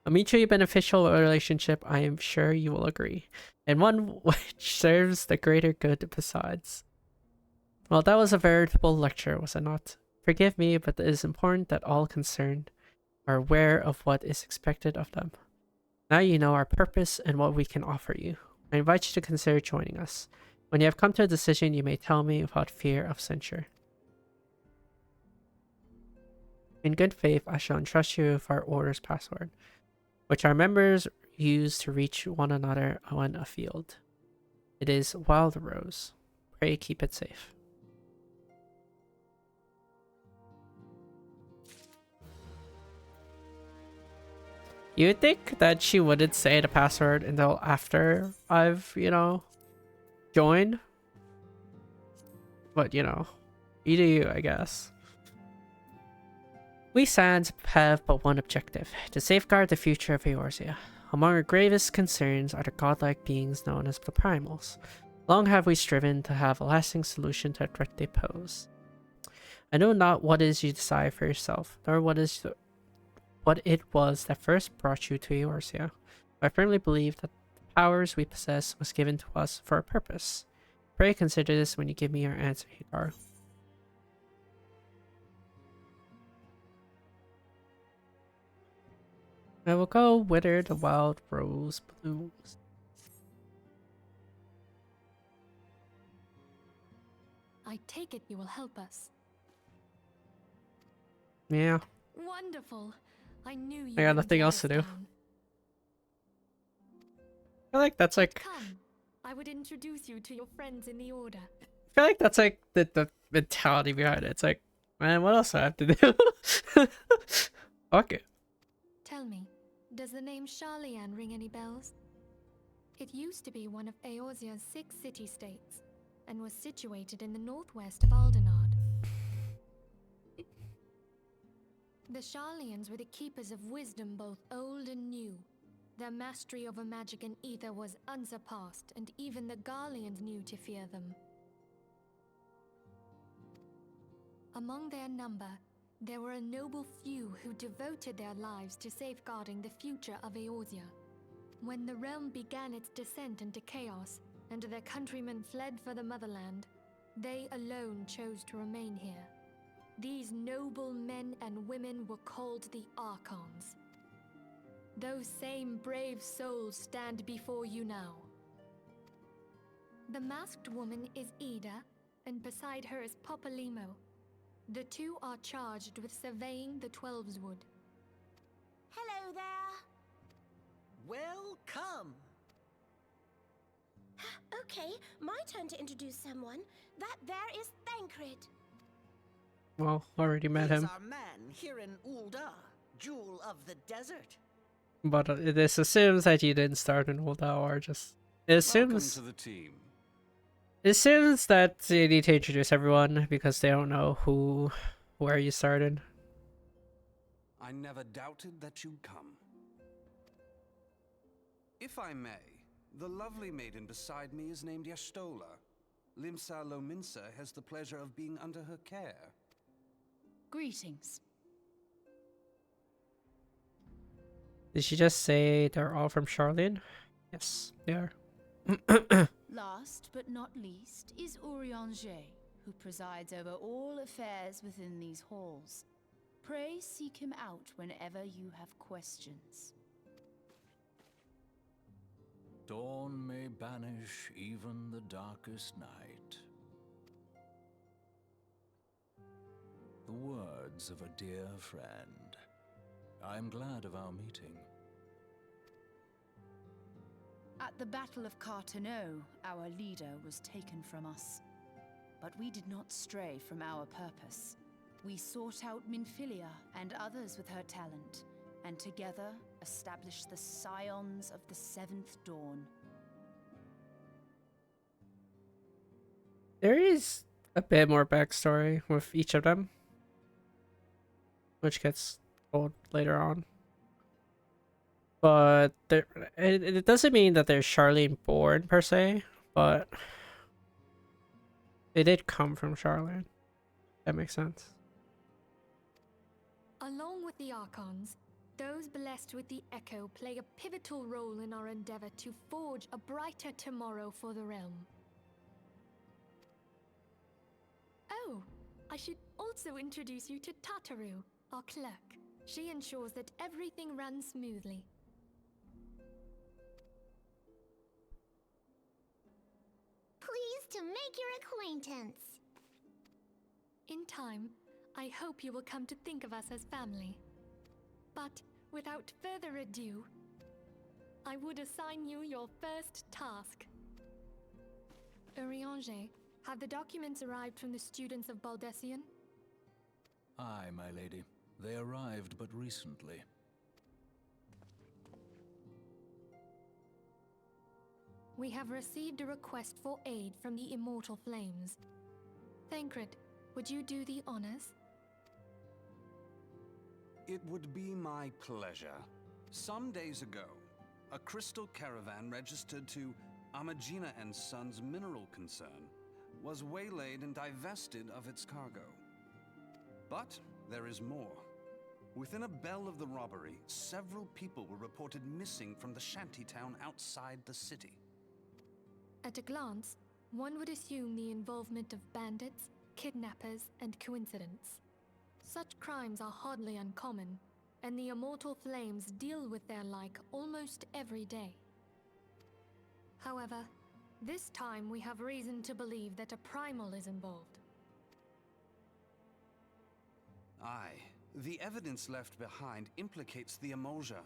A: A mutually beneficial relationship, I am sure you will agree, and one which serves the greater good besides. Well, that was a veritable lecture, was it not? Forgive me, but it is important that all concerned are aware of what is expected of them. Now you know our purpose and what we can offer you. I invite you to consider joining us. When you have come to a decision, you may tell me without fear of censure. In good faith, I shall entrust you with our order's password, which our members use to reach one another when afield. It is Wild Rose. Pray keep it safe. You would think that she wouldn't say the password until after I've, joined. But, you do you, I guess. We Sands have but one objective, to safeguard the future of Eorzea. Among our gravest concerns are the godlike beings known as the Primals. Long have we striven to have a lasting solution to the threat they pose. I know not what is you desire for yourself, nor what it was that first brought you to Eorzea. But I firmly believe that the powers we possess was given to us for a purpose. Pray consider this when you give me your answer, Hikaru. I will go whither the wild rose blooms.
B: I take it you will help us.
A: Yeah.
B: Wonderful. I knew you.
A: I got nothing else to do. I feel like that's like.
B: Come, I would introduce you to your friends in the order.
A: I feel like that's like the mentality behind it. It's like, man, what else do I have to do? Fuck it.
B: Tell me, does the name Sharlayan ring any bells? It used to be one of Eorzea's 6 city-states, and was situated in the northwest of Aldenard. The Sharlayans were the keepers of wisdom both old and new. Their mastery over magic and ether was unsurpassed, and even the Garleans knew to fear them. Among their number, there were a noble few who devoted their lives to safeguarding the future of Eorzea. When the realm began its descent into chaos, and their countrymen fled for the motherland, they alone chose to remain here. These noble men and women were called the Archons. Those same brave souls stand before you now. The masked woman is Ida, and beside her is Popolimo. The two are charged with surveying the Twelveswood.
C: Hello there.
D: Welcome.
C: Okay, my turn to introduce someone. That there is Thancred.
A: Well, already met
D: He's
A: him.
D: our man here in Ul'dah, Jewel of the Desert.
A: But this assumes that you didn't start in Ul'dah, or just it assumes
E: Welcome to the team.
A: it assumes that you need to introduce everyone because they don't know where you started.
E: I never doubted that you'd come. If I may, the lovely maiden beside me is named Y'shtola. Limsa Lominsa has the pleasure of being under her care.
F: Greetings.
A: Did she just say they're all from Sharlayan? Yes, they are.
F: Last but not least is Urianger, who presides over all affairs within these halls. Pray seek him out whenever you have questions.
G: Dawn may banish even the darkest night. The words of a dear friend. I am glad of our meeting.
F: At the Battle of Carteneau, our leader was taken from us. But we did not stray from our purpose. We sought out Minfilia and others with her talent, and together established the Scions of the Seventh Dawn.
A: There is a bit more backstory with each of them, which gets told later on. But it doesn't mean that there's Charlene born per se, but they did come from Charlene. That makes sense.
B: Along with the Archons, those blessed with the Echo play a pivotal role in our endeavor to forge a brighter tomorrow for the realm. Oh, I should also introduce you to Tataru, our clerk. She ensures that everything runs smoothly.
C: Pleased to make your acquaintance.
B: In time, I hope you will come to think of us as family. But without further ado, I would assign you your first task. Urianger, have the documents arrived from the students of Baldessian?
G: Aye, my lady. They arrived but recently.
B: We have received a request for aid from the Immortal Flames. Thancred, would you do the honors?
E: It would be my pleasure. Some days ago, a crystal caravan registered to Amagina and Sons mineral concern was waylaid and divested of its cargo. But there is more. Within a bell of the robbery, several people were reported missing from the shantytown outside the city.
B: At a glance, one would assume the involvement of bandits, kidnappers, and coincidence. Such crimes are hardly uncommon, and the Immortal Flames deal with their like almost every day. However, this time we have reason to believe that a primal is involved.
E: Aye, the evidence left behind implicates the Emulja,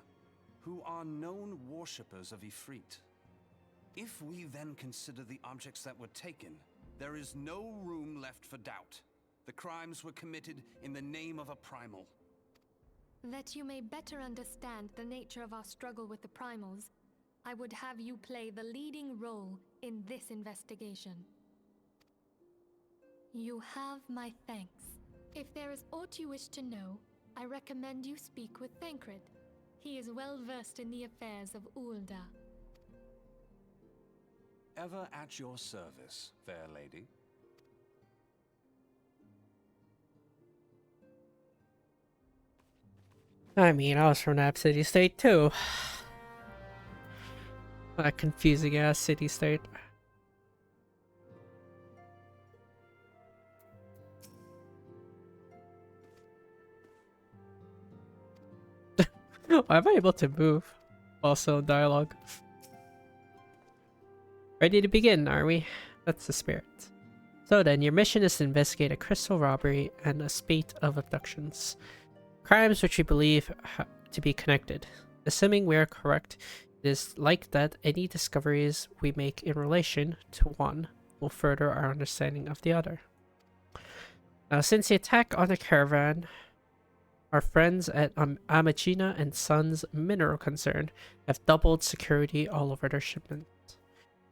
E: who are known worshippers of Ifrit. If we then consider the objects that were taken, there is no room left for doubt. The crimes were committed in the name of a primal.
B: That you may better understand the nature of our struggle with the primals, I would have you play the leading role in this investigation. You have my thanks. If there is aught you wish to know, I recommend you speak with Thancred. He is well versed in the affairs of Ulda.
E: Ever at your service, fair lady.
A: I mean, I was from that city-state too. That confusing ass city-state. Why am I able to move? Also, dialogue. Ready to begin, are we? That's the spirit. So then, your mission is to investigate a crystal robbery and a spate of abductions. Crimes which we believe to be connected. Assuming we are correct, it is like that any discoveries we make in relation to one will further our understanding of the other. Now, since the attack on the caravan, our friends at Amagina and Sons Mineral Concern have doubled security all over their shipment.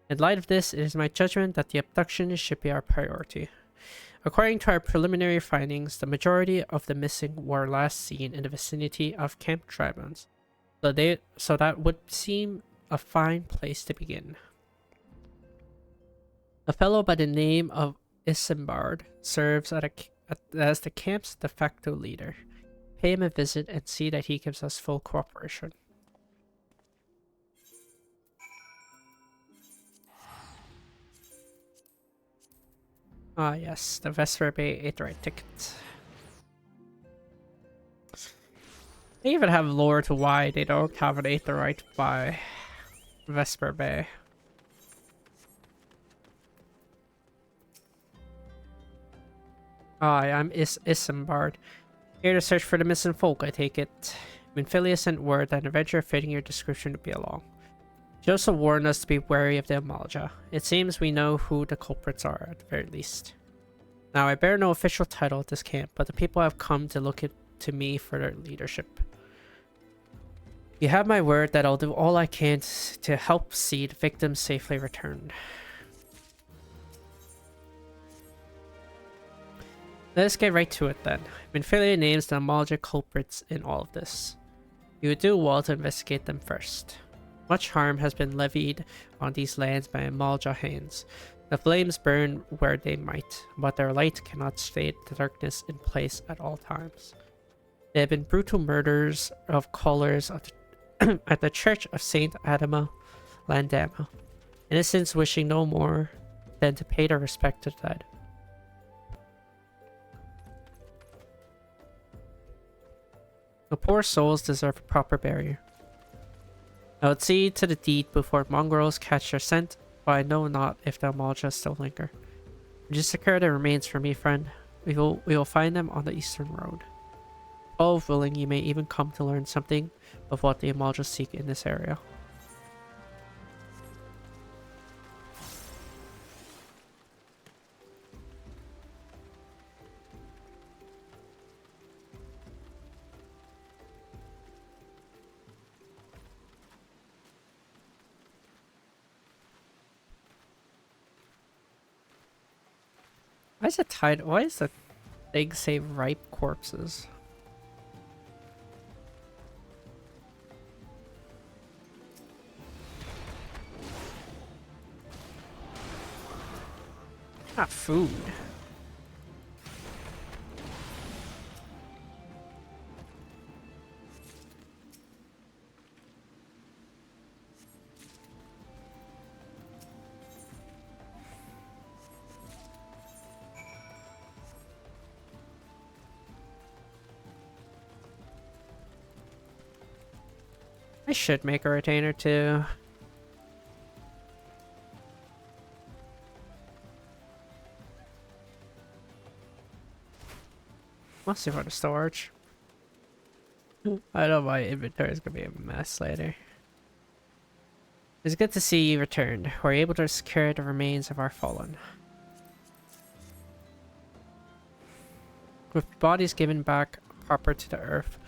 A: In light of this, it is my judgment that the abduction should be our priority. According to our preliminary findings, the majority of the missing were last seen in the vicinity of Camp Tribunes, so that would seem a fine place to begin. A fellow by the name of Isambard serves as the camp's de facto leader. Pay him a visit and see that he gives us full cooperation. Ah yes, the Vesper Bay Aetheryte ticket. They even have lore to why they don't have an Aetheryte by Vesper Bay. Hi, I'm Isambard. Here to search for the missing folk, I take it. Minfilia sent word that an adventure fitting your description to be along. She also warned us to be wary of the Amalja. It seems we know who the culprits are, at the very least. Now, I bear no official title at this camp, but the people have come to look to me for their leadership. You have my word that I'll do all I can to help see the victims safely returned. Let's get right to it then. Minfilia names the Amalja culprits in all of this. You would do well to investigate them first. Much harm has been levied on these lands by Amalja hands. The flames burn where they might, but their light cannot stay the darkness in place at all times. There have been brutal murders of callers at the Church of Saint Adama Landama, innocents wishing no more than to pay their respect to the dead. The poor souls deserve a proper burial. I would see to the deed before mongrels catch their scent, but I know not if the Amalja still linger. Would you secure their remains for me, friend? We will find them on the eastern road. All willing, you may even come to learn something of what the Amalja seek in this area. Why is it tied? Why is the thing say ripe corpses? Not food. I should make a retainer too. Mostly for the storage. I know my inventory is gonna be a mess later. It's good to see you returned. We're able to secure the remains of our fallen. With bodies given back proper to the earth,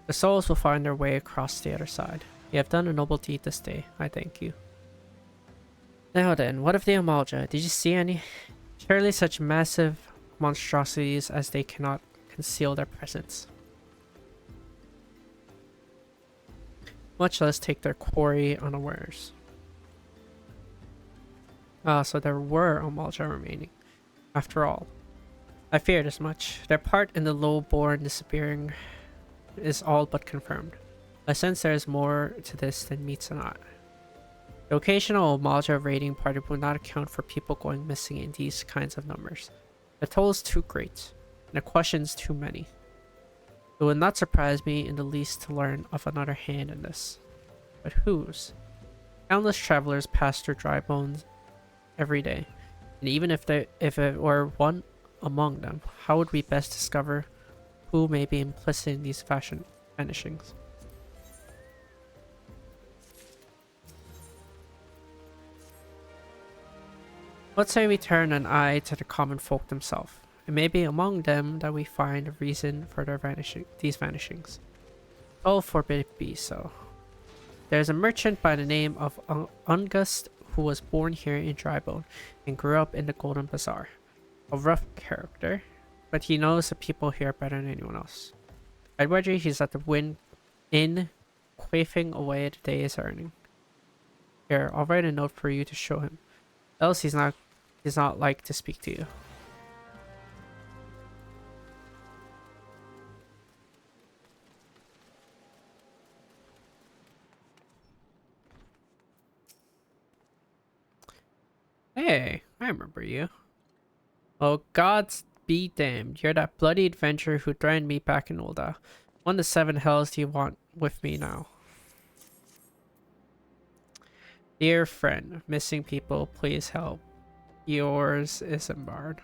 A: the souls will find their way across the other side. You have done a noble deed this day. I thank you. Now then, what of the Amalja? Did you see any? Surely such massive monstrosities as they cannot conceal their presence. Much less take their quarry unawares. Ah, so there were Amalja remaining. After all, I feared as much. Their part in the low-born disappearing is all but confirmed. I sense there is more to this than meets an eye. The occasional Amalja raiding party will not account for people going missing in these kinds of numbers. The toll is too great, and the questions too many. It would not surprise me in the least to learn of another hand in this. But whose? Countless travelers pass through dry bones every day, and even if it were one among them, how would we best discover who may be implicit in these vanishings? Let's say we turn an eye to the common folk themselves. It may be among them that we find a reason for these vanishings. Oh, forbid it be so. There's a merchant by the name of Ungust who was born here in Drybone and grew up in the Golden Bazaar. A rough character, but he knows the people here better than anyone else. I'd wager he's at the inn, quaffing away the day's earning. Here, I'll write a note for you to show him. Else he's not like to speak to you. Hey, I remember you. Oh, gods be damned. You're that bloody adventurer who threatened me back in Ulda. What in the seven hells do you want with me now? Dear friend, missing people, please help. Yours is embarred.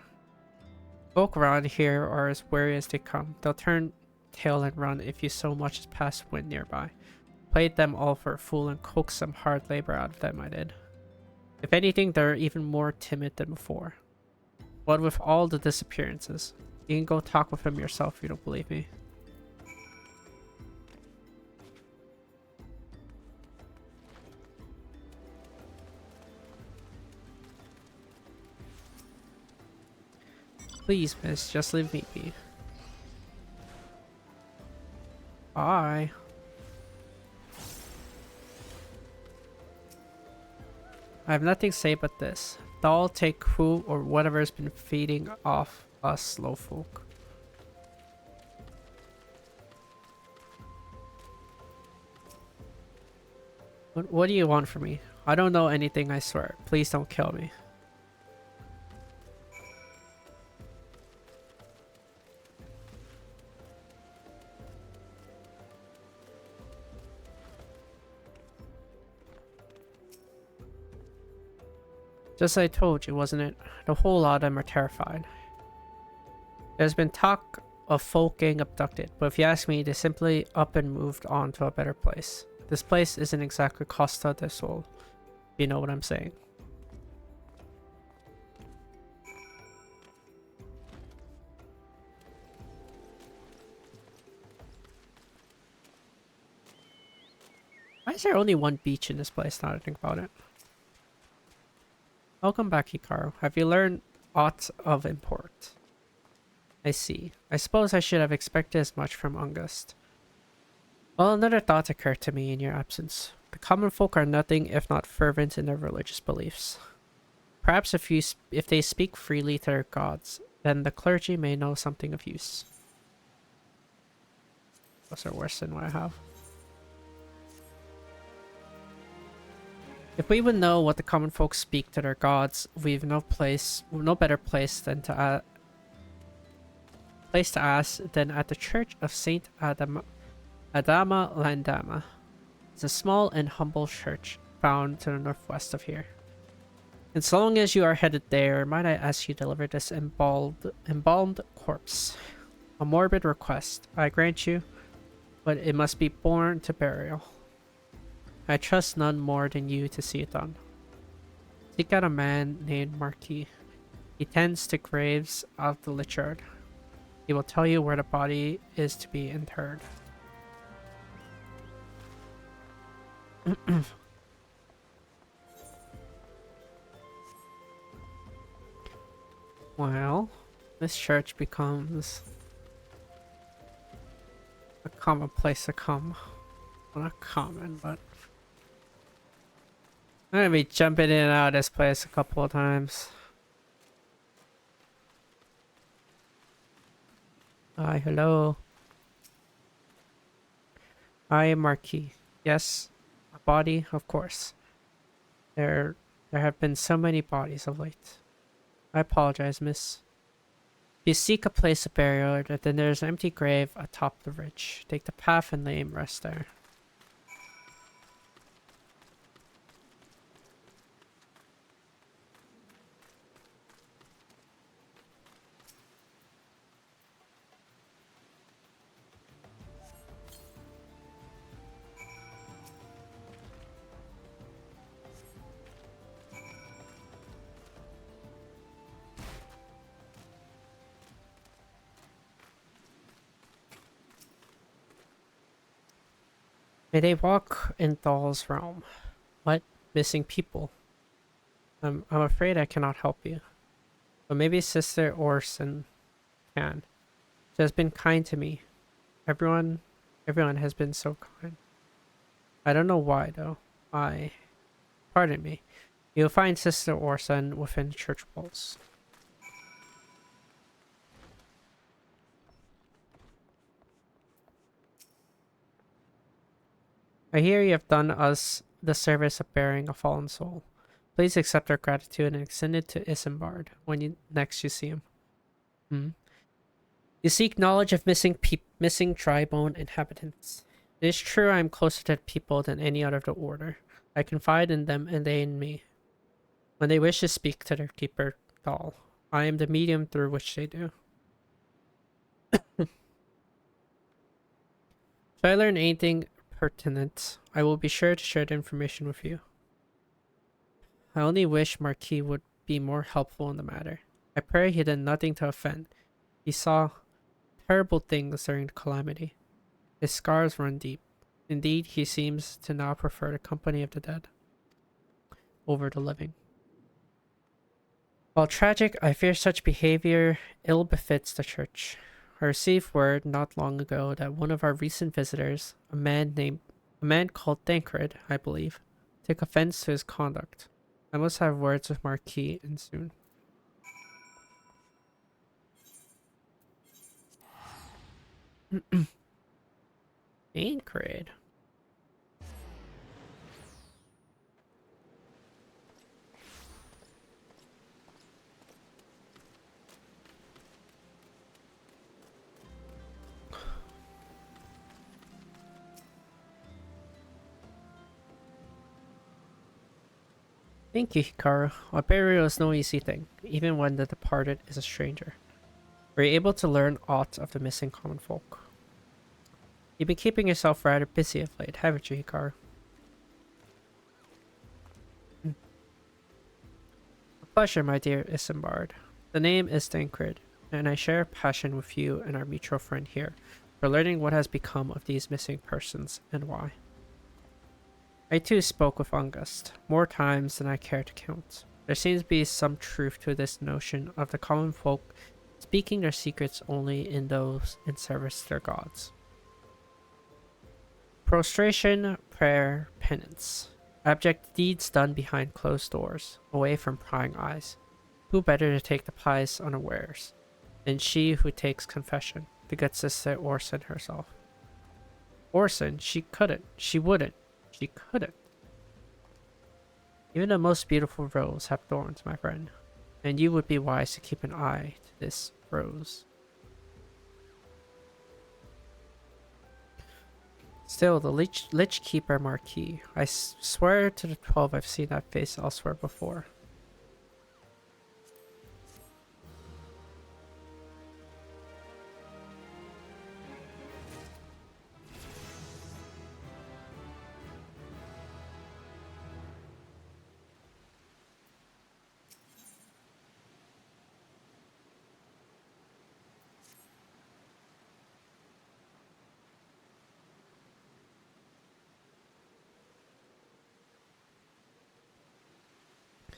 A: Folk around here are as wary as they come. They'll turn tail and run if you so much as pass wind nearby. Played them all for a fool and coaxed some hard labor out of them, I did. If anything, they're even more timid than before. What with all the disappearances? You can go talk with him yourself if you don't believe me. Please, miss, just leave me be. Bye. I have nothing to say but this. Doll, take who or whatever has been feeding off us slow folk. What do you want from me? I don't know anything, I swear. Please don't kill me. Just as I told you, wasn't it? The whole lot of them are terrified. There's been talk of folk getting abducted, but if you ask me, they simply up and moved on to a better place. This place isn't exactly Costa del Sol, if you know what I'm saying. Why is there only one beach in this place now that I think about it? Welcome back, Hikaru. Have you learned aught of import? I see. I suppose I should have expected as much from August. Well, another thought occurred to me in your absence. The common folk are nothing if not fervent in their religious beliefs. Perhaps if they speak freely to their gods, then the clergy may know something of use. Those are worse than what I have. If we would know what the common folk speak to their gods, we've no better place than to ask than at the Church of Saint Adama Landama. It's a small and humble church found to the northwest of here. And so long as you are headed there, might I ask you to deliver this embalmed corpse? A morbid request, I grant you, but it must be borne to burial. I trust none more than you to see it done. Seek out a man named Marquis. He tends to graves of the Lichard. He will tell you where the body is to be interred. Well, this church becomes a common place to come. Well, not common, but I'm gonna be jumping in and out of this place a couple of times. Hi, hello. I am Marquis. Yes, a body, of course. There have been so many bodies of late. I apologize, miss. If you seek a place of burial, then there's an empty grave atop the ridge. Take the path and lay him rest there. May they walk in Thal's realm. What? Missing people? I'm afraid I cannot help you. But maybe Sister Orson can. She has been kind to me. Everyone has been so kind. I don't know why though. Pardon me. You'll find Sister Orson within church walls. I hear you have done us the service of burying a fallen soul. Please accept our gratitude and extend it to Isambard when next you see him. You seek knowledge of missing Tribone inhabitants. It is true I am closer to the people than any other of the order. I confide in them and they in me. When they wish to speak to their keeper, Thal, I am the medium through which they do. If I learn anything pertinent, I will be sure to share the information with you. I only wish Marquis would be more helpful in the matter. I pray he did nothing to offend. He saw terrible things during the calamity. His scars run deep. Indeed, he seems to now prefer the company of the dead over the living. While tragic, I fear such behavior ill befits the church. I received word not long ago that one of our recent visitors, a man called Tancred, I believe, took offense to his conduct. I must have words with Marquis and soon. Tancred. Thank you, Hikaru. A burial is no easy thing, even when the departed is a stranger. Were you able to learn aught of the missing common folk? You've been keeping yourself rather busy of late, haven't you, Hikaru? A pleasure, my dear Isambard. The name is Tancred, and I share a passion with you and our mutual friend here for learning what has become of these missing persons and why. I too spoke with August, more times than I care to count. There seems to be some truth to this notion of the common folk speaking their secrets only in those in service to their gods. Prostration, prayer, penance. Abject deeds done behind closed doors, away from prying eyes. Who better to take the pies unawares than she who takes confession, the good sister Orson herself? Orson, she couldn't, she wouldn't. She couldn't. Even the most beautiful rose have thorns, my friend, and you would be wise to keep an eye to this rose. Still, the Lich Keeper Marquis. I swear to the 12 I've seen that face elsewhere before.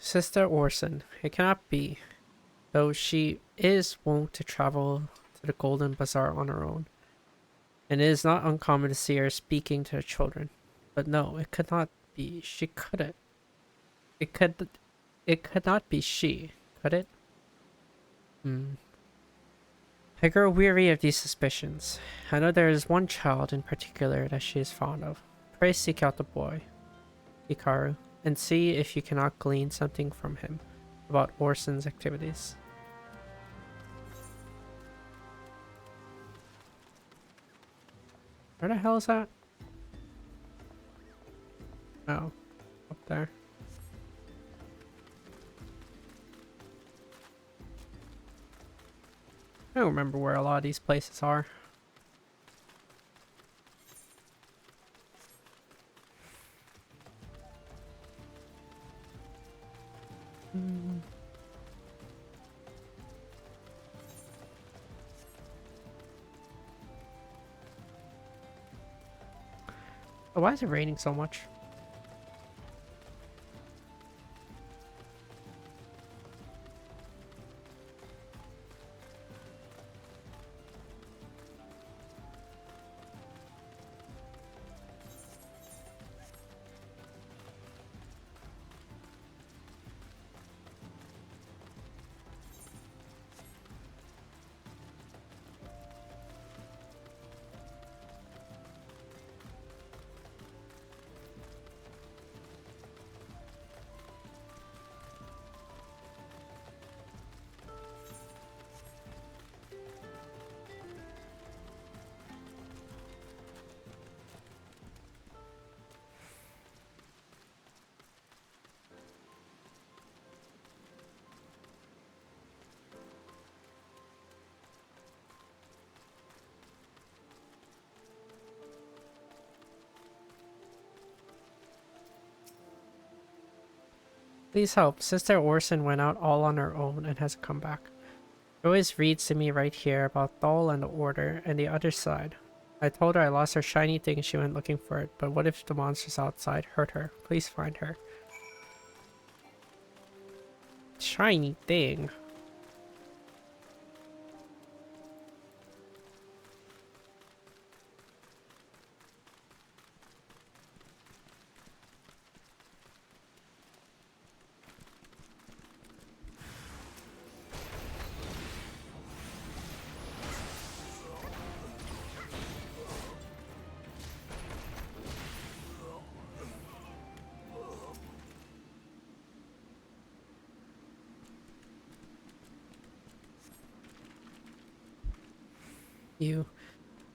A: Sister Orson, it cannot be, though she is wont to travel to the Golden Bazaar on her own, and it is not uncommon to see her speaking to the children. But no, it could not be. She couldn't. It could not be she, could it? I grow weary of these suspicions. I know there is one child in particular that she is fond of. Pray seek out the boy, Hikaru, and see if you cannot glean something from him about Orson's activities. Where the hell is that? Oh, up there. I don't remember where a lot of these places are. Oh, why is it raining so much? Please help. Sister Orson went out all on her own and hasn't come back. She always reads to me right here about Thal and the Order and the other side. I told her I lost her shiny thing and she went looking for it, but what if the monsters outside hurt her? Please find her. shiny thing.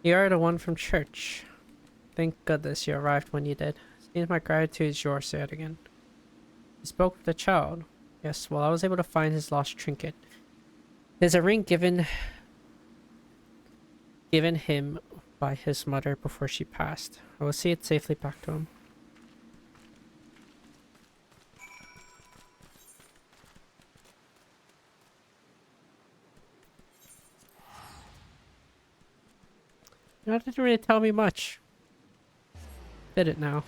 A: You are the one from church. Thank goodness you arrived when you did. Seems my gratitude is yours yet again. You spoke with the child. Yes, well, I was able to find his lost trinket. There's a ring given him by his mother before she passed. I will see it safely back to him. That didn't really tell me much. Did it now?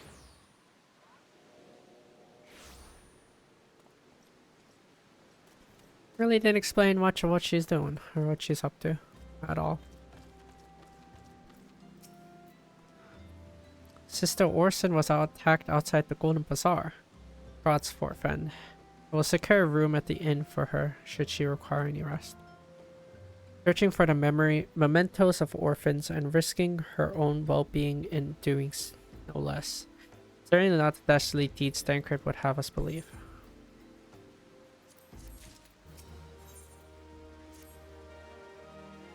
A: Really didn't explain much of what she's doing or what she's up to at all. Sister Orson was attacked outside the Golden Bazaar. God's forefend. I will secure a room at the inn for her should she require any rest. Searching for the mementos of orphans and risking her own well-being in doing no less. Certainly not the dastardly deeds Tancred would have us believe.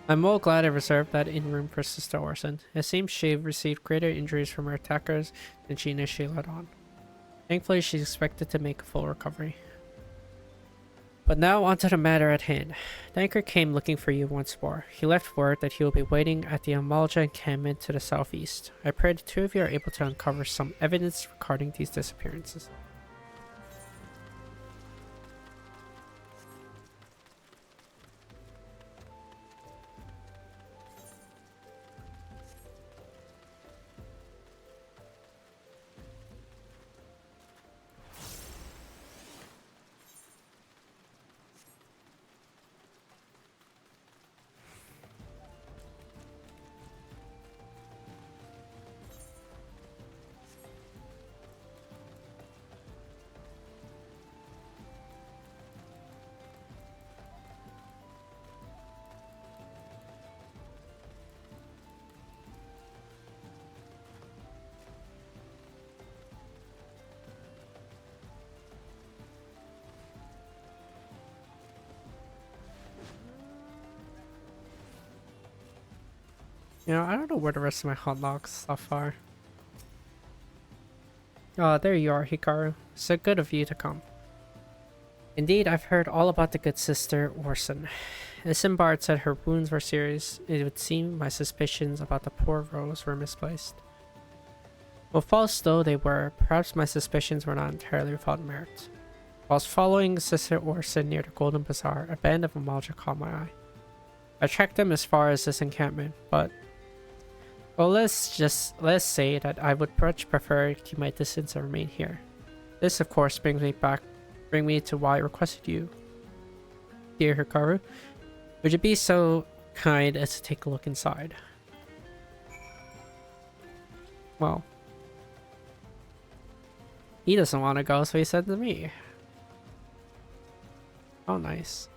A: I'm well glad I reserved that inn room for Sister Orson. It seems she received greater injuries from her attackers than she initially let on. Thankfully, she's expected to make a full recovery. But now onto the matter at hand. Tancred came looking for you once more. He left word that he will be waiting at the Amalja encampment to the southeast. I pray the two of you are able to uncover some evidence regarding these disappearances. You know, I don't know where the rest of my hot logs stuff are. Ah, there you are, Hikaru. So good of you to come. Indeed, I've heard all about the good sister, Orson. Isambard said her wounds were serious. It would seem my suspicions about the poor Rose were misplaced. Well, false though they were, perhaps my suspicions were not entirely without merit. Whilst following Sister Orson near the Golden Bazaar, a band of Amalja caught my eye. I tracked them as far as this encampment, but... well, let's say that I would much prefer to keep my distance and remain here. This, of course, brings me to why I requested you. Dear Hikaru, would you be so kind as to take a look inside? Well, he doesn't want to go, so he said to me. Oh, nice.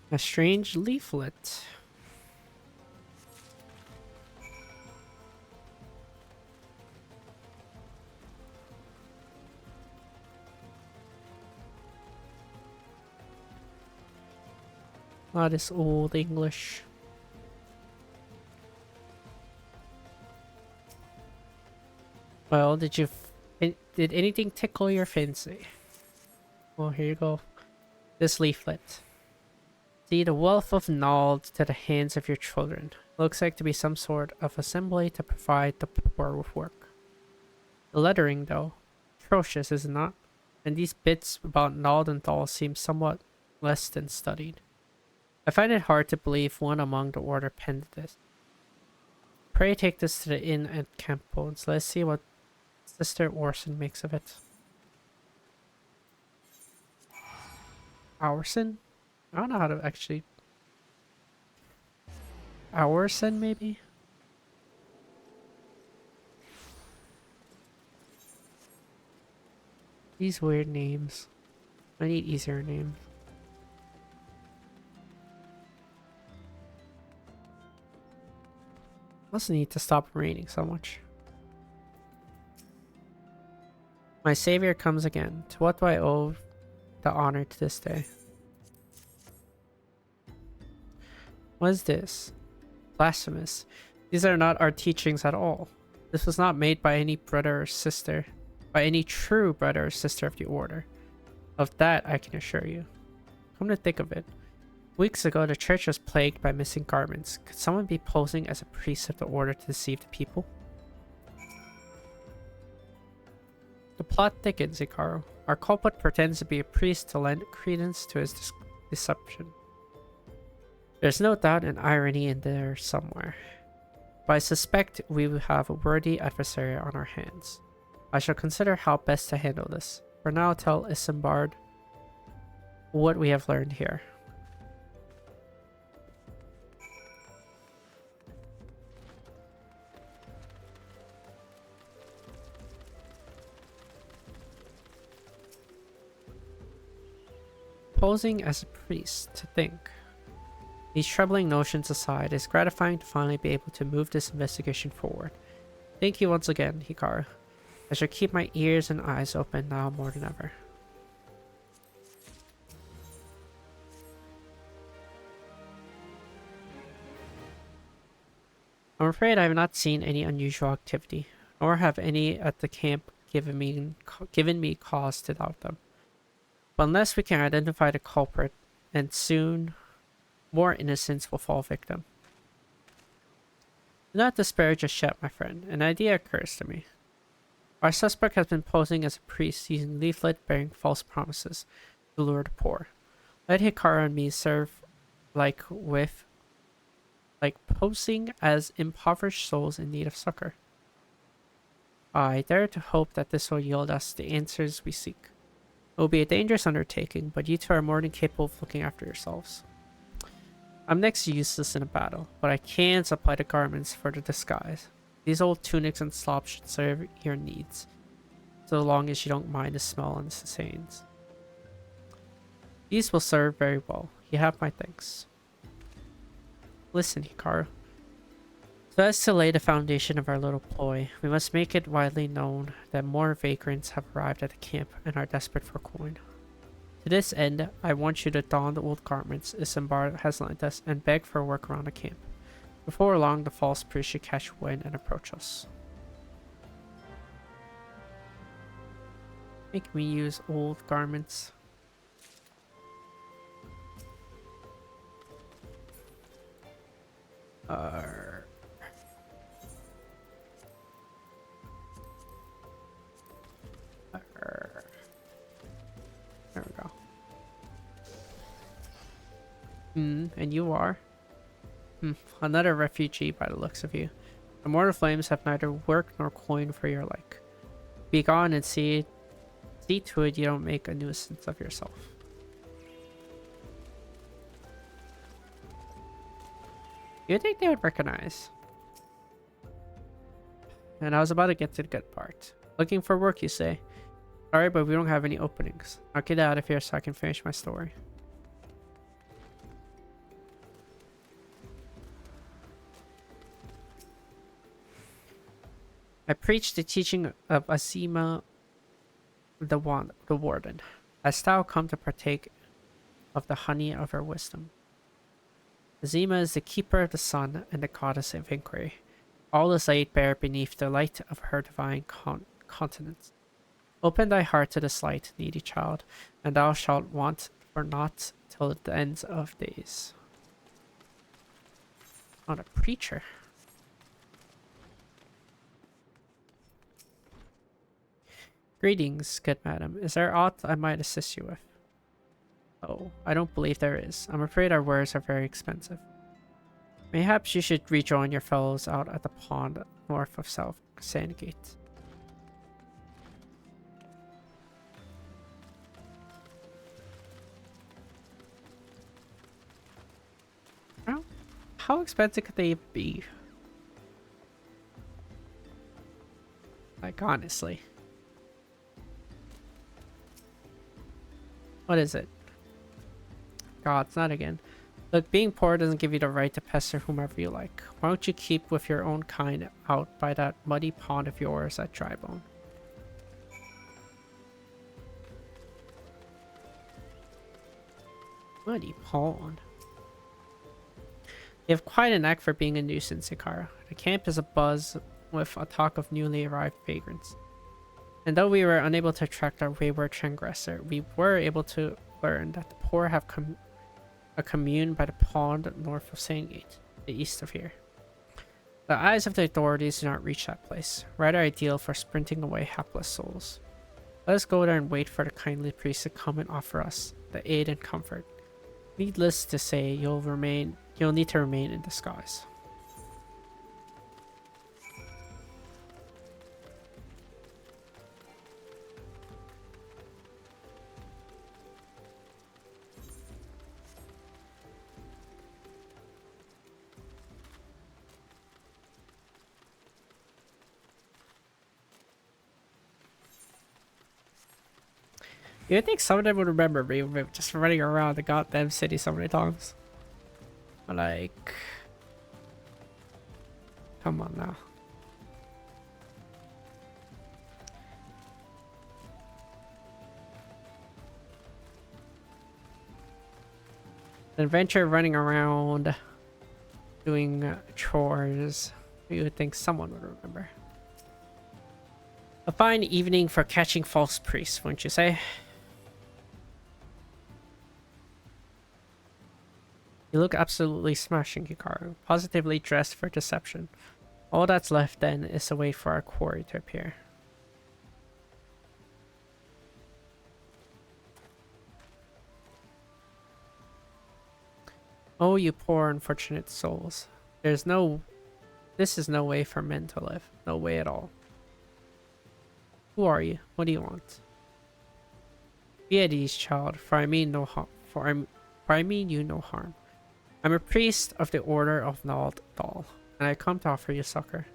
A: A strange leaflet. Ah, this old English. Well, did anything tickle your fancy? Well, here you go. This leaflet. See the wealth of knowledge to the hands of your children. Looks like to be some sort of assembly to provide the poor with work. The lettering, though, atrocious, is it not? and these bits about Naldenthal seem somewhat less than studied. I find it hard to believe one among the order penned this. Pray take this to the inn at Camp Bones. Let's see what Sister Orson makes of it. Orson? I don't know how to actually... Orson, maybe? These weird names. I need easier names. Also need to stop raining so much. My savior comes again. To what do I owe the honor to this day? What is this? Blasphemous. These are not our teachings at all. This was not made by any brother or sister, by any true brother or sister of the order. Of that I can assure you. Come to think of it, weeks ago the church was plagued by missing garments. Could someone be posing as a priest of the order to deceive the people? The plot thickens, Ikaru. Our culprit pretends to be a priest to lend credence to his deception. There's no doubt an irony in there somewhere, but I suspect we will have a worthy adversary on our hands. I shall consider how best to handle this. For now, tell Isambard what we have learned here. Posing as a priest, to think. These troubling notions aside, it's gratifying to finally be able to move this investigation forward. Thank you once again, Hikaru. I shall keep my ears and eyes open now more than ever. I'm afraid I have not seen any unusual activity, nor have any at the camp given me cause to doubt them. But unless we can identify the culprit, and soon more innocents will fall victim. Do not despair just yet, my friend. An idea occurs to me. Our suspect has been posing as a priest using leaflet bearing false promises to lure the poor. Let Hikaru and me serve like posing as impoverished souls in need of succor. I dare to hope that this will yield us the answers we seek. It will be a dangerous undertaking, but you two are more than capable of looking after yourselves. I'm next to useless in a battle, but I can supply the garments for the disguise. These old tunics and slops should serve your needs, so long as you don't mind the smell and the stains. These will serve very well. You have my thanks. Listen, Hikaru. So as to lay the foundation of our little ploy, we must make it widely known that more vagrants have arrived at the camp and are desperate for coin. To this end, I want you to don the old garments Isambard has lent us and beg for work around the camp. Before long, the false priest should catch wind and approach us. Make me use old garments. There we go. And you are? Another refugee by the looks of you. The mortal flames have neither work nor coin for your like. Be gone and see to it you don't make a nuisance of yourself. You'd think they would recognize. And I was about to get to the good part. Looking for work, you say? Sorry, but we don't have any openings. I'll get out of here so I can finish my story. I preach the teaching of Azima the Warden. Hast thou come to partake of the honey of her wisdom? Azima is the keeper of the sun and the goddess of inquiry. All is laid bare beneath the light of her divine countenance. Open thy heart to this light, needy child, and thou shalt want for naught till the ends of days. Not a preacher. Greetings, good madam. Is there aught I might assist you with? Oh, I don't believe there is. I'm afraid our wares are very expensive. Mayhaps you should rejoin your fellows out at the pond north of South Sandgate. Well, how expensive could they be? Like, honestly. What is it? God, it's not again. Look, being poor doesn't give you the right to pester whomever you like. Why don't you keep with your own kind out by that muddy pond of yours at Drybone? Muddy pond. You have quite a knack for being a nuisance, Ikara. The camp is abuzz with a talk of newly arrived vagrants. And though we were unable to attract our wayward transgressor, we were able to learn that the poor have a commune by the pond north of Sandgate, the east of here. The eyes of the authorities do not reach that place, rather ideal for sprinting away hapless souls. Let us go there and wait for the kindly priest to come and offer us the aid and comfort. Needless to say, you'll need to remain in disguise. You'd think some of them would remember me just running around the goddamn city so many times. But like, come on now. The adventure running around doing chores, you would think someone would remember. A fine evening for catching false priests, wouldn't you say? You look absolutely smashing, Hikaru. Positively dressed for deception. All that's left then is to wait for our quarry to appear. Oh, you poor unfortunate souls. This is no way for men to live. No way at all. Who are you? What do you want? Be at ease, child, for I mean no harm. For I mean you no harm. I'm a priest of the Order of Nald Dal, and I come to offer you succor.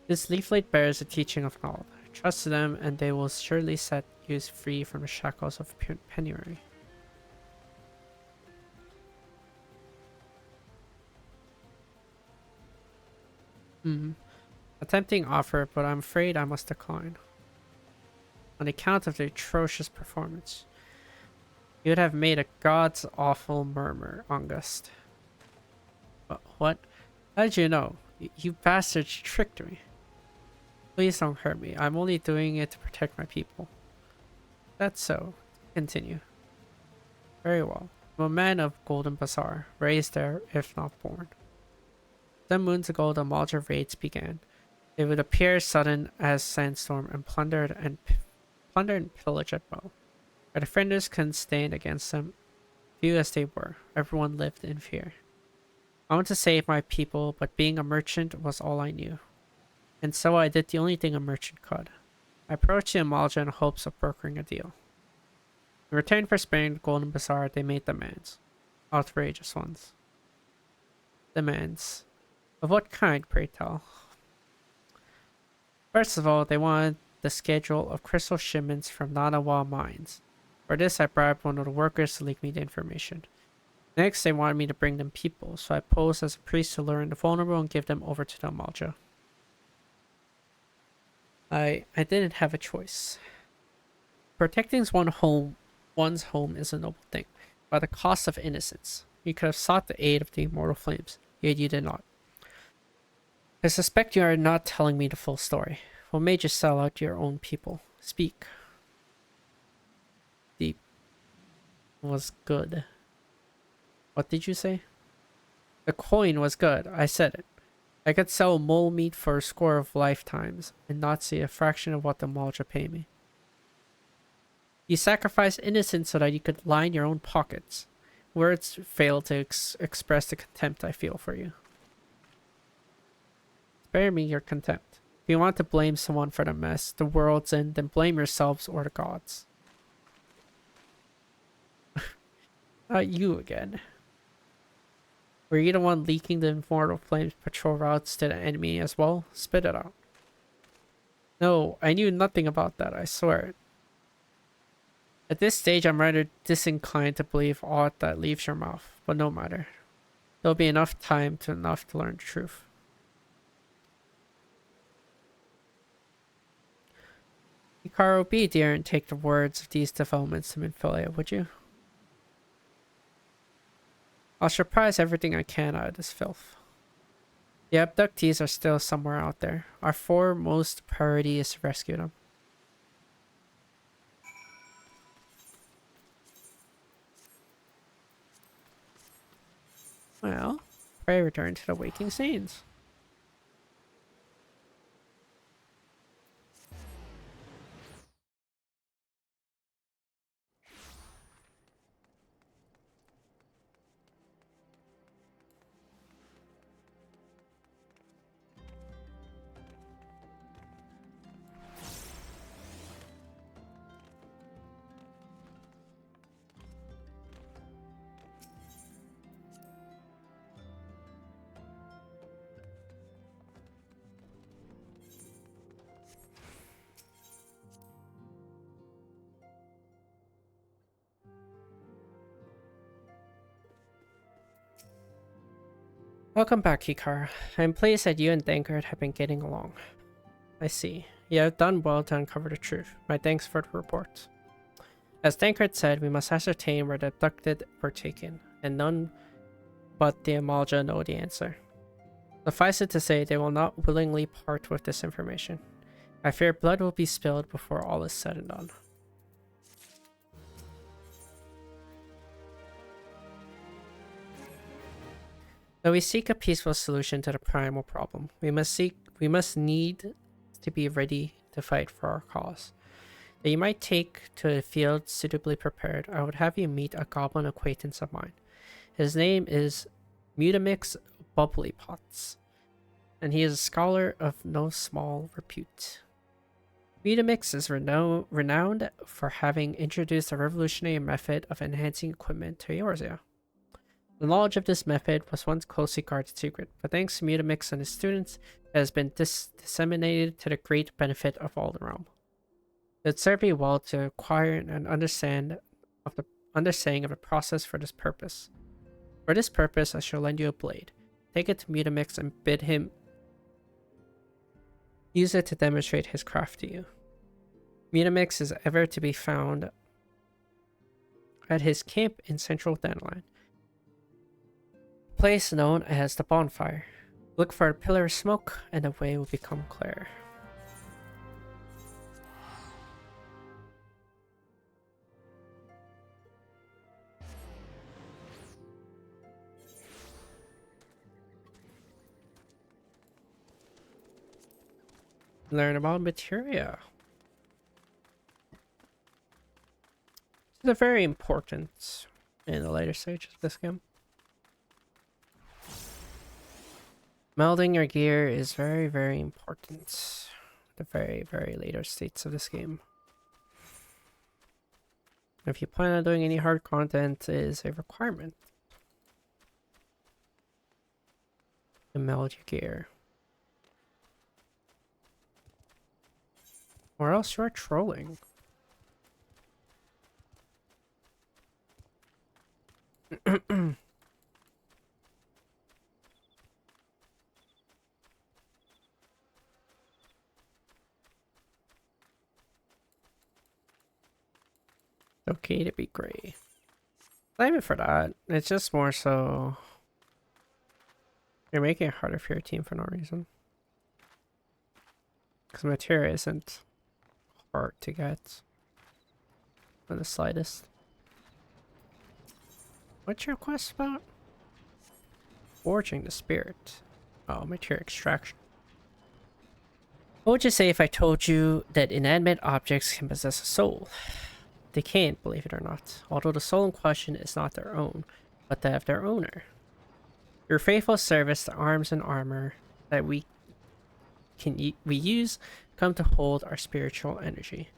A: This leaflet bears the teaching of Nald. Trust them, and they will surely set you free from the shackles of penury. A tempting offer, but I'm afraid I must decline. On account of the atrocious performance. You would have made a god's awful murmur, August. But what? How did you know? You bastards tricked me. Please don't hurt me. I'm only doing it to protect my people. That's so. Continue. Very well. I'm a man of Golden Bazaar, raised there, if not born. 10 moons ago, the Malja raids began. They would appear sudden as sandstorm and plundered and pillaged at will. Our defenders couldn't stand against them. Few as they were, everyone lived in fear. I wanted to save my people, but being a merchant was all I knew. And so I did the only thing a merchant could. I approached the Amalja in hopes of brokering a deal. In return for sparing the Golden Bazaar, they made demands. Outrageous ones. Demands. Of what kind, pray tell? First of all, they wanted the schedule of crystal shipments from Nanawa mines. For this, I bribed one of the workers to leak me the information. Next, they wanted me to bring them people, so I posed as a priest to lure in the vulnerable and give them over to the Amalja. I didn't have a choice. Protecting one's home is a noble thing, but at the cost of innocence. You could have sought the aid of the immortal flames, yet you did not. I suspect you are not telling me the full story. What made you sell out your own people? Speak. The was good. What did you say? The coin was good. I said it. I could sell mole meat for a score of lifetimes and not see a fraction of what the Malja pay me. You sacrifice innocence so that you could line your own pockets. Words fail to express the contempt I feel for you. Spare me your contempt. If you want to blame someone for the mess the world's in, then blame yourselves or the gods. Not you again. Were you the one leaking the immortal flames patrol routes to the enemy as well? Spit it out. No, I knew nothing about that, I swear. At this stage, I'm rather disinclined to believe aught that leaves your mouth, but no matter. There'll be enough time to learn the truth. Hikaru, be dear and take the words of these developments to Minfilia, would you? I'll surprise everything I can out of this filth. The abductees are still somewhere out there. Our foremost priority is to rescue them. Well, pray return to the waking scenes. Welcome back, Hikaru. I'm pleased that you and Dankard have been getting along. I see. You have done well to uncover the truth. My thanks for the report. As Dankard said, we must ascertain where the abducted were taken, and none but the Amalja know the answer. Suffice it to say, they will not willingly part with this information. I fear blood will be spilled before all is said and done. Though we seek a peaceful solution to the primal problem, we must need to be ready to fight for our cause. That you might take to a field suitably prepared, I would have you meet a goblin acquaintance of mine. His name is Mutamix Bubblypots, and he is a scholar of no small repute. Mutamix is renowned for having introduced a revolutionary method of enhancing equipment to Eorzea. The knowledge of this method was once closely guarded secret, but thanks to Mutamix and his students, it has been disseminated to the great benefit of all the realm. It would serve me well to acquire an understanding of the process for this purpose. For this purpose, I shall lend you a blade. Take it to Mutamix and bid him use it to demonstrate his craft to you. Mutamix is ever to be found at his camp in central Danline, place known as the Bonfire. Look for a pillar of smoke and the way will become clear. Learn about materia. These are very important in the later stages of this game. Melding your gear is very, very important. The very, very later states of this game. If you plan on doing any hard content, it is a requirement to meld your gear. Or else you are trolling. Okay to be gray. Blame it for that. It's just more so you're making it harder for your team for no reason. Because materia isn't hard to get in the slightest. What's your quest about? Forging the spirit. Oh, material extraction. What would you say if I told you that inanimate objects can possess a soul? They can't, believe it or not, although the soul in question is not their own, but that of their owner. Your faithful service, the arms and armor that we use come to hold our spiritual energy.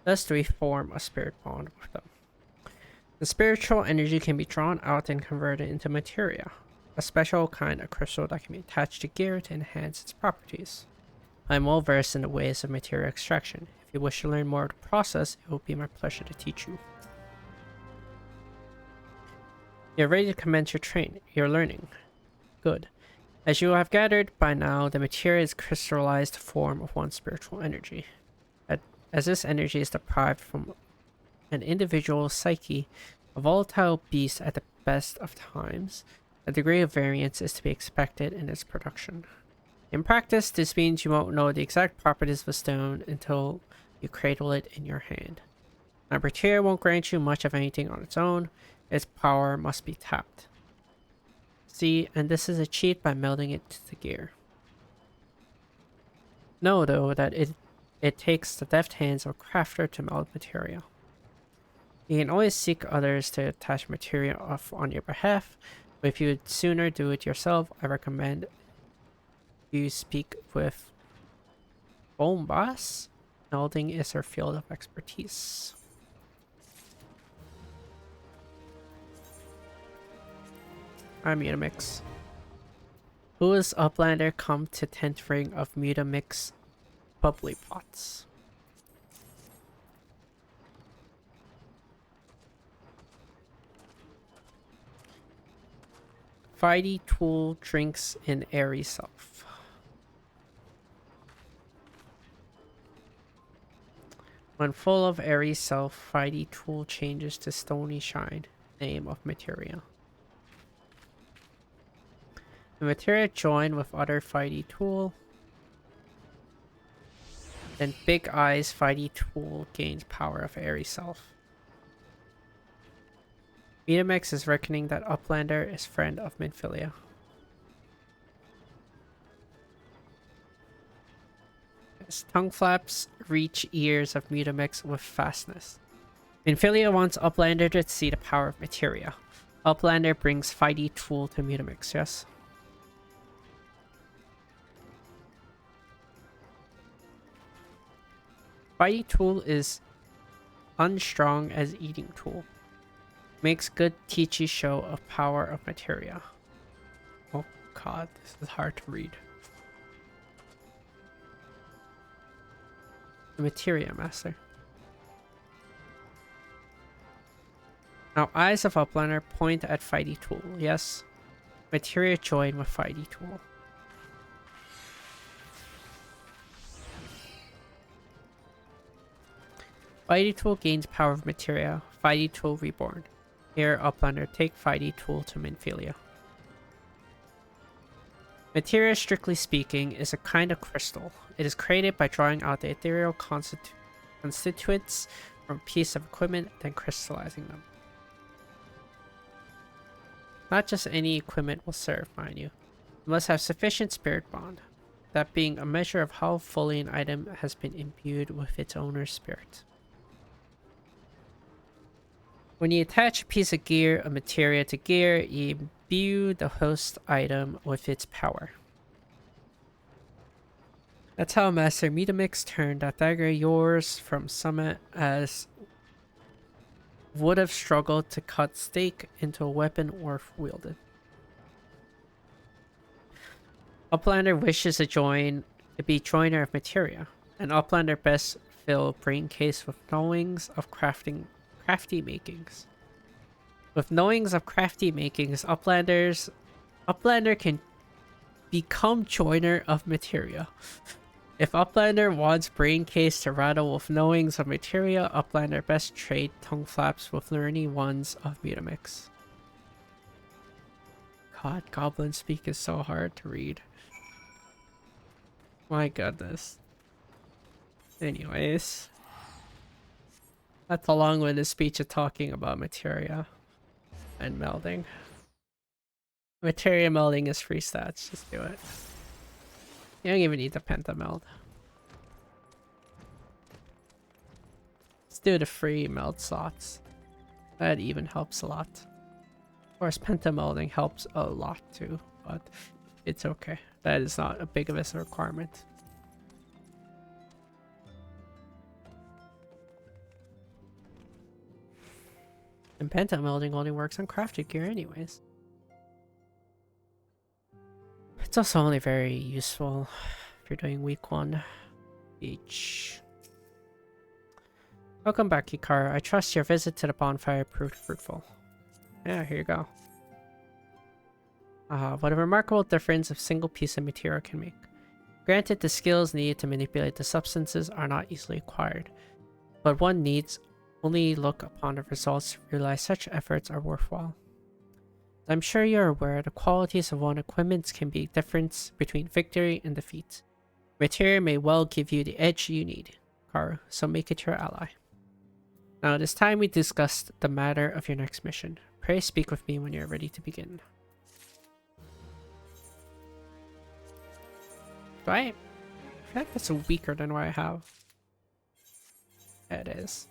A: Thus do we form a spirit bond with them. The spiritual energy can be drawn out and converted into materia, a special kind of crystal that can be attached to gear to enhance its properties. I am well versed in the ways of material extraction. If you wish to learn more of the process, it will be my pleasure to teach you. You're ready to commence your learning. Good. As you have gathered by now, the materia is crystallized form of one spiritual energy. As this energy is deprived from an individual's psyche, a volatile beast at the best of times, a degree of variance is to be expected in its production. In practice, this means you won't know the exact properties of a stone until you cradle it in your hand. Now, materia won't grant you much of anything on its own. Its power must be tapped. See, and this is achieved by melding it to the gear. Know, though, that it takes the deft hands of a crafter to meld materia. You can always seek others to attach materia off on your behalf, but if you would sooner do it yourself, I recommend you speak with Bombas. Melding is her field of expertise. I'm Mutamix. Who is Uplander come to 10th ring of Mutamix bubbly pots? Fighty Tool drinks in airy self. When full of airy self, Fighty Tool changes to Stony Shine, name of materia. The materia join with other Fighty Tool. Then Big Eyes Fighty Tool gains power of airy self. Mutamix is reckoning that Uplander is friend of Minfilia. His tongue flaps reach ears of Mutamix with fastness. Minfilia wants Uplander to see the power of materia. Uplander brings Fighty Tool to Mutamix, yes? Fighty Tool is unstrong as Eating Tool. Makes good teachy show of power of materia. Oh god, this is hard to read. The materia master. Now eyes of Uplander point at Fighty Tool, yes? Materia join with Fighty Tool. Fighty Tool gains power of materia. Fighty Tool reborn. Here, Uplander, take Fighty Tool to Minfilia. Materia, strictly speaking, is a kind of crystal. It is created by drawing out the ethereal constituents from a piece of equipment, then crystallizing them. Not just any equipment will serve, mind you. It must have sufficient spirit bond, that being a measure of how fully an item has been imbued with its owner's spirit. When you attach a piece of gear or materia to gear, you imbue the host item with its power. That's how Master Mutamix turned that dagger yours from Summit as would have struggled to cut stake into a weapon Orf wielded. Uplander wishes to be joiner of materia, and Uplander best fill brain case with knowings of crafty makings. With knowings of crafty makings, Uplander can become joiner of materia. If Uplander wants brain case to rattle with knowings of materia, Uplander best trade tongue flaps with learning ones of Mutamix. God, goblin speak is so hard to read. My goodness. Anyways. That's a long-winded speech of talking about materia and melding. Materia melding is free stats, just do it. You don't even need the pentameld. Let's do the free meld slots. That even helps a lot. Of course, pentamelding helps a lot too, but it's okay. That is not a big of a requirement. And pentamelding only works on crafted gear anyways. It's also only very useful if you're doing week 1 each. Welcome back, Hikaru. I trust your visit to the bonfire proved fruitful. Yeah, here you go. What a remarkable difference a single piece of material can make. Granted, the skills needed to manipulate the substances are not easily acquired, but one needs only look upon the results to realize such efforts are worthwhile. As I'm sure you're aware, the qualities of one's equipment can be a difference between victory and defeat. Material may well give you the edge you need, Karu, so make it your ally. Now it is time we discussed the matter of your next mission. Pray speak with me when you're ready to begin. I feel like that's weaker than what I have. Yeah, it is.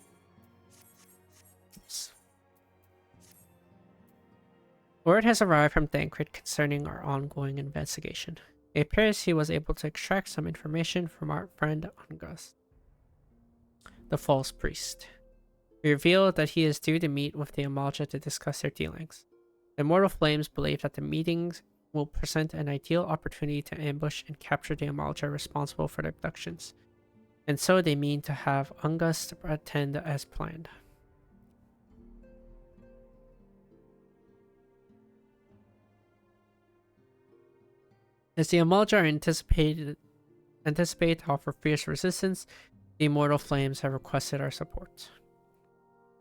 A: Oops. Word has arrived from Thancred concerning our ongoing investigation. It appears he was able to extract some information from our friend Angus, the false priest. We revealed that he is due to meet with the Amalja to discuss their dealings. The Immortal Flames believe that the meetings will present an ideal opportunity to ambush and capture the Amalja responsible for the abductions, and so they mean to have Angus attend as planned. As the Amalja are anticipate to offer fierce resistance, the Immortal Flames have requested our support.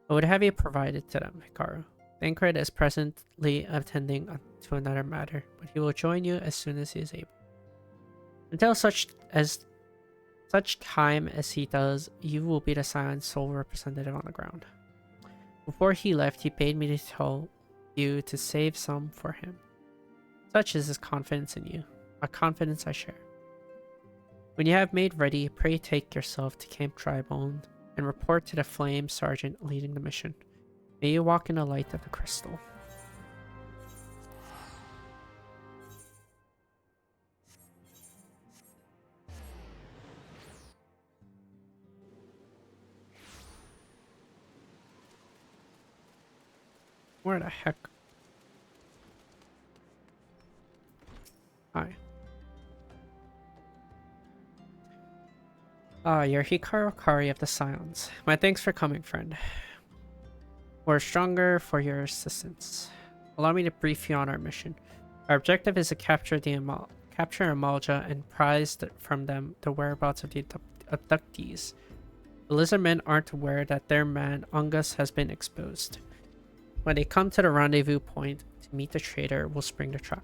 A: I would have you provided to them, Hikaru. Thancred is presently attending to another matter, but he will join you as soon as he is able. Until such time as he does, you will be the silent sole representative on the ground. Before he left, he bade me to tell you to save some for him. Such is his confidence in you, a confidence I share. When you have made ready, pray take yourself to Camp Drybone and report to the Flame Sergeant leading the mission. May you walk in the light of the crystal. Where the heck? Hi. You're Hikaru Kari of the Scions. My thanks for coming, friend. We're stronger for your assistance. Allow me to brief you on our mission. Our objective is to capture Amalja and prize from them the whereabouts of the abductees. The Lizardmen aren't aware that their man Angus has been exposed. When they come to the rendezvous point to meet the traitor, we'll spring the trap.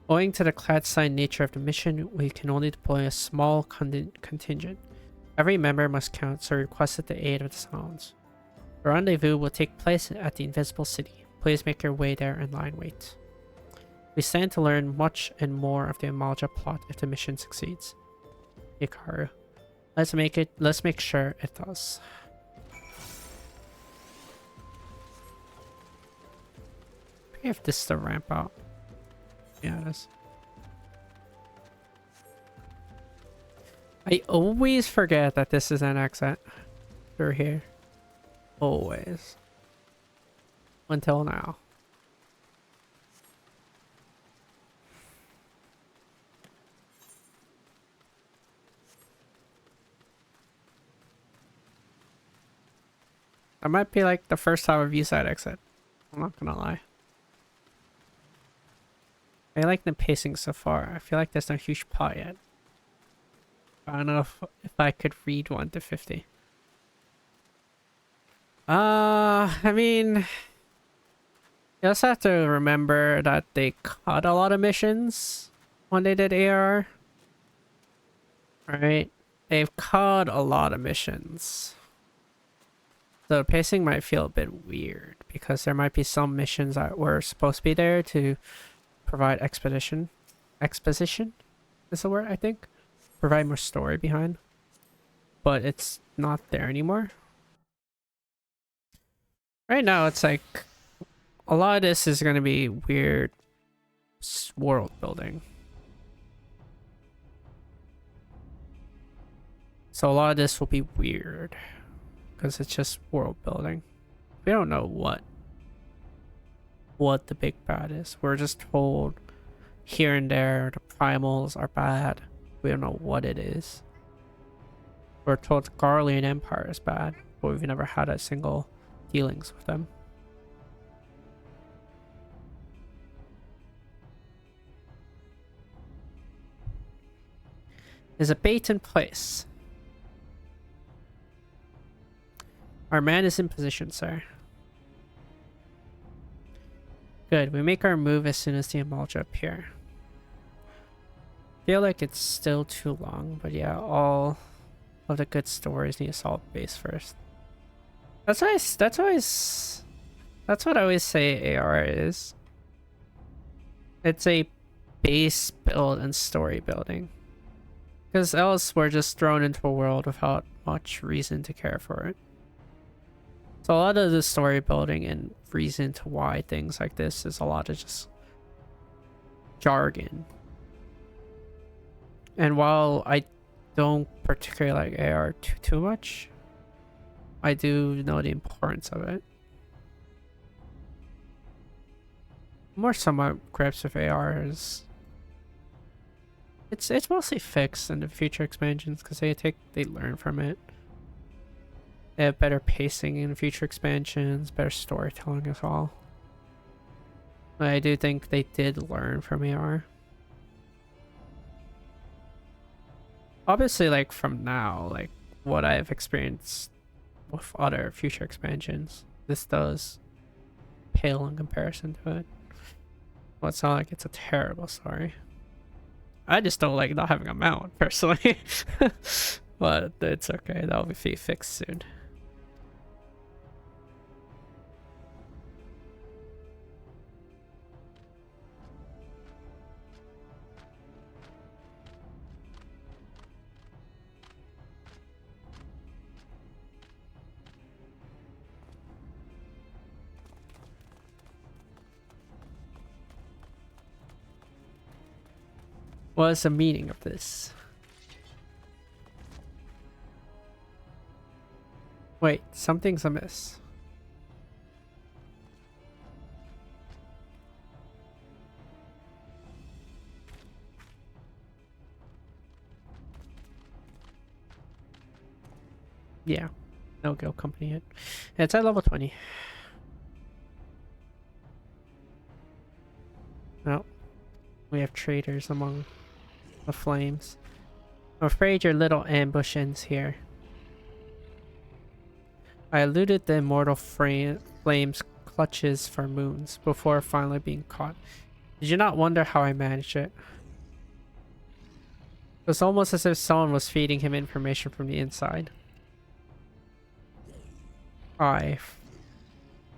A: Owing to the clad-sign nature of the mission, we can only deploy a small contingent. Every member must count, so requested the aid of the Sounds. The rendezvous will take place at the Invisible City. Please make your way there and lie in wait. We stand to learn much and more of the Amalja plot if the mission succeeds. Hikaru. Let's make sure it does. If this is the ramp out. Yeah, it is. I always forget that this is an exit through here. Always. Until now. That might be like the first time I've used that exit. I'm not gonna lie. I like the pacing so far. I feel like there's no huge plot yet. I don't know if I could read 1 to 50. I mean, you also have to remember that they cut a lot of missions when they did AR. Right? They've cut a lot of missions. So the pacing might feel a bit weird because there might be some missions that were supposed to be there to provide exposition. is the word, I think. Provide more story behind. But it's not there anymore. Right now, it's like a lot of this is going to be weird world building. So a lot of this will be weird because it's just world building. We don't know what the big bad is. We're just told here and there the primals are bad. We don't know what it is. We're told the Garlean Empire is bad, but we've never had a single dealings with them. Is a bait in place. Our man is in position, sir. Good, we make our move as soon as the Amalja appear. Feel like it's still too long, but yeah, all of the good stories need to solve base first. That's what I always say AR is. It's a base build and story building. Because else we're just thrown into a world without much reason to care for it. So a lot of the story building and reason to why things like this is a lot of just jargon. And while I don't particularly like AR too much, I do know the importance of it. More somewhat grips with AR is it's mostly fixed in the future expansions because they learn from it. They have better pacing in future expansions, better storytelling as well. But I do think they did learn from AR. Obviously, like from now, like what I've experienced with other future expansions, this does pale in comparison to it. Well, it's not like it's a terrible story. I just don't like not having a mount, personally. But it's okay, that'll be fixed soon. What is the meaning of this? Wait, something's amiss. Yeah, no go company yet. It's at level 20. Well, we have traitors among the flames. I'm afraid your little ambush ends here. I eluded the immortal flame's clutches for moons before finally being caught. Did you not wonder how I managed it? It was almost as if someone was feeding him information from the inside. Your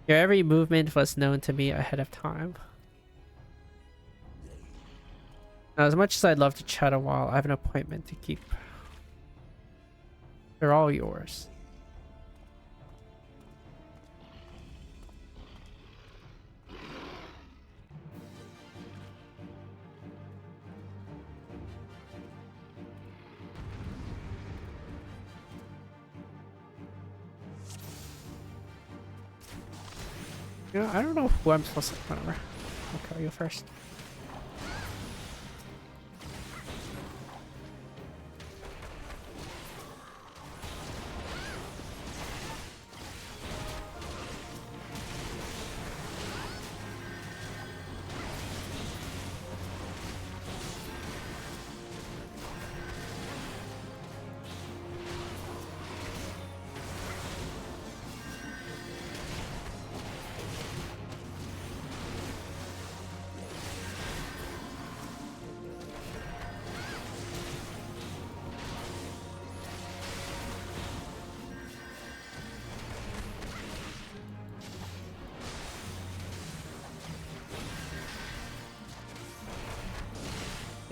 A: every movement was known to me ahead of time. Now, as much as I'd love to chat a while, I have an appointment to keep. They're all yours. You know, I don't know who I'm supposed to... Whatever. I'll kill you first.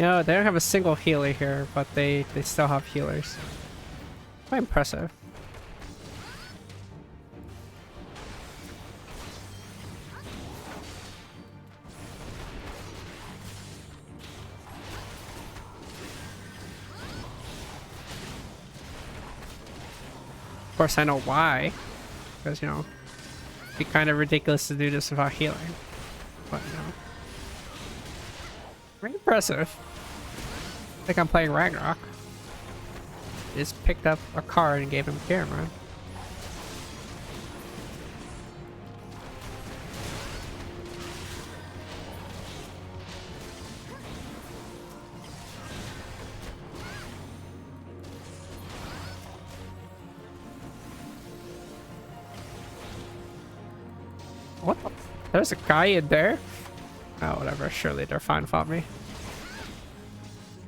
A: No, they don't have a single healer here, but they still have healers. Quite impressive. Of course, I know why. Because, you know, it'd be kind of ridiculous to do this without healing. But, you know. Very impressive. I think I'm playing Ragnarok. Just picked up a card and gave him a camera. What the? There's a guy in there? Oh, whatever. Surely they're fine without me.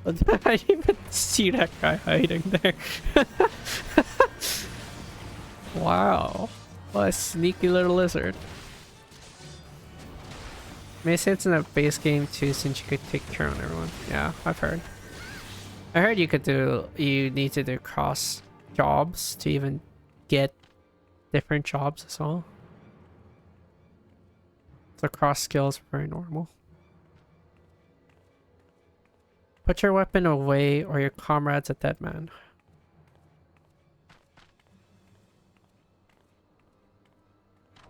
A: I didn't even see that guy hiding there. Wow. What a sneaky little lizard. May say it's in a base game too, since you could take care of everyone. Yeah, I've heard. I heard you need to do cross jobs to even get different jobs as well. So cross skills are very normal. Put your weapon away or your comrade's a dead man.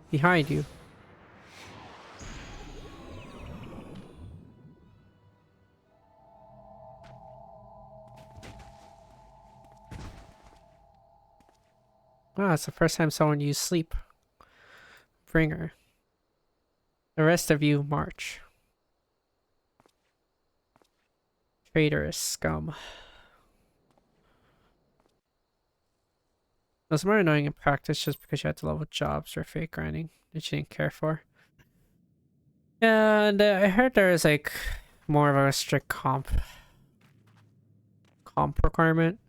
A: Behind you. Wow, it's the first time someone used sleep. Bringer. The rest of you march. Traitorous scum. It was more annoying in practice just because you had to level jobs or fake grinding that you didn't care for. And I heard there is like more of a strict comp requirement.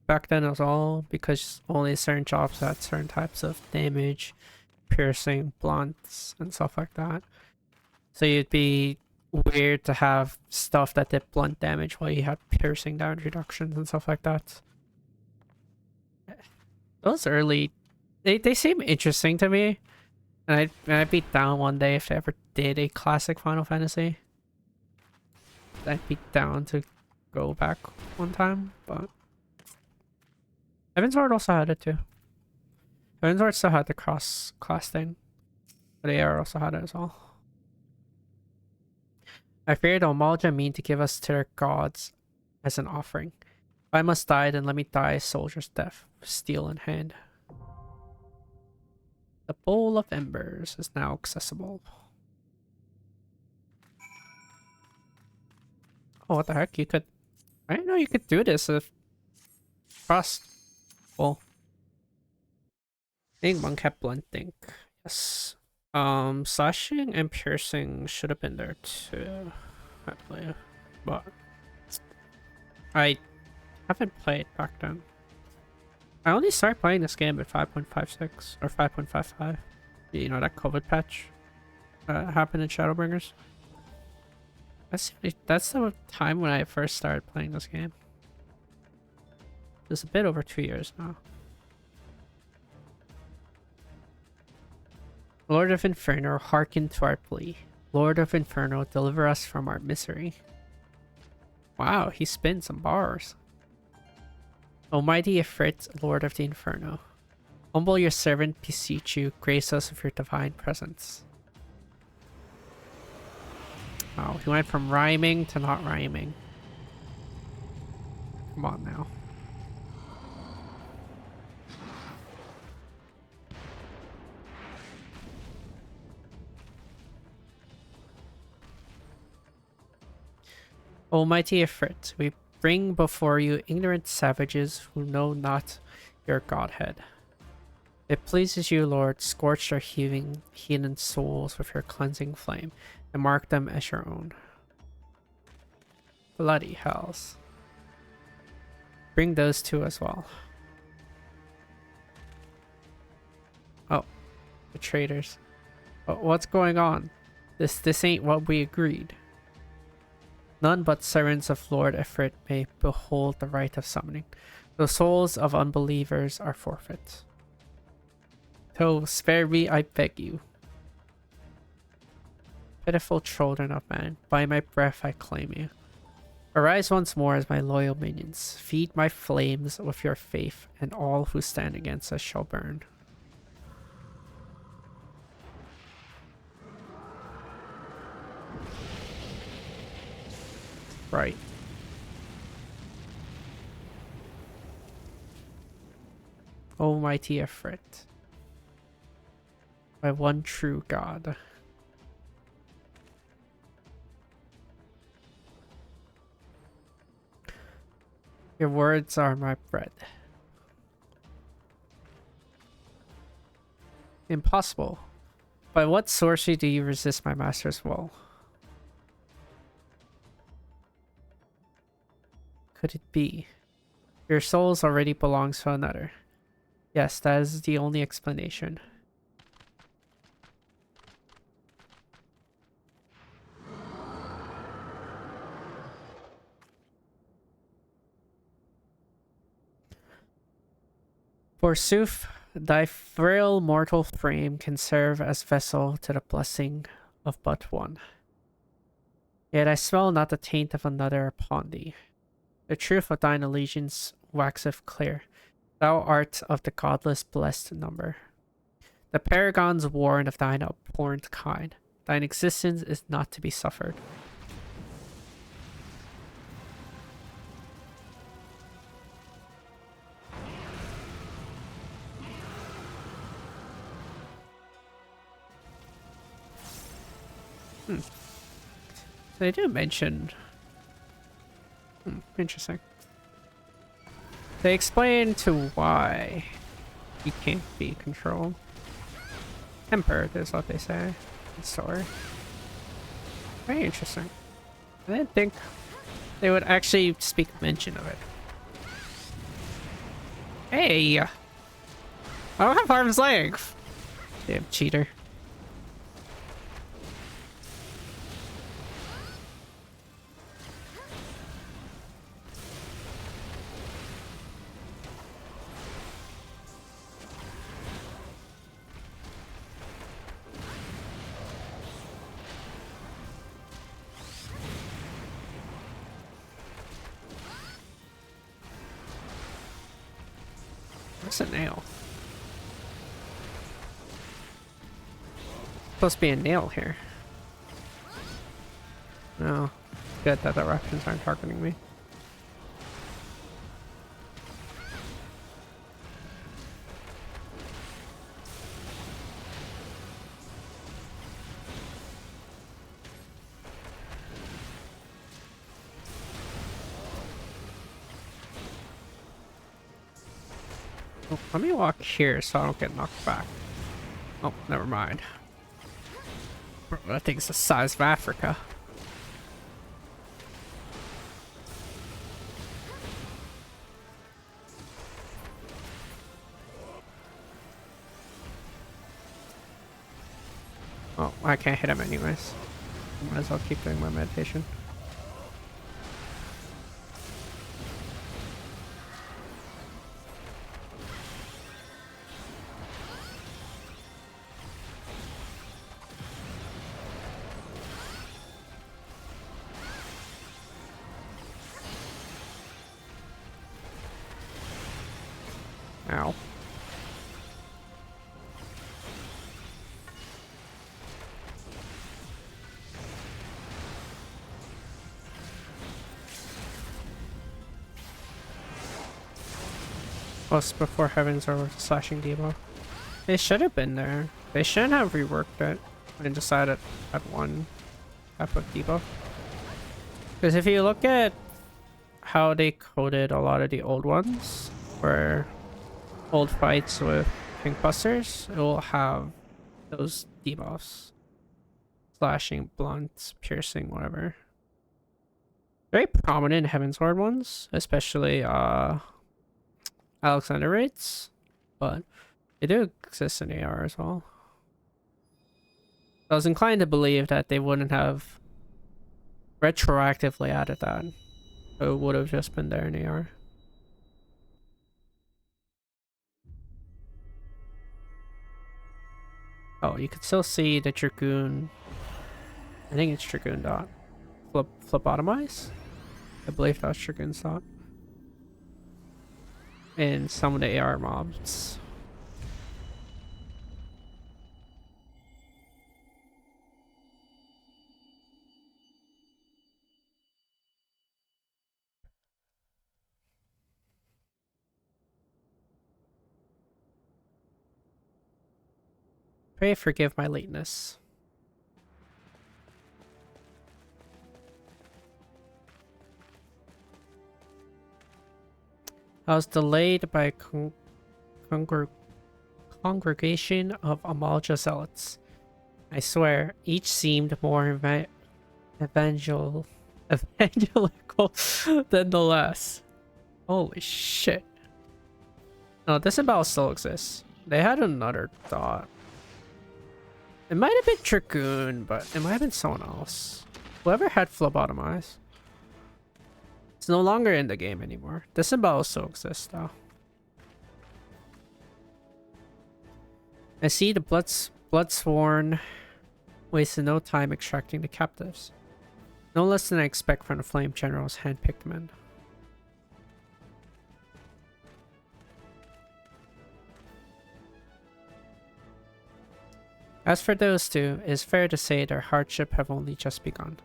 A: Back then it was all because only certain jobs had certain types of damage, piercing, blunts, and stuff like that. So you'd be weird to have stuff that did blunt damage while you had piercing damage reductions and stuff like that. Those early, they seem interesting to me, and I'd be down one day if they ever did a classic Final Fantasy. I'd be down to go back one time, but Heavensward also had it too. Heavensward still had the cross class thing, but AR also had it as well. I fear the Omalja mean to give us to their gods as an offering. If I must die, then let me die a soldier's death, steel in hand. The Bowl of Embers is now accessible. Oh, what the heck? You could... I didn't know you could do this if... Frost. Well... I think one kept blunting. Yes. Slashing and piercing should have been there too, I believe. But... I haven't played back then. I only started playing this game at 5.56 or 5.55. You know, that COVID patch happened in Shadowbringers. That's the time when I first started playing this game. It's a bit over 2 years now. Lord of Inferno, hearken to our plea. Lord of Inferno, deliver us from our misery. Wow, he spins some bars. Almighty Ifrit, Lord of the Inferno. Humble your servant, beseech you, grace us with your divine presence. Wow, he went from rhyming to not rhyming. Come on now. Almighty Ifrit, we bring before you ignorant savages who know not your godhead. It pleases you, Lord, scorch their heathen souls with your cleansing flame, and mark them as your own. Bloody hells. Bring those two as well. Oh, the traitors. What's going on? This ain't what we agreed. None but servants of Lord Ifrit may behold the rite of summoning. The souls of unbelievers are forfeit. So spare me, I beg you. Pitiful children of man, by my breath I claim you. Arise once more as my loyal minions. Feed my flames with your faith, and all who stand against us shall burn. Right. Almighty Ifrit, my one true God. Your words are my bread. Impossible. By what sorcery do you resist my master's will? Could it be? Your souls already belongs to another. Yes, that is the only explanation. Forsooth, thy frail mortal frame can serve as vessel to the blessing of but one. Yet I smell not the taint of another upon thee. The truth of thine allegiance waxeth clear. Thou art of the godless blessed number. The paragons warn of thine abhorrent kind. Thine existence is not to be suffered. So they do mention... interesting. They explain to why he can't be controlled. Tempered is what they say in the story. Very interesting. I didn't think they would actually speak mention of it. Hey! I don't have arm's length! Damn cheater. What's a nail? Supposed to be a nail here. No. Good that the Russians aren't targeting me. Oh, let me walk here so I don't get knocked back. Oh, never mind. Bro, that thing's the size of Africa. Oh, I can't hit him anyways. Might as well keep doing my meditation. Ow. Plus before heavens or slashing debuff. They should have been there. They shouldn't have reworked it and decided at one type of debuff. Because if you look at how they coded a lot of the old ones, where old fights with Pinkbusters, it will have those debuffs. Slashing, blunt, piercing, whatever. Very prominent Heavensward ones, especially Alexander rates, but they do exist in AR as well. I was inclined to believe that they wouldn't have retroactively added that. So it would have just been there in AR. Oh, you can still see the Dragoon. I think it's Dragoon dot. Phlebotomize? I believe that's Dragoon's dot. And some of the AR mobs. Pray forgive my lateness. I was delayed by a congregation of Amalja zealots. I swear, each seemed more evangelical than the last. Holy shit. No, Disembowel still exists. They had another thought. It might have been Dragoon, but it might have been someone else. Whoever had Phlebotomize. It's no longer in the game anymore. Disembowel still exists though. I see the Bloodsworn wasted no time extracting the captives. No less than I expect from the Flame General's handpicked men. As for those two, it is fair to say their hardship have only just begun.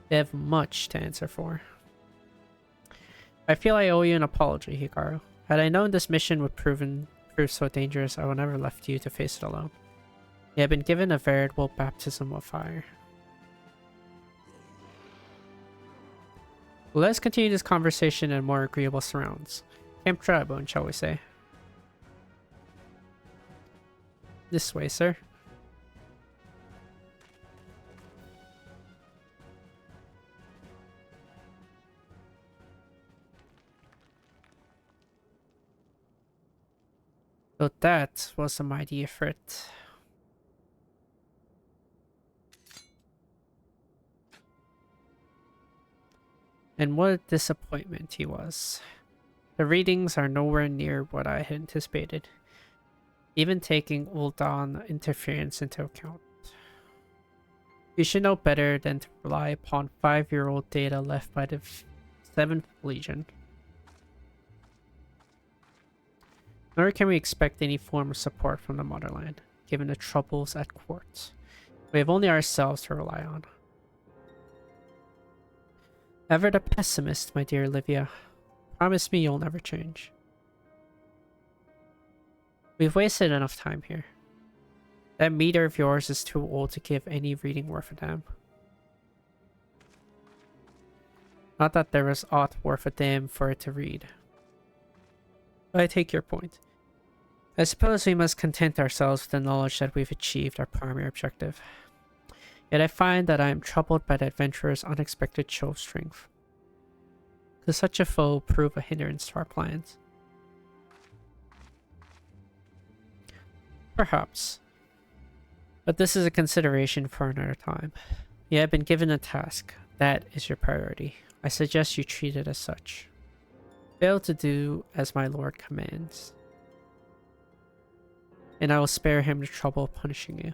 A: They have much to answer for. I feel I owe you an apology, Hikaru. Had I known this mission would prove so dangerous, I would never have left you to face it alone. You have been given a veritable baptism of fire. Well, let's continue this conversation in more agreeable surrounds. Camp Drybone, shall we say? This way, sir. So that was a mighty effort. And what a disappointment he was. The readings are nowhere near what I had anticipated, even taking Ul'dan interference into account. You should know better than to rely upon 5-year-old data left by the 7th Legion. Nor can we expect any form of support from the motherland, given the troubles at court. We have only ourselves to rely on. Ever the pessimist, my dear Olivia. Promise me you'll never change. We've wasted enough time here. That meter of yours is too old to give any reading worth a damn. Not that there was aught worth a damn for it to read. But I take your point. I suppose we must content ourselves with the knowledge that we've achieved our primary objective. Yet I find that I am troubled by the adventurer's unexpected show of strength. Could such a foe prove a hindrance to our plans? Perhaps. But this is a consideration for another time. You have been given a task. That is your priority. I suggest you treat it as such. Fail to do as my lord commands, and I will spare him the trouble of punishing you.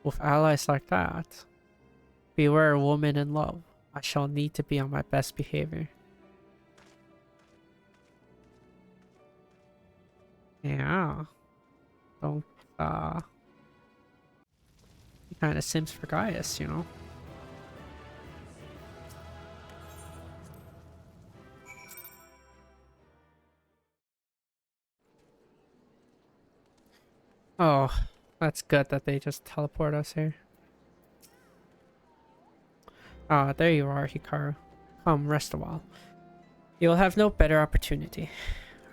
A: With allies like that, beware a woman in love. I shall need to be on my best behavior. Yeah. Don't, he kind of sims for Gaius, you know? Oh, that's good that they just teleport us here. Ah, there you are, Hikaru. Come, rest a while. You'll have no better opportunity.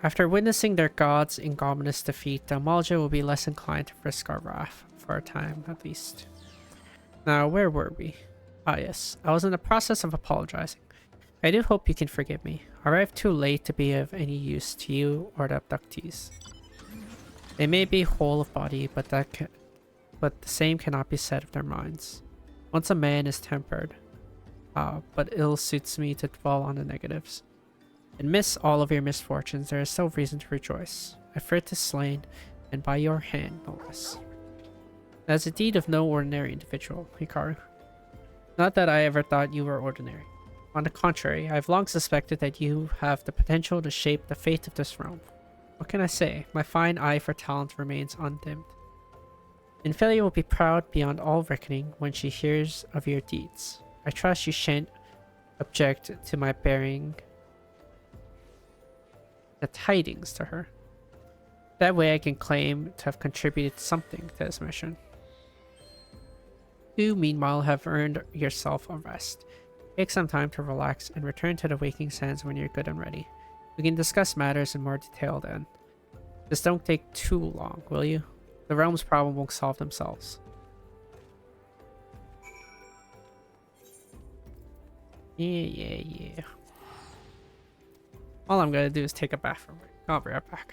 A: After witnessing their god's ignominious defeat, the Amalja will be less inclined to risk our wrath, for a time at least. Now, where were we? Ah yes, I was in the process of apologizing. I do hope you can forgive me. I arrived too late to be of any use to you or the abductees. They may be whole of body, but but the same cannot be said of their minds. Once a man is tempered, but ill suits me to dwell on the negatives. Amidst all of your misfortunes, there is still reason to rejoice. Ifrit is slain, and by your hand, no less. That is a deed of no ordinary individual, Hikaru. Not that I ever thought you were ordinary. On the contrary, I have long suspected that you have the potential to shape the fate of this realm. What can I say? My fine eye for talent remains undimmed. Minfilia will be proud beyond all reckoning when she hears of your deeds. I trust you shan't object to my bearing the tidings to her. That way I can claim to have contributed something to this mission. You, meanwhile, have earned yourself a rest. Take some time to relax and return to the waking sands when you're good and ready. We can discuss matters in more detail then. Just don't take too long, will you? The realm's problem won't solve themselves. Yeah. All I'm gonna do is take a bath real quick. I'll be right back.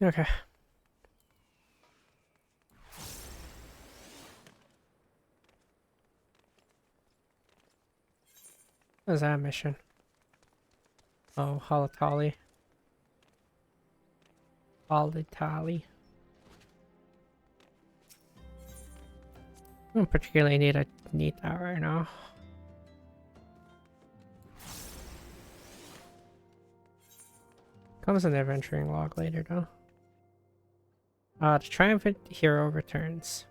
A: Okay. What's that mission? Oh, Halatali. I don't particularly need that right now. Comes in the adventuring log later though. The triumphant hero returns.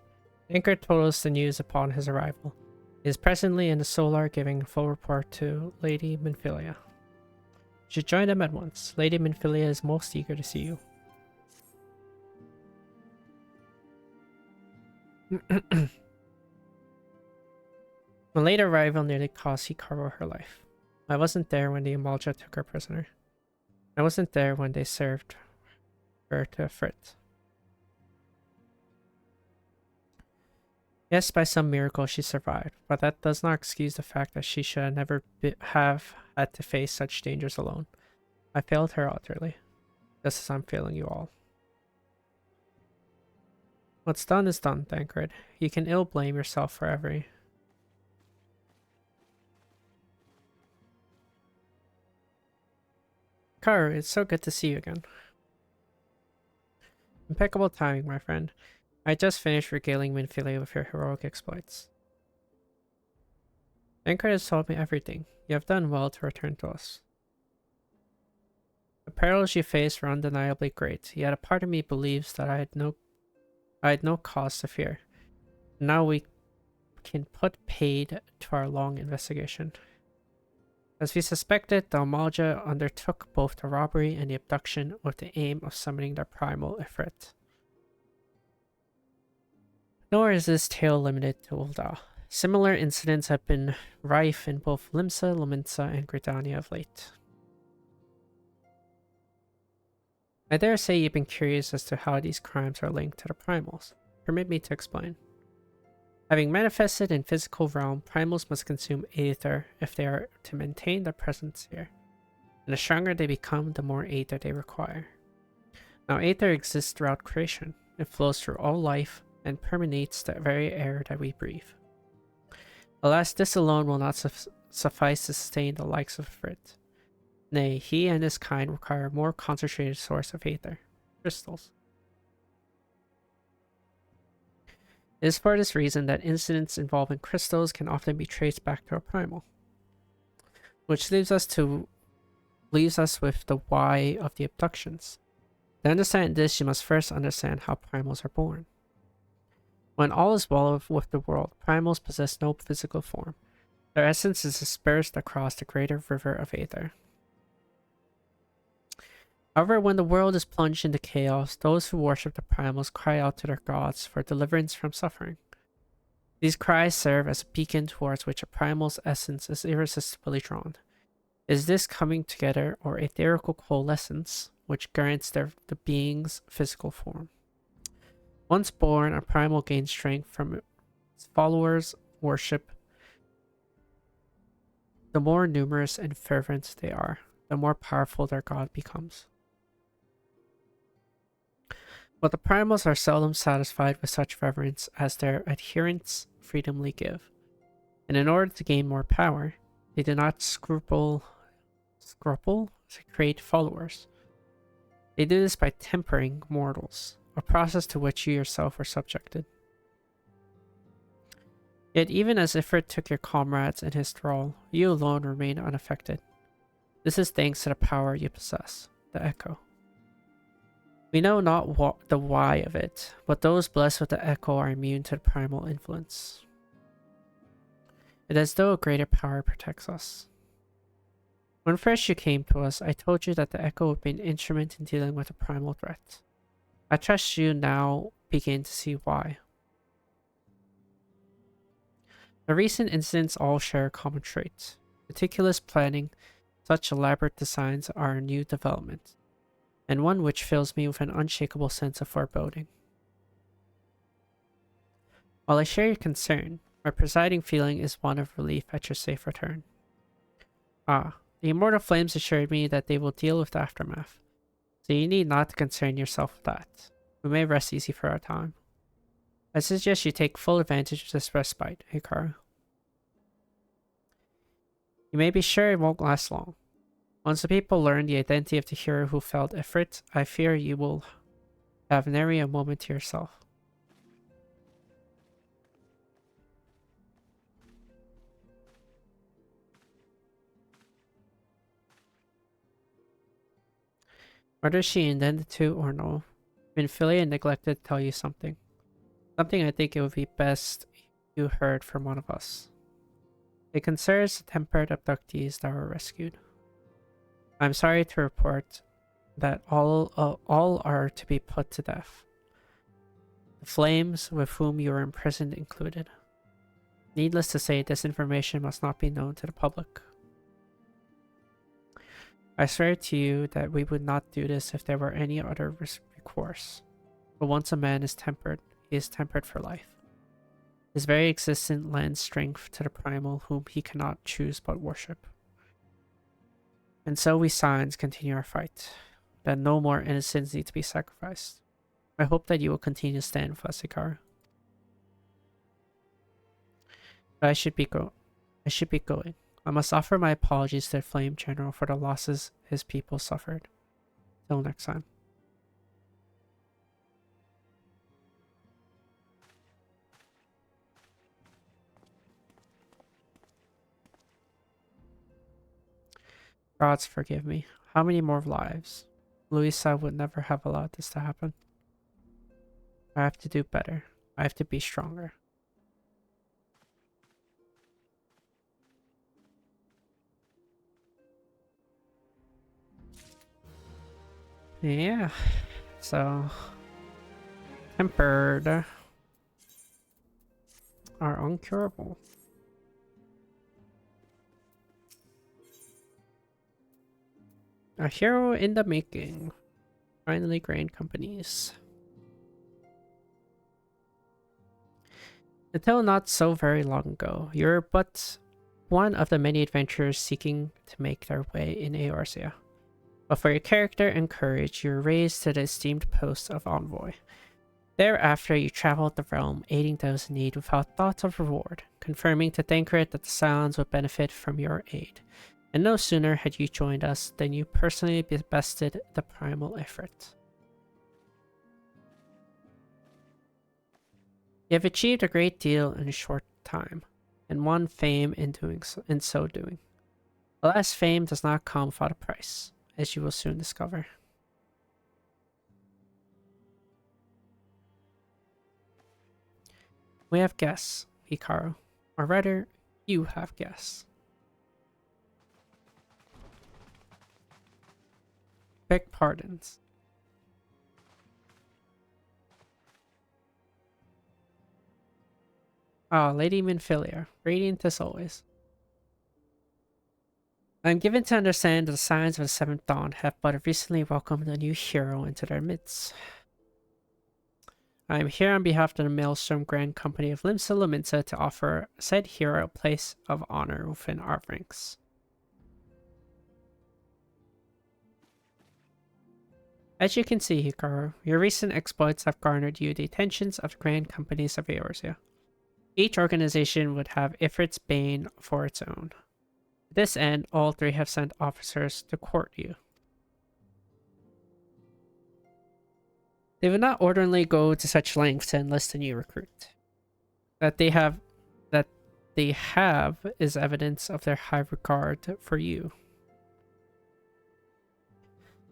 A: Anchor told us the news upon his arrival. He is presently in the Solar giving full report to Lady Minfilia. You should join them at once. Lady Minfilia is most eager to see you. My late arrival nearly cost Hikaru her life. I wasn't there when the Amalja took her prisoner. I wasn't there when they served her to Ifrit. Yes, by some miracle she survived, but that does not excuse the fact that she should never have had to face such dangers alone. I failed her utterly. just as I'm failing you all. What's done is done, Thancred. You can ill blame yourself for every... Karu, it's so good to see you again. Impeccable timing, my friend. I just finished regaling Minfilia with your heroic exploits. Thancred has told me everything. You have done well to return to us. The perils you faced were undeniably great, yet a part of me believes that I had no cause to fear. Now we can put paid to our long investigation. As we suspected, the Amalja undertook both the robbery and the abduction with the aim of summoning their primal Ifrit. Nor is this tale limited to Ul'dah. Similar incidents have been rife in both Limsa, Lominsa, and Gridania of late. I dare say you've been curious as to how these crimes are linked to the primals. Permit me to explain. Having manifested in physical realm, primals must consume aether if they are to maintain their presence here. And the stronger they become, the more aether they require. Now, aether exists throughout creation. It flows through all life and permeates the very air that we breathe. Alas, this alone will not suffice to sustain the likes of Ifrit. Nay, he and his kind require a more concentrated source of aether, crystals. It is for this reason that incidents involving crystals can often be traced back to a primal. Which leaves us with the why of the abductions. To understand this, you must first understand how primals are born. When all is well with the world, primals possess no physical form. Their essence is dispersed across the greater river of aether. However, when the world is plunged into chaos, those who worship the primals cry out to their gods for deliverance from suffering. These cries serve as a beacon towards which a primal's essence is irresistibly drawn. It is this coming together or etherical coalescence which grants the being's physical form. Once born, a primal gains strength from its followers' worship. The more numerous and fervent they are, the more powerful their god becomes. But the primals are seldom satisfied with such reverence as their adherents freedomly give, and in order to gain more power, they do not scruple to create followers. They do this by tempering mortals, a process to which you yourself were subjected. Yet even as Ifrit took your comrades in his thrall, you alone remain unaffected. This is thanks to the power you possess, the Echo. We know not the why of it, but those blessed with the Echo are immune to the primal influence. It is as though a greater power protects us. When first you came to us, I told you that the Echo would be an instrument in dealing with a primal threat. I trust you now begin to see why. The recent incidents all share a common trait. Meticulous planning, such elaborate designs are a new development, and one which fills me with an unshakable sense of foreboding. While I share your concern, my presiding feeling is one of relief at your safe return. Ah, the immortal flames assured me that they will deal with the aftermath, so you need not concern yourself with that. We may rest easy for our time. I suggest you take full advantage of this respite, Hikaru. You may be sure it won't last long. Once the people learn the identity of the hero who felled Ifrit, I fear you will have nary a moment to yourself. Whether she intended to or no, Minfilia neglected to tell you something. Something I think it would be best you heard from one of us. It concerns the tempered abductees that were rescued. I'm sorry to report that all are to be put to death. The flames with whom you were imprisoned included. Needless to say, this information must not be known to the public. I swear to you that we would not do this if there were any other recourse. But once a man is tempered, he is tempered for life. His very existence lends strength to the primal whom he cannot choose but worship. And so we Scions continue our fight. that no more innocents need to be sacrificed. I hope that you will continue to stand with us, Hikaru. But I should be going. I must offer my apologies to the Flame General for the losses his people suffered. Till next time. Gods forgive me. How many more lives? Luisa would never have allowed this to happen. I have to do better. I have to be stronger. Yeah. So tempered are uncurable. A hero in the making. Finally, grain companies. Until not so very long ago, you're but one of the many adventurers seeking to make their way in Eorzea. But for your character and courage, you're raised to the esteemed post of envoy. Thereafter, you traveled the realm, aiding those in need without thoughts of reward, confirming to Thancred that the Scions would benefit from your aid. And no sooner had you joined us than you personally bested the primal effort. You have achieved a great deal in a short time, and won fame in so doing. Alas, fame does not come without a price, as you will soon discover. We have guests, Hikaru. Or rather, you have guests. Beg pardons. Ah, Lady Minfilia, radiant as always. I am given to understand that the Scions of the Seventh Dawn have but recently welcomed a new hero into their midst. I am here on behalf of the Maelstrom Grand Company of Limsa Lominsa to offer said hero a place of honor within our ranks. As you can see, Hikaru, your recent exploits have garnered you the attentions of the Grand Companies of Eorzea. Each organization would have Ifrit's Bane for its own. To this end, all three have sent officers to court you. They would not ordinarily go to such lengths to enlist a new recruit. That they have is evidence of their high regard for you.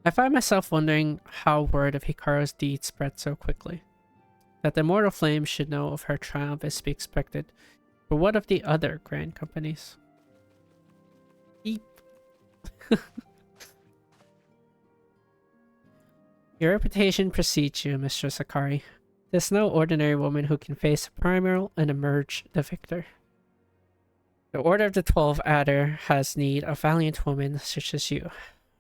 A: I find myself wondering how word of Hikaru's deed spread so quickly. That the Immortal Flame should know of her triumph is to be expected, but what of the other Grand Companies? Eep. Your reputation precedes you, Mistress Akari. There's no ordinary woman who can face a primal and emerge the victor. The Order of the 12 Adder has need of valiant women such as you.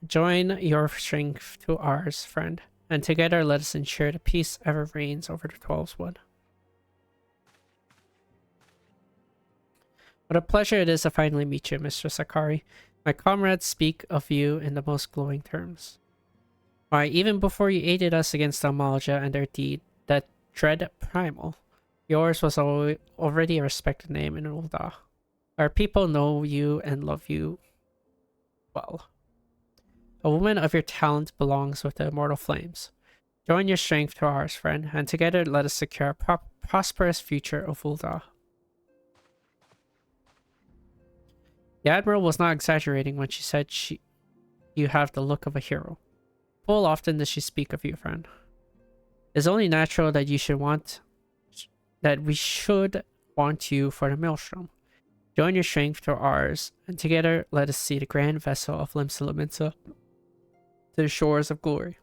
A: Join your strength to ours, friend, and together let us ensure the peace ever reigns over the 12's Wood. What a pleasure it is to finally meet you, Mistress Akari. My comrades speak of you in the most glowing terms. Why, even before you aided us against the Amalja and their deed, that dread primal, yours was already a respected name in Ul'dah. Our people know you and love you well. A woman of your talent belongs with the Immortal Flames. Join your strength to ours, friend, and together let us secure a prosperous future of Ul'dah. The Admiral was not exaggerating when she said you have the look of a hero. Full often does she speak of you, friend. It's only natural that we should want you for the Maelstrom. Join your strength to ours, and together let us see the grand vessel of Limsa Lominsa to the shores of glory.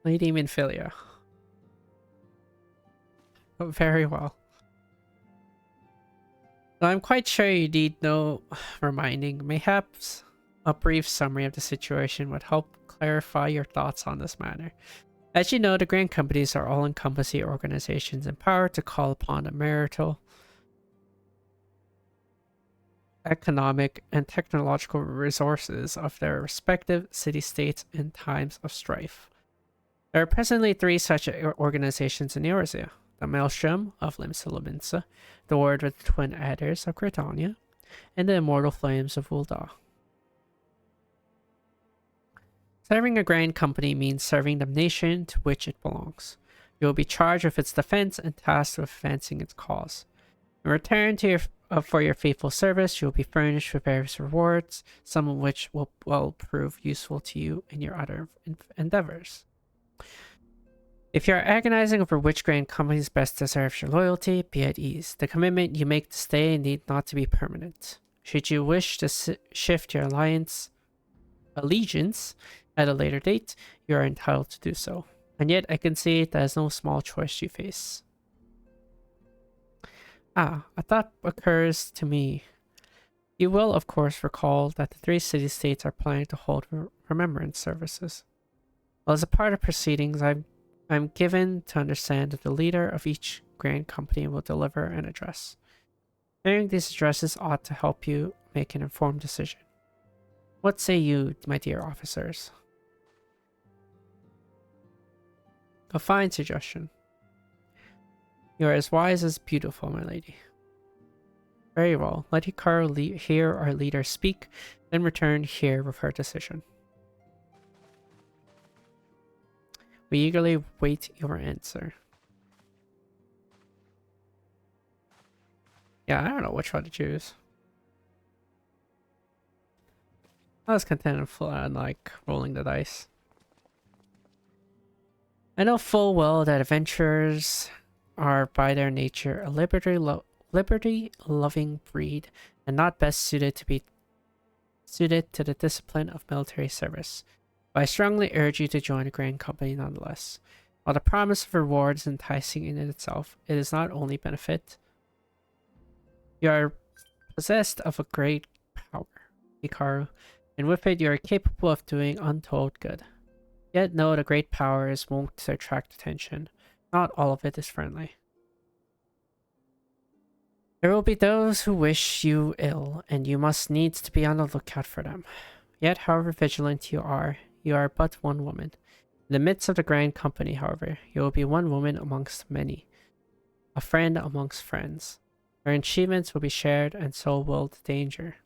A: Lady Minfilia. Oh, very well. I'm quite sure you need no reminding. Mayhaps a brief summary of the situation would help clarify your thoughts on this matter. As you know, the Grand Companies are all-encompassing organizations empowered to call upon the marital, economic, and technological resources of their respective city-states in times of strife. There are presently 3 such organizations in Eorzea: the Maelstrom of Limsa, the Ward with the Twin Adders of Gridania, and the Immortal Flames of Ul'dah. Serving a Grand Company means serving the nation to which it belongs. You will be charged with its defense and tasked with advancing its cause. In return for your faithful service, you will be furnished with various rewards, some of which will prove useful to you in your other endeavors. If you are agonizing over which Grand Companies best deserves your loyalty, be at ease. The commitment you make to stay need not to be permanent. Should you wish to shift your allegiance at a later date, you are entitled to do so. And yet, I can see that is no small choice you face. A thought occurs to me. You will, of course, recall that the 3 city-states are planning to hold remembrance services. Well, as a part of proceedings, I'm given to understand that the leader of each Grand Company will deliver an address. Hearing these addresses ought to help you make an informed decision. What say you, my dear officers? A fine suggestion. You are as wise as beautiful, my lady. Very well. Let Hikaru hear our leader speak, then return here with her decision. We eagerly wait your answer. Yeah, I don't know which one to choose. I was content on like rolling the dice. I know full well that adventurers are by their nature a liberty-loving breed and not best suited to the discipline of military service. But I strongly urge you to join a Grand Company nonetheless. While the promise of reward is enticing in itself, it is not only benefit. You are possessed of a great power, Hikaru, and with it you are capable of doing untold good. Yet know the great power is wont to attract attention. Not all of it is friendly. There will be those who wish you ill, and you must needs to be on the lookout for them. Yet, however vigilant you are but one woman. In the midst of the Grand Company, however, you will be one woman amongst many, a friend amongst friends. Her achievements will be shared, and so will the danger.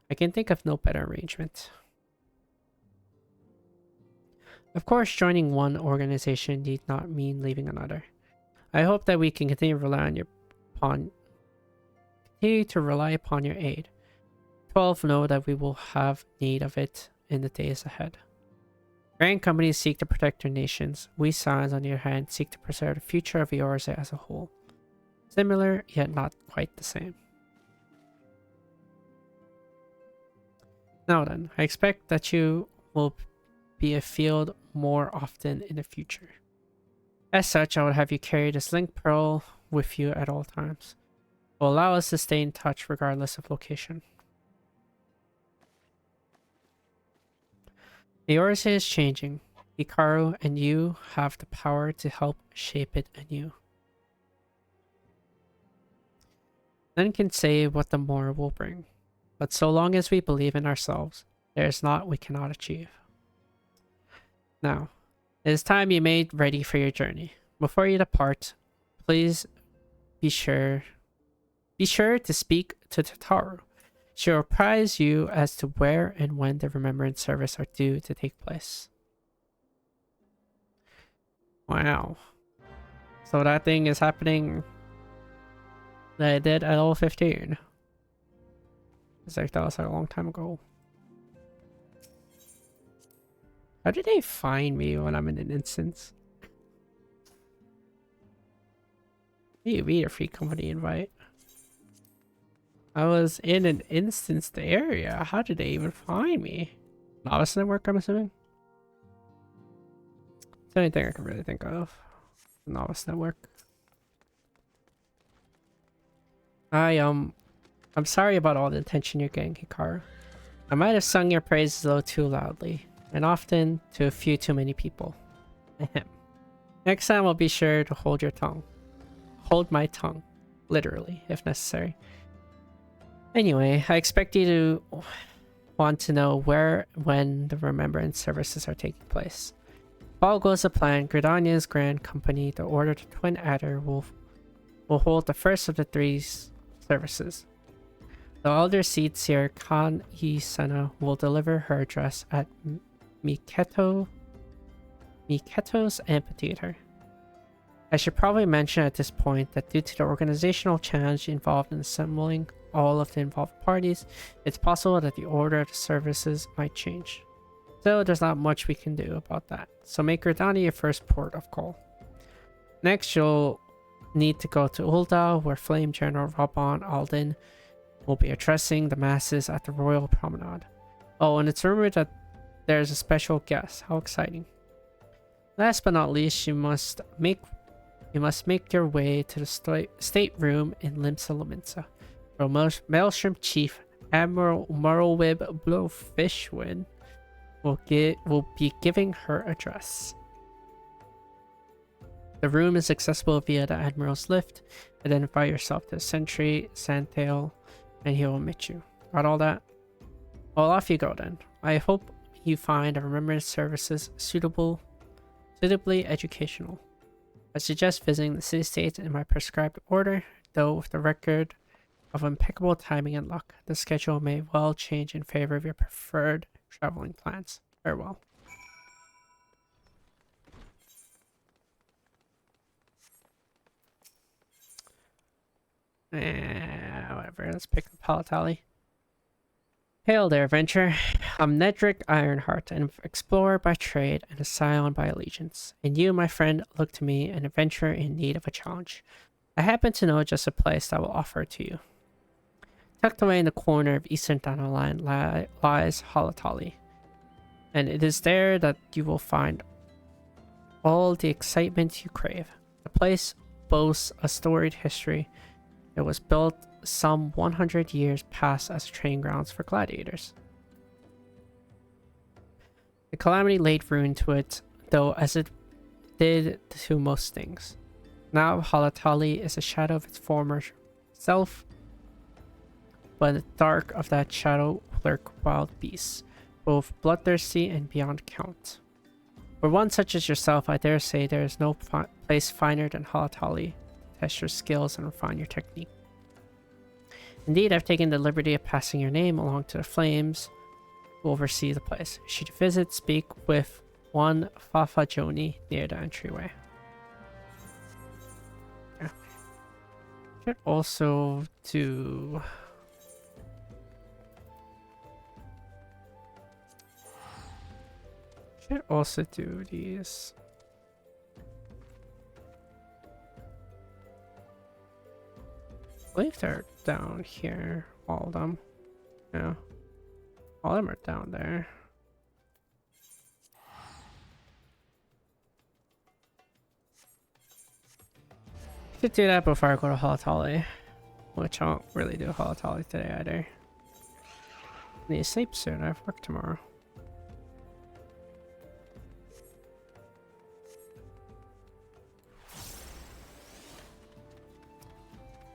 A: I can think of no better arrangement. Of course, joining one organization need not mean leaving another. I hope that we can continue to rely upon your aid. 12 know that we will have need of it in the days ahead. Grand companies seek to protect their nations. We Scions, on the other hand, seek to preserve the future of Eorzea as a whole. Similar, yet not quite the same. Now then, I expect that you will be afield more often in the future. As such, I would have you carry this link pearl with you at all times. It will allow us to stay in touch regardless of location. Eorzea is changing. Hikaru and you have the power to help shape it anew. None can say what the morrow will bring, but so long as we believe in ourselves, there is naught we cannot achieve. Now, it is time you made ready for your journey. Before you depart, please be sure to speak to Tataru. She will apprise you as to where and when the remembrance service are due to take place. Wow. So that thing is happening that I did at level 15. It's like that was like a long time ago. How did they find me when I'm in an instance? You read a free company invite. I was in an instanced area. How did they even find me? Novice network, I'm assuming? It's the only thing I can really think of. Novice network. I'm sorry about all the attention you're getting, Hikaru. I might have sung your praises a little too loudly, and often to a few too many people. Next time I'll be sure to hold your tongue. Hold my tongue. Literally, if necessary. Anyway, I expect you to want to know where, when the Remembrance services are taking place. If all goes to plan, Gridania's Grand Company, the Order to Twin Adder, will hold the first of the three services. The elder seed seer Khan E. Senna will deliver her address at Miketo's amphitheater. I should probably mention at this point that due to the organizational challenge involved in assembling all of the involved parties, it's possible that the order of the services might change. Still, there's not much we can do about that, so make Gridania your first port of call. Next, you'll need to go to Ul'dah, where Flame General Rabban Alden will be addressing the masses at the Royal Promenade. Oh, and it's rumored that there's a special guest. How exciting. Last but not least, you must make your way to the stateroom in Limsa Lominsa, where Maelstrom Chief Admiral Marlwib Blowfishwind will be giving her address. The room is accessible via the Admiral's lift. Identify yourself to the sentry, Sandtail, and he will meet you. Got all that? Well, off you go then. I hope you find the Remembrance services suitably educational. I suggest visiting the city-states in my prescribed order, though with the record of impeccable timing and luck, the schedule may well change in favor of your preferred traveling plans. Farewell. Whatever, let's pick the Palatali. Hail there, adventurer. I'm Nedrick Ironheart, an explorer by trade and a scion by allegiance. And you, my friend, look to me, an adventurer in need of a challenge. I happen to know just a place that will offer it to you. Tucked away in the corner of Eastern Danaline lies Halatali. And it is there that you will find all the excitement you crave. The place boasts a storied history. It was built some 100 years past as training grounds for gladiators. The calamity laid ruin to it, though, as it did to most things. Now Halatali is a shadow of its former self, but in the dark of that shadow lurk wild beasts, both bloodthirsty and beyond count. For one such as yourself, I dare say there is no place finer than Halatali to test your skills and refine your technique. Indeed, I've taken the liberty of passing your name along to the Flames who oversee the place. Should you visit, speak with one Fafa Joni near the entryway. Yeah. Should also do... Should also do these. I believe they're down here, all of them. Yeah. All of them are down there. Should do that before I go to Halatali, which I won't really do Halatali today either. I need to sleep soon, I have work tomorrow.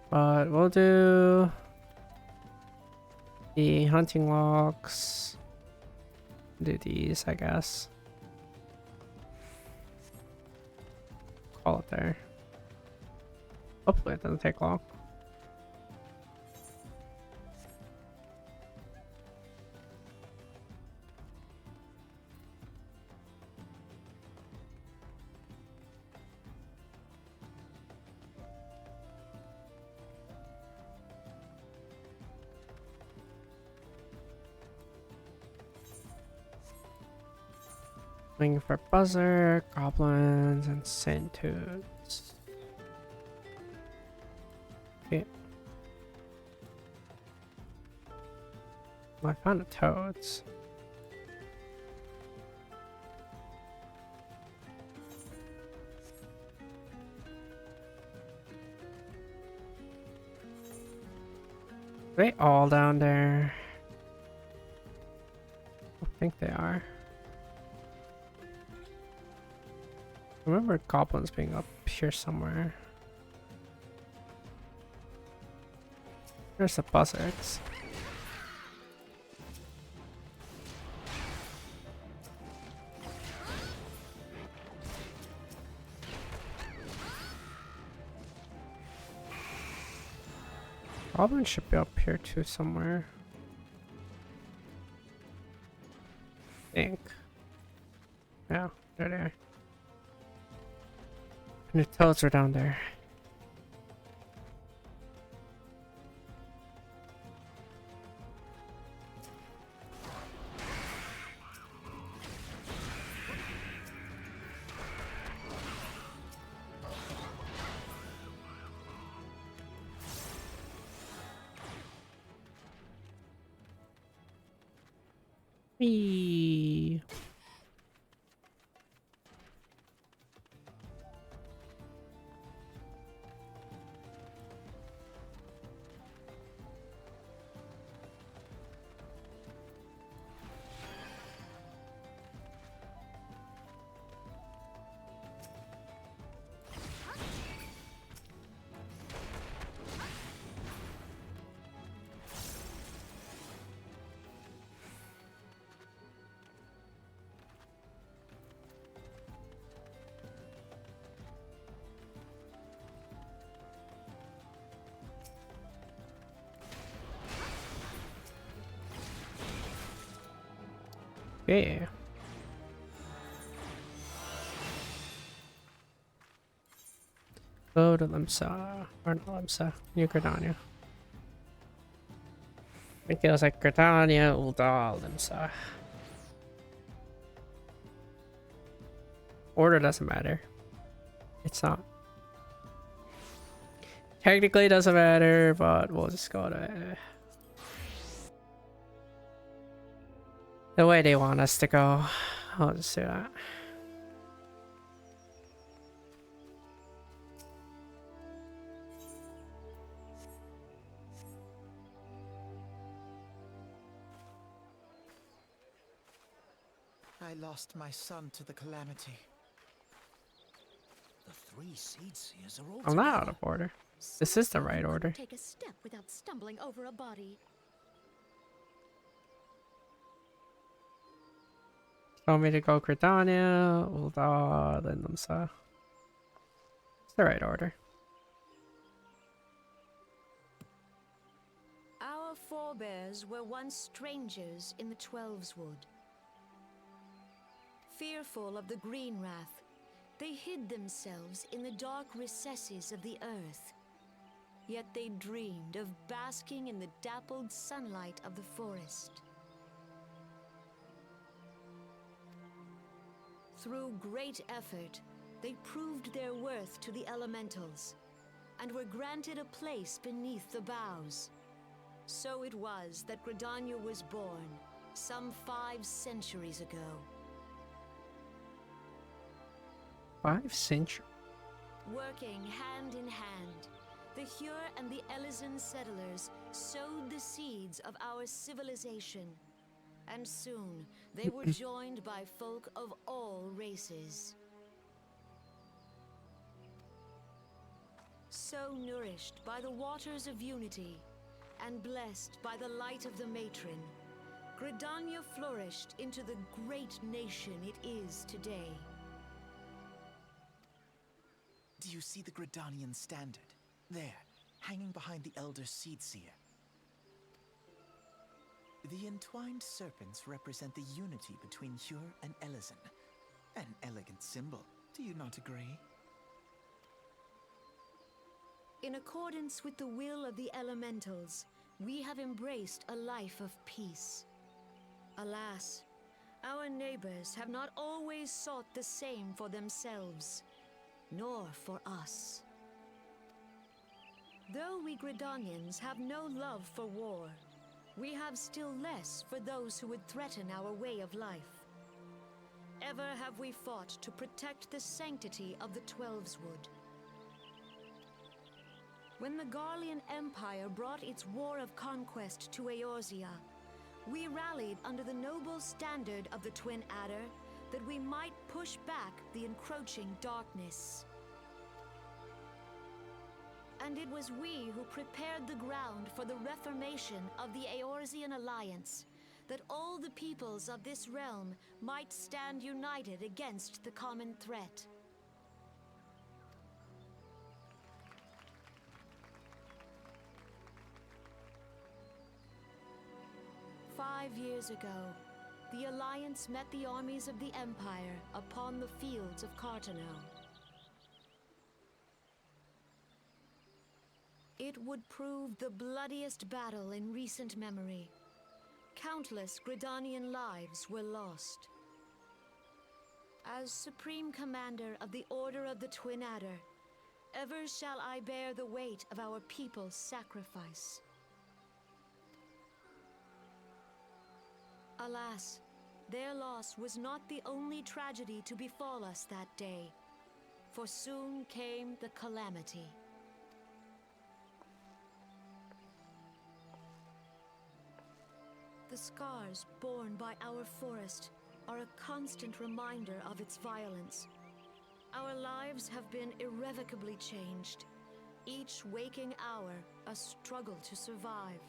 A: But we'll do the hunting logs. Do these, I guess. Call it there. Hopefully it doesn't take long. Looking for buzzer, goblins, and centuries. Okay. Well, I found the toads. Are they all down there? I think they are. I remember goblins being up here somewhere. There's the buzzards. Goblins should be up here too somewhere. I think. Yeah, there they are. And the toads are down there. Whee! Yeah. Go to Limsa. Or not Limsa. New Gridania. I think it was like Gridania, Ul'dah, Limsa. Order doesn't matter. It's not. Technically it doesn't matter, but we'll just go to the way they want us to go. I'll just do that.
H: I lost my son to the calamity.
D: The three seed seers are all
A: I'm not out
D: together.
A: of order. This is the right order.
C: Take a step without stumbling over a body.
A: Told me to go Gridania, Ul'dah, then Limsa. It's the right order.
I: Our forebears were once strangers in the Twelveswood. Fearful of the Green Wrath, they hid themselves in the dark recesses of the earth. Yet they dreamed of basking in the dappled sunlight of the forest. Through great effort, they proved their worth to the elementals, and were granted a place beneath the boughs. So it was that Gridania was born, some 5 centuries ago.
A: 5 centuries?
I: Working hand in hand, the Hyur and the Elysian settlers sowed the seeds of our civilization. And soon, they were joined by folk of all races. So nourished by the waters of unity, and blessed by the light of the matron, Gridania flourished into the great nation it is today.
H: Do you see the Gridanian standard? There, hanging behind the Elder Seedseer. The entwined serpents represent the unity between Hyur and Elysian. An elegant symbol, do you not agree?
I: In accordance with the will of the elementals, we have embraced a life of peace. Alas, our neighbors have not always sought the same for themselves, nor for us. Though we Gridanians have no love for war, we have still less for those who would threaten our way of life. Ever have we fought to protect the sanctity of the Twelveswood. When the Garlean Empire brought its war of conquest to Eorzea, we rallied under the noble standard of the Twin Adder, that we might push back the encroaching darkness. And it was we who prepared the ground for the reformation of the Eorzean Alliance, that all the peoples of this realm might stand united against the common threat. "5 years ago, the Alliance met the armies of the Empire upon the fields of Cartano. It would prove the bloodiest battle in recent memory. Countless Gridanian lives were lost. As Supreme Commander of the Order of the Twin Adder, ever shall I bear the weight of our people's sacrifice. Alas, their loss was not the only tragedy to befall us that day, for soon came the calamity. The scars borne by our forest are a constant reminder of its violence. Our lives have been irrevocably changed, each waking hour a struggle to survive.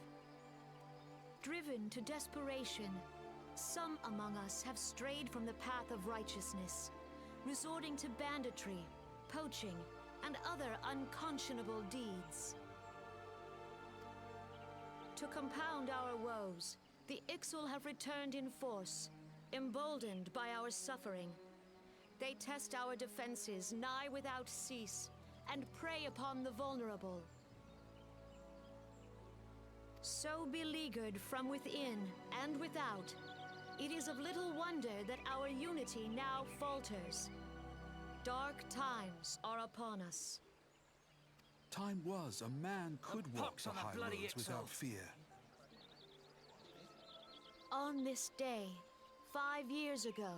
I: Driven to desperation, some among us have strayed from the path of righteousness, resorting to banditry, poaching, and other unconscionable deeds. To compound our woes, the Ixal have returned in force, emboldened by our suffering. They test our defenses nigh without cease, and prey upon the vulnerable. So beleaguered from within and without, it is of little wonder that our unity now falters. Dark times are upon us.
J: Time was a man could walk the high roads without fear.
I: On this day, 5 years ago,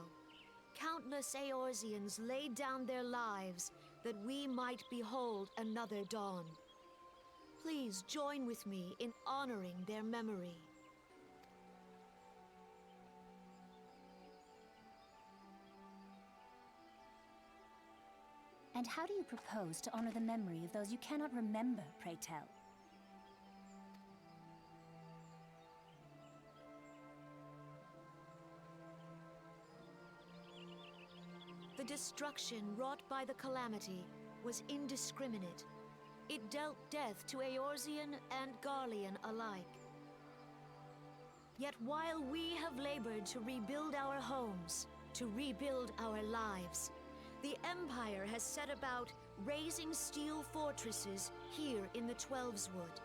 I: countless Eorzeans laid down their lives that we might behold another dawn. Please join with me in honoring their memory.
K: And how do you propose to honor the memory of those you cannot remember, pray tell?
I: The destruction wrought by the calamity was indiscriminate. It dealt death to Eorzean and Garlean alike. Yet while we have labored to rebuild our homes, to rebuild our lives, the Empire has set about raising steel fortresses here in the Twelveswood.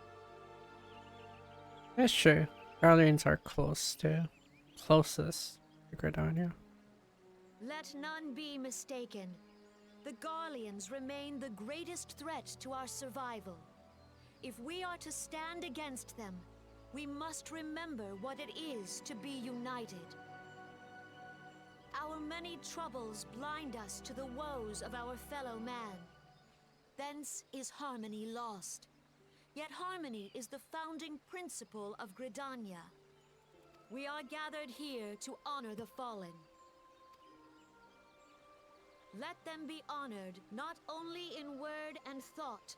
A: That's true. Garleans are closest to Gridania.
I: Let none be mistaken. The Garleans remain the greatest threat to our survival. If we are to stand against them, we must remember what it is to be united. Our many troubles blind us to the woes of our fellow man. Thence is harmony lost. Yet harmony is the founding principle of Gridania. We are gathered here to honor the fallen. Let them be honored not only in word and thought,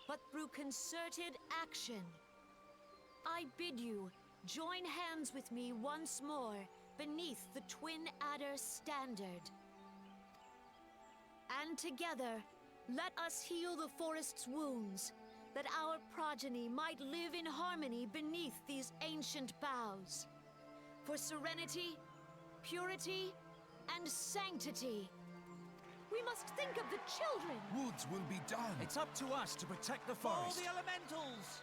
I: but through concerted action. I bid you join hands with me once more beneath the Twin Adder standard. And together, let us heal the forest's wounds, that our progeny might live in harmony beneath these ancient boughs. For serenity, purity, and sanctity. We must think of the children!
J: Woods will be done!
G: It's up to us to protect the
H: Follow
G: forest.
H: the elementals!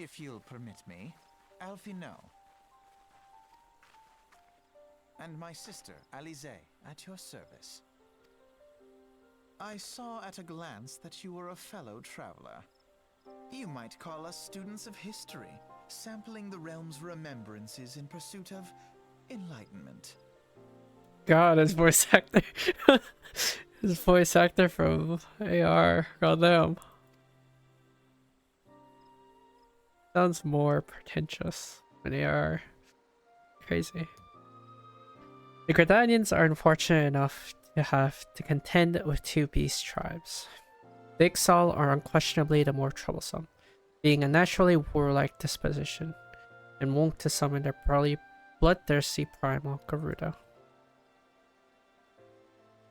H: If you'll permit me, Alfie No. And my sister, Alize, at your service. I saw at a glance that you were a fellow traveler. You might call us students of history, sampling the realm's remembrances in pursuit of enlightenment.
A: God, his voice actor. His voice actor from AR. Goddamn. Sounds more pretentious than AR. Crazy. The Gridanians are unfortunate enough to have to contend with two beast tribes. The Ixal are unquestionably the more troublesome, being a naturally warlike disposition, and wont to summon their bloodthirsty primal Garuda.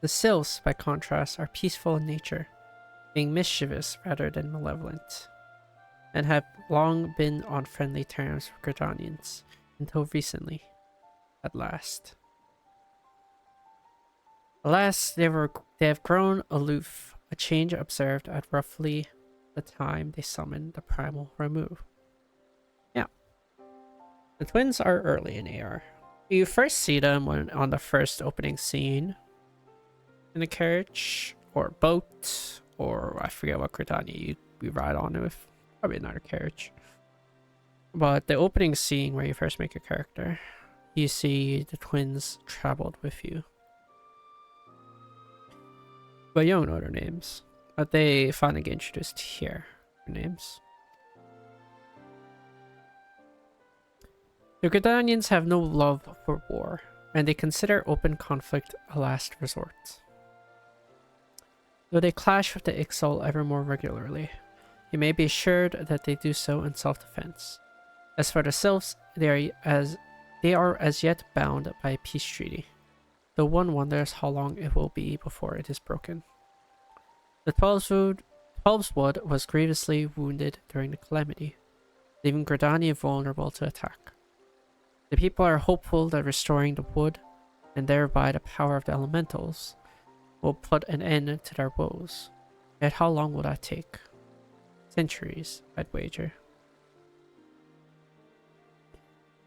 A: The Sylphs, by contrast, are peaceful in nature, being mischievous rather than malevolent, and have long been on friendly terms with Gridanians, until recently, at last. Alas, they have grown aloof, a change observed at roughly the time they summoned the primal remove. Yeah. The twins are early in AR. You first see them when on the first opening scene in a carriage or boat, or I forget what Gridania you ride on with. Probably another carriage. But the opening scene where you first make a character, you see the twins traveled with you. But you don't know their names. But they finally get introduced here. Their names. The Gridanians have no love for war, and they consider open conflict a last resort. Though they clash with the Ixal ever more regularly, you may be assured that they do so in self-defense. As for the Sylphs, they are as yet bound by a peace treaty, though one wonders how long it will be before it is broken. The Twelveswood was grievously wounded during the calamity, leaving Gridania vulnerable to attack. The people are hopeful that restoring the wood, and thereby the power of the elementals, will put an end to their woes. Yet how long will that take? Centuries, I'd wager.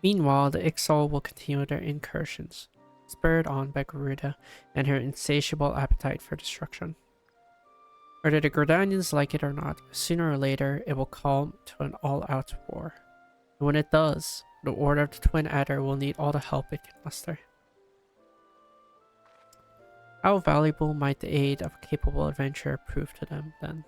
A: Meanwhile, the Ixal will continue their incursions, spurred on by Garuda and her insatiable appetite for destruction. Whether the Gridanians like it or not, sooner or later it will come to an all-out war. And when it does, the Order of the Twin Adder will need all the help it can muster. How valuable might the aid of a capable adventurer prove to them, then?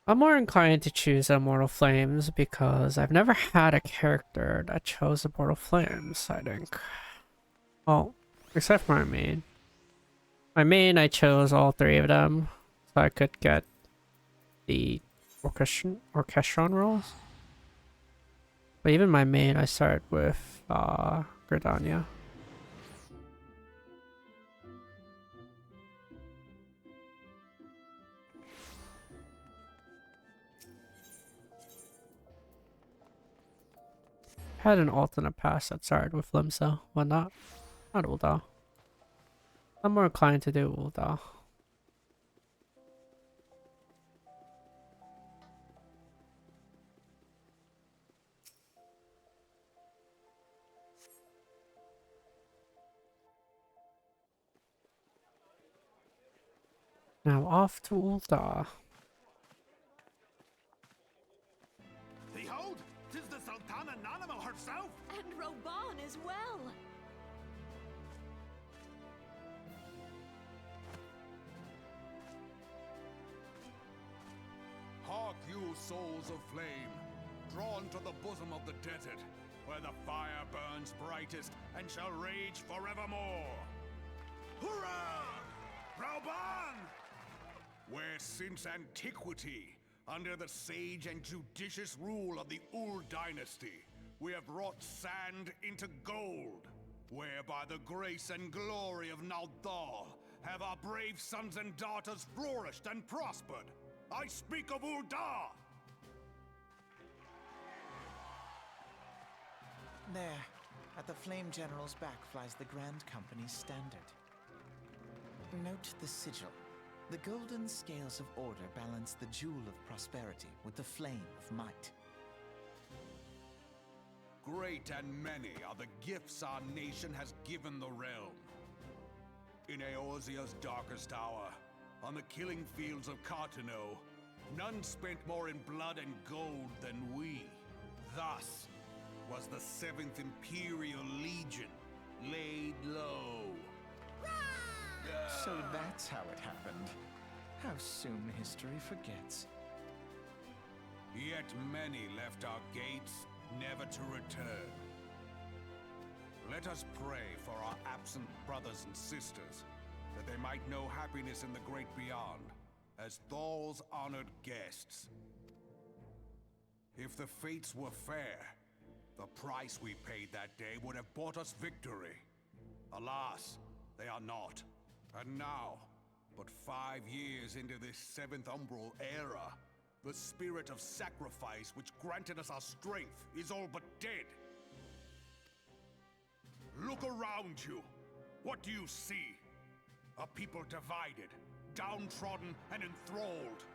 A: I'm more inclined to choose Immortal Flames because I've never had a character that chose Immortal Flames, I think. Well, except for my main. My main, I chose all three of them so I could get the Orchestron rolls. But even my main, I started with Gridania. Had an alternate pass that started with Limsa. Why not? Not Ul'dah. I'm more inclined to do Ul'dah. Now off to Ul'dah.
J: Behold, 'tis the Sultana Nanamo herself!
C: And Roban as well!
J: Hark you, souls of flame, drawn to the bosom of the desert, where the fire burns brightest and shall rage forevermore. Hurrah! Roban! Where since antiquity, under the sage and judicious rule of the Ur dynasty, we have wrought sand into gold, where by the grace and glory of Naldal have our brave sons and daughters flourished and prospered. I speak of Ul'dah!
H: There, at the Flame General's back flies the Grand Company's standard. Note the sigil. The golden scales of order balance the jewel of prosperity with the flame of might.
J: Great and many are the gifts our nation has given the realm. In Eorzea's darkest hour, on the killing fields of Cartano, none spent more in blood and gold than we. Thus was the 7th Imperial Legion laid low.
H: So that's how it happened. How soon history forgets.
J: Yet many left our gates, never to return. Let us pray for our absent brothers and sisters, that they might know happiness in the great beyond, as Thal's honored guests. If the fates were fair, the price we paid that day would have bought us victory. Alas, they are not. And now, but 5 years into this 7th Umbral era, the spirit of sacrifice which granted us our strength is all but dead. Look around you. What do you see? A people divided, downtrodden and enthralled.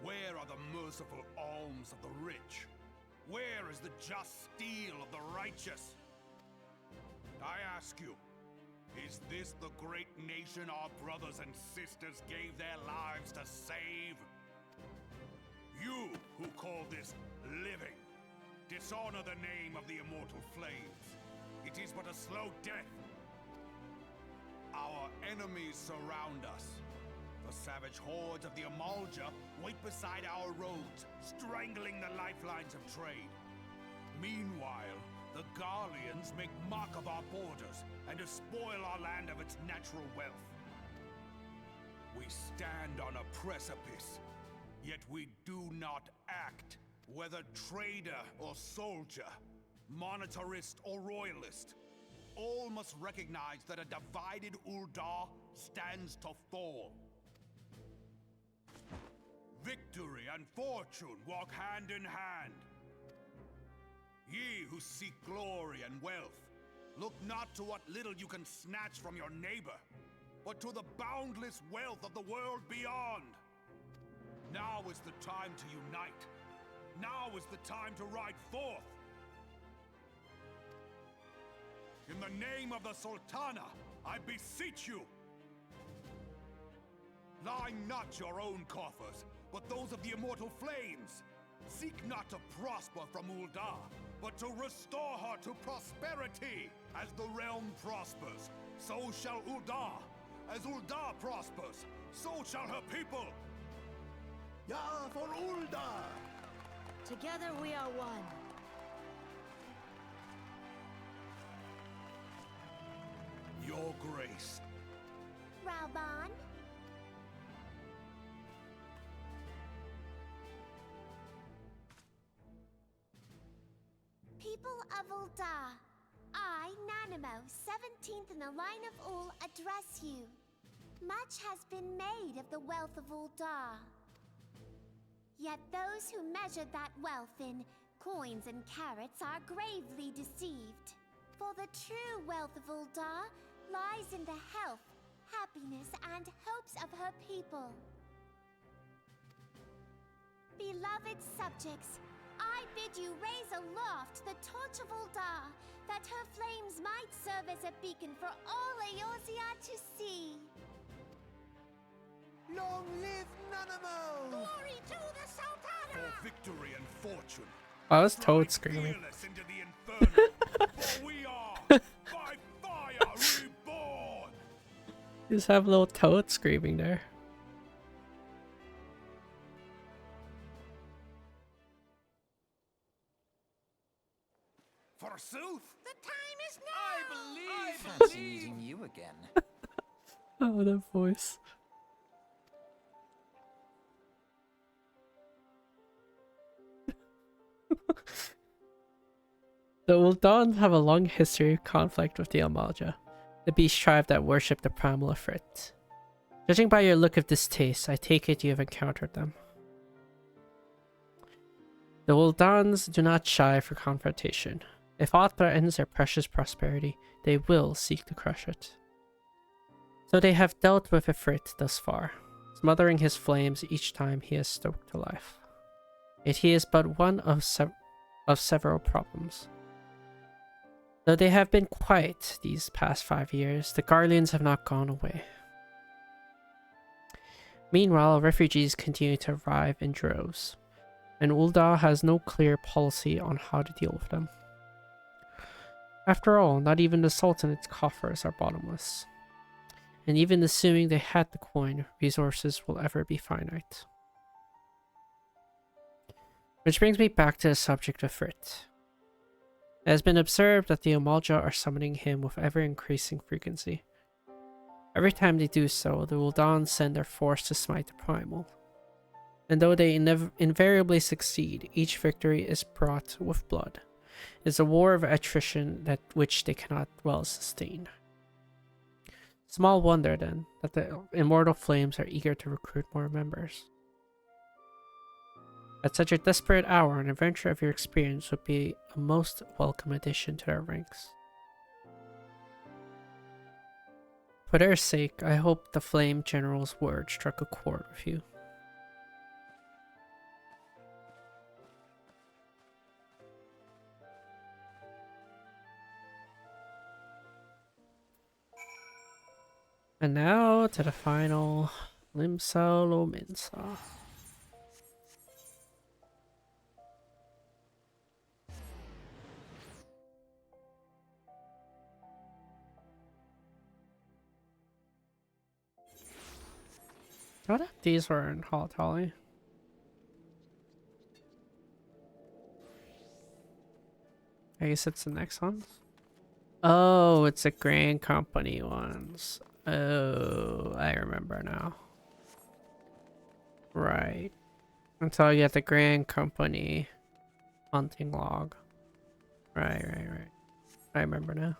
J: Where are the merciful alms of the rich? Where is the just steel of the righteous? I ask you, is this the great nation our brothers and sisters gave their lives to save? You who call this living, dishonor the name of the immortal flames. It is but a slow death. Our enemies surround us. The savage hordes of the Amalja wait beside our roads, strangling the lifelines of trade. Meanwhile, the Garleans make mock of our borders and despoil our land of its natural wealth. We stand on a precipice, yet we do not act. Whether trader or soldier, monetarist or royalist, all must recognize that a divided Uldar stands to fall. Victory and fortune walk hand in hand. Ye who seek glory and wealth, look not to what little you can snatch from your neighbor, but to the boundless wealth of the world beyond. Now is the time to unite. Now is the time to ride forth. In the name of the Sultana, I beseech you. Line not your own coffers, but those of the immortal flames. Seek not to prosper from Uldar, but to restore her to prosperity. As the realm prospers, so shall Uldar. As Uldar prospers, so shall her people.
L: Ya for Uldar!
I: Together we are one.
J: Your grace.
C: Rauban? People of Uldar, I, Nanimo, 17th in the line of Ul, address you. Much has been made of the wealth of Uldar. Yet those who measure that wealth in coins and carats are gravely deceived. For the true wealth of Uldar lies in the health, happiness, and hopes of her people. Beloved subjects, I bid you raise aloft the torch of Uldar, that her flames might serve as a beacon for all Eorzea to see.
L: Long live Nanamo!
C: Glory to the Sultana!
J: For victory and fortune.
A: I was Toad screaming.
J: Into the inferno, for we are by fire reborn.
A: You just have a little Toad screaming there.
J: Forsooth,
C: The time is now!
H: Fancy meeting you again.
A: Oh, that voice. The Uldan have a long history of conflict with the Amalja, the beast tribe that worship the primal Ifrit. Judging by your look of distaste, I take it you have encountered them. The Uldans do not shy for confrontation. If aught threatens their precious prosperity, they will seek to crush it. So they have dealt with Ifrit thus far, smothering his flames each time he is stoked to life. Yet he is but one of several problems. Though they have been quiet these past 5 years, the Garleans have not gone away. Meanwhile, refugees continue to arrive in droves, and Ul'dah has no clear policy on how to deal with them. After all, not even the Sultanate's coffers are bottomless. And even assuming they had the coin, resources will ever be finite. Which brings me back to the subject of Ifrit. It has been observed that the Amalja are summoning him with ever-increasing frequency. Every time they do so, the Ul'dah send their force to smite the Primal. And though they invariably succeed, each victory is brought with blood. It is a war of attrition which they cannot well sustain. Small wonder, then, that the Immortal Flames are eager to recruit more members. At such a desperate hour, an adventure of your experience would be a most welcome addition to their ranks. For their sake, I hope the Flame General's word struck a chord with you. And now to the final Limsa Lominsa. I thought these were in Halatali. I guess it's the next ones. Oh, it's the Grand Company ones. Oh, I remember now. Right. Until you get the Grand Company hunting log. Right. I remember now.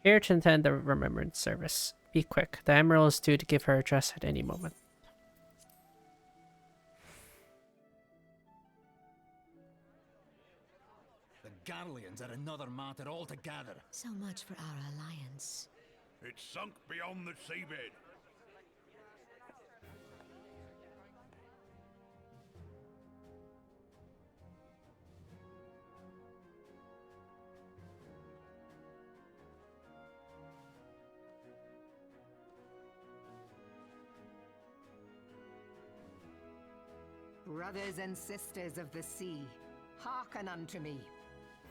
A: Here to attend the Remembrance Service. Be quick. The Emerald is due to give her address at any moment.
M: The Garleans are another matter altogether.
I: So much for our alliance.
J: It's sunk beyond the seabed.
N: Brothers and sisters of the sea, hearken unto me.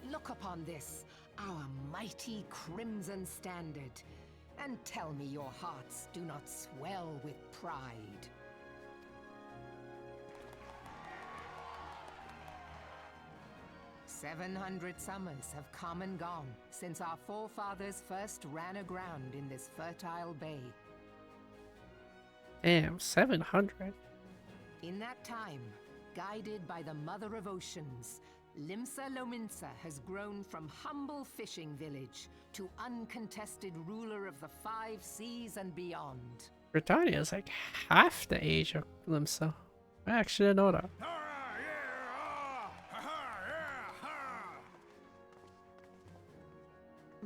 N: Look upon this, our mighty crimson standard, and tell me your hearts do not swell with pride. "700 summers have come and gone since our forefathers first ran aground in this fertile bay.
A: Damn, 700.
N: In that time, guided by the Mother of Oceans, Limsa Lominsa has grown from humble fishing village to uncontested ruler of the 5 seas and beyond.
A: Britannia is like half the age of Limsa. I actually didn't know that.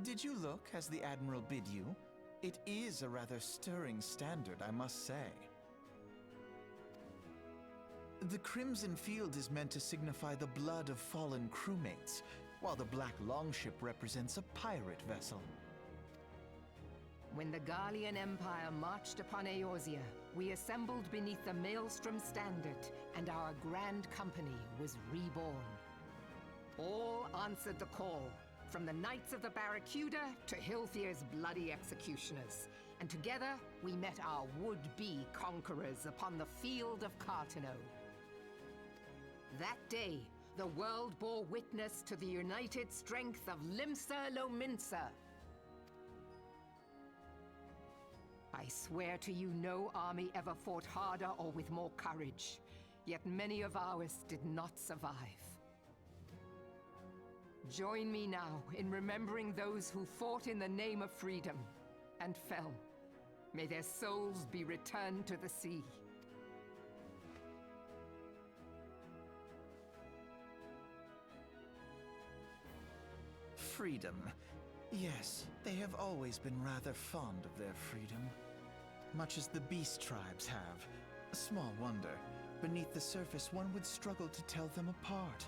H: Did you look as the Admiral bid you? It is a rather stirring standard, I must say. The Crimson Field is meant to signify the blood of fallen crewmates, while the Black Longship represents a pirate vessel.
N: When the Garlean Empire marched upon Eorzea, we assembled beneath the Maelstrom Standard, and our Grand Company was reborn. All answered the call, from the Knights of the Barracuda to Hilthier's bloody executioners, and together we met our would-be conquerors upon the field of Cartano. That day, the world bore witness to the united strength of Limsa Lominsa. I swear to you, no army ever fought harder or with more courage, yet many of ours did not survive. Join me now in remembering those who fought in the name of freedom and fell. May their souls be returned to the sea.
H: freedom. Yes, they have always been rather fond of their freedom. Much as the beast tribes have. Small wonder. Beneath the surface, one would struggle to tell them apart.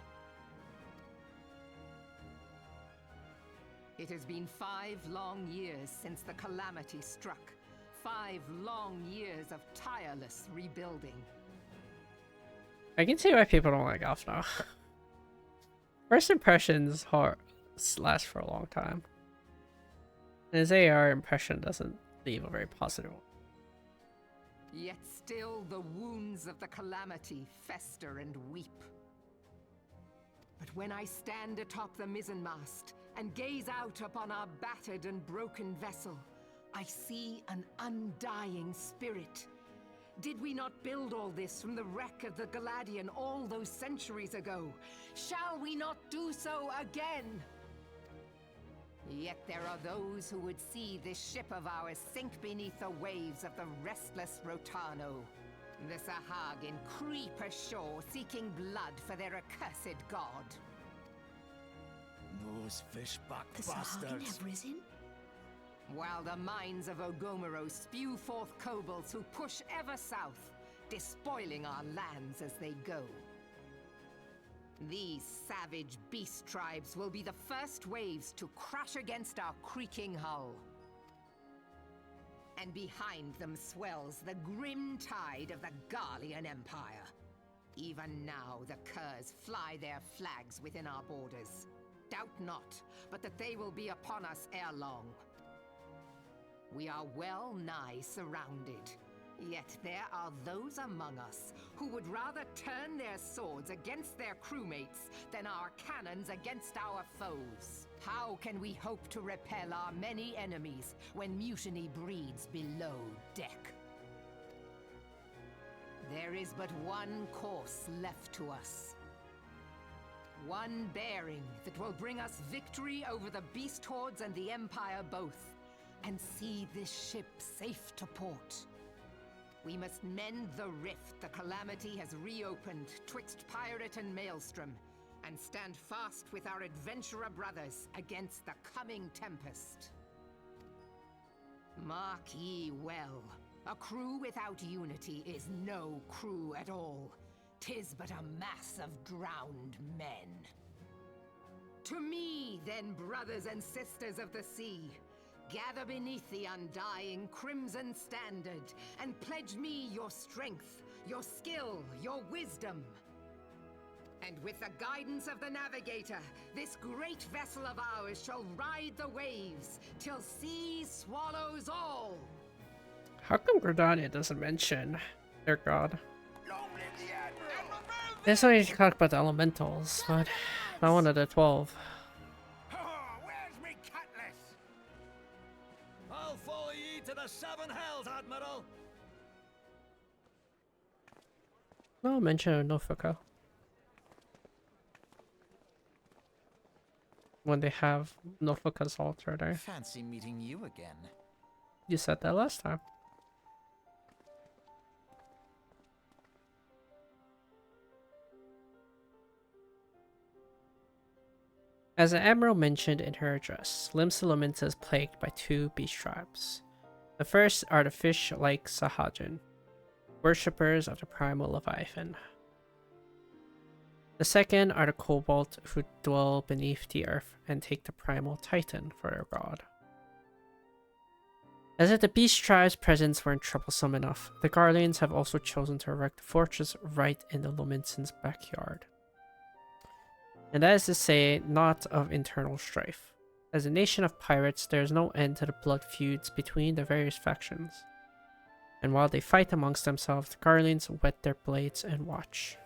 N: It has been 5 long years since the calamity struck. 5 long years of tireless rebuilding.
A: I can see why people don't like Elf now. First impressions last for a long time. And his AR impression doesn't leave a very positive one.
N: Yet still the wounds of the calamity fester and weep. But when I stand atop the mizzenmast and gaze out upon our battered and broken vessel, I see an undying spirit. Did we not build all this from the wreck of the Galadian all those centuries ago? Shall we not do so again? Yet there are those who would see this ship of ours sink beneath the waves of the restless Rotano. The Sahagin creep ashore seeking blood for their accursed god.
M: Those fishback
I: The Sahagin have risen?
N: While the mines of Ogomoro spew forth kobolds who push ever south, despoiling our lands as they go. These savage beast tribes will be the first waves to crash against our creaking hull. And behind them swells the grim tide of the Garlean Empire. Even now the Curs fly their flags within our borders. Doubt not, but that they will be upon us ere long. We are well nigh surrounded. Yet there are those among us who would rather turn their swords against their crewmates than our cannons against our foes. How can we hope to repel our many enemies when mutiny breeds below deck? There is but one course left to us. One bearing that will bring us victory over the beast hordes and the Empire both, and see this ship safe to port. We must mend the rift the calamity has reopened twixt pirate and maelstrom, and stand fast with our adventurer brothers against the coming tempest. Mark ye well, a crew without unity is no crew at all. 'Tis but a mass of drowned men. To me, then, brothers and sisters of the sea, gather beneath the undying crimson standard, and pledge me your strength, your skill, your wisdom. And with the guidance of the navigator, this great vessel of ours shall ride the waves, till sea swallows all.
A: How come Gridania doesn't mention their god? This one you talk about the elementals, but not one of the 12.
M: Where's me cutlass? I'll follow ye to the 7 hells, Admiral.
A: No mention of Nofaka. When they have Nofaka's altar there.
H: Fancy meeting you again.
A: You said that last time. As the Admiral mentioned in her address, Limsa Lominsa is plagued by 2 beast tribes. The first are the fish-like Sahagin, worshippers of the primal Leviathan. The second are the Kobold, who dwell beneath the earth and take the primal Titan for their god. As if the beast tribe's presence weren't troublesome enough, the Garleans have also chosen to erect a fortress right in the Lominsans' backyard. And that is to say, not of internal strife. As a nation of pirates, there is no end to the blood feuds between the various factions. And while they fight amongst themselves, the Garleans whet their blades and watch.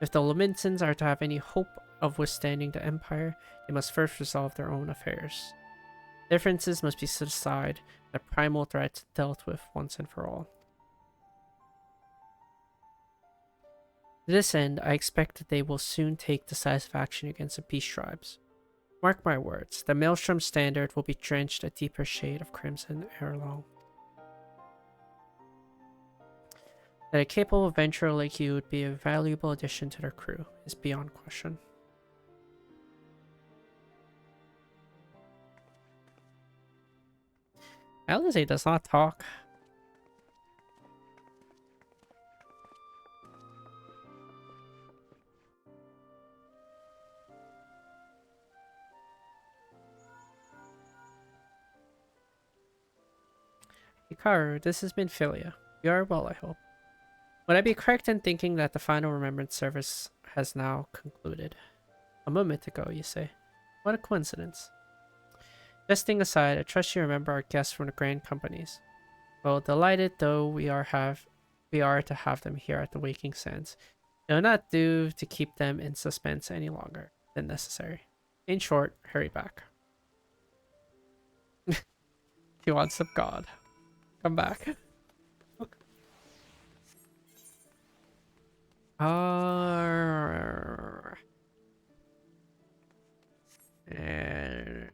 A: If the Lominsans are to have any hope of withstanding the Empire, they must first resolve their own affairs. Differences must be set aside, the primal threat dealt with once and for all. To this end, I expect that they will soon take decisive action against the beast tribes. Mark my words, the Maelstrom standard will be drenched a deeper shade of crimson ere long. That a capable adventurer like you would be a valuable addition to their crew is beyond question. Alize does not talk. Hikaru, this has been Philia. You are well, I hope. Would I be correct in thinking that the final remembrance service has now concluded? A moment ago, you say. What a coincidence. Jesting aside, I trust you remember our guests from the Grand Companies. Well, delighted though we are to have them here at the Waking Sands. It will not do to keep them in suspense any longer than necessary. In short, hurry back. He wants some God. Come back. And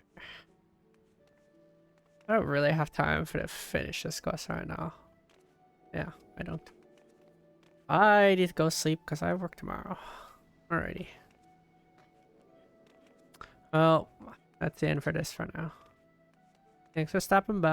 A: I don't really have time to finish this quest right now. Yeah, I don't. I need to go sleep because I work tomorrow. Alrighty. Well, that's the end for this for now. Thanks for stopping by.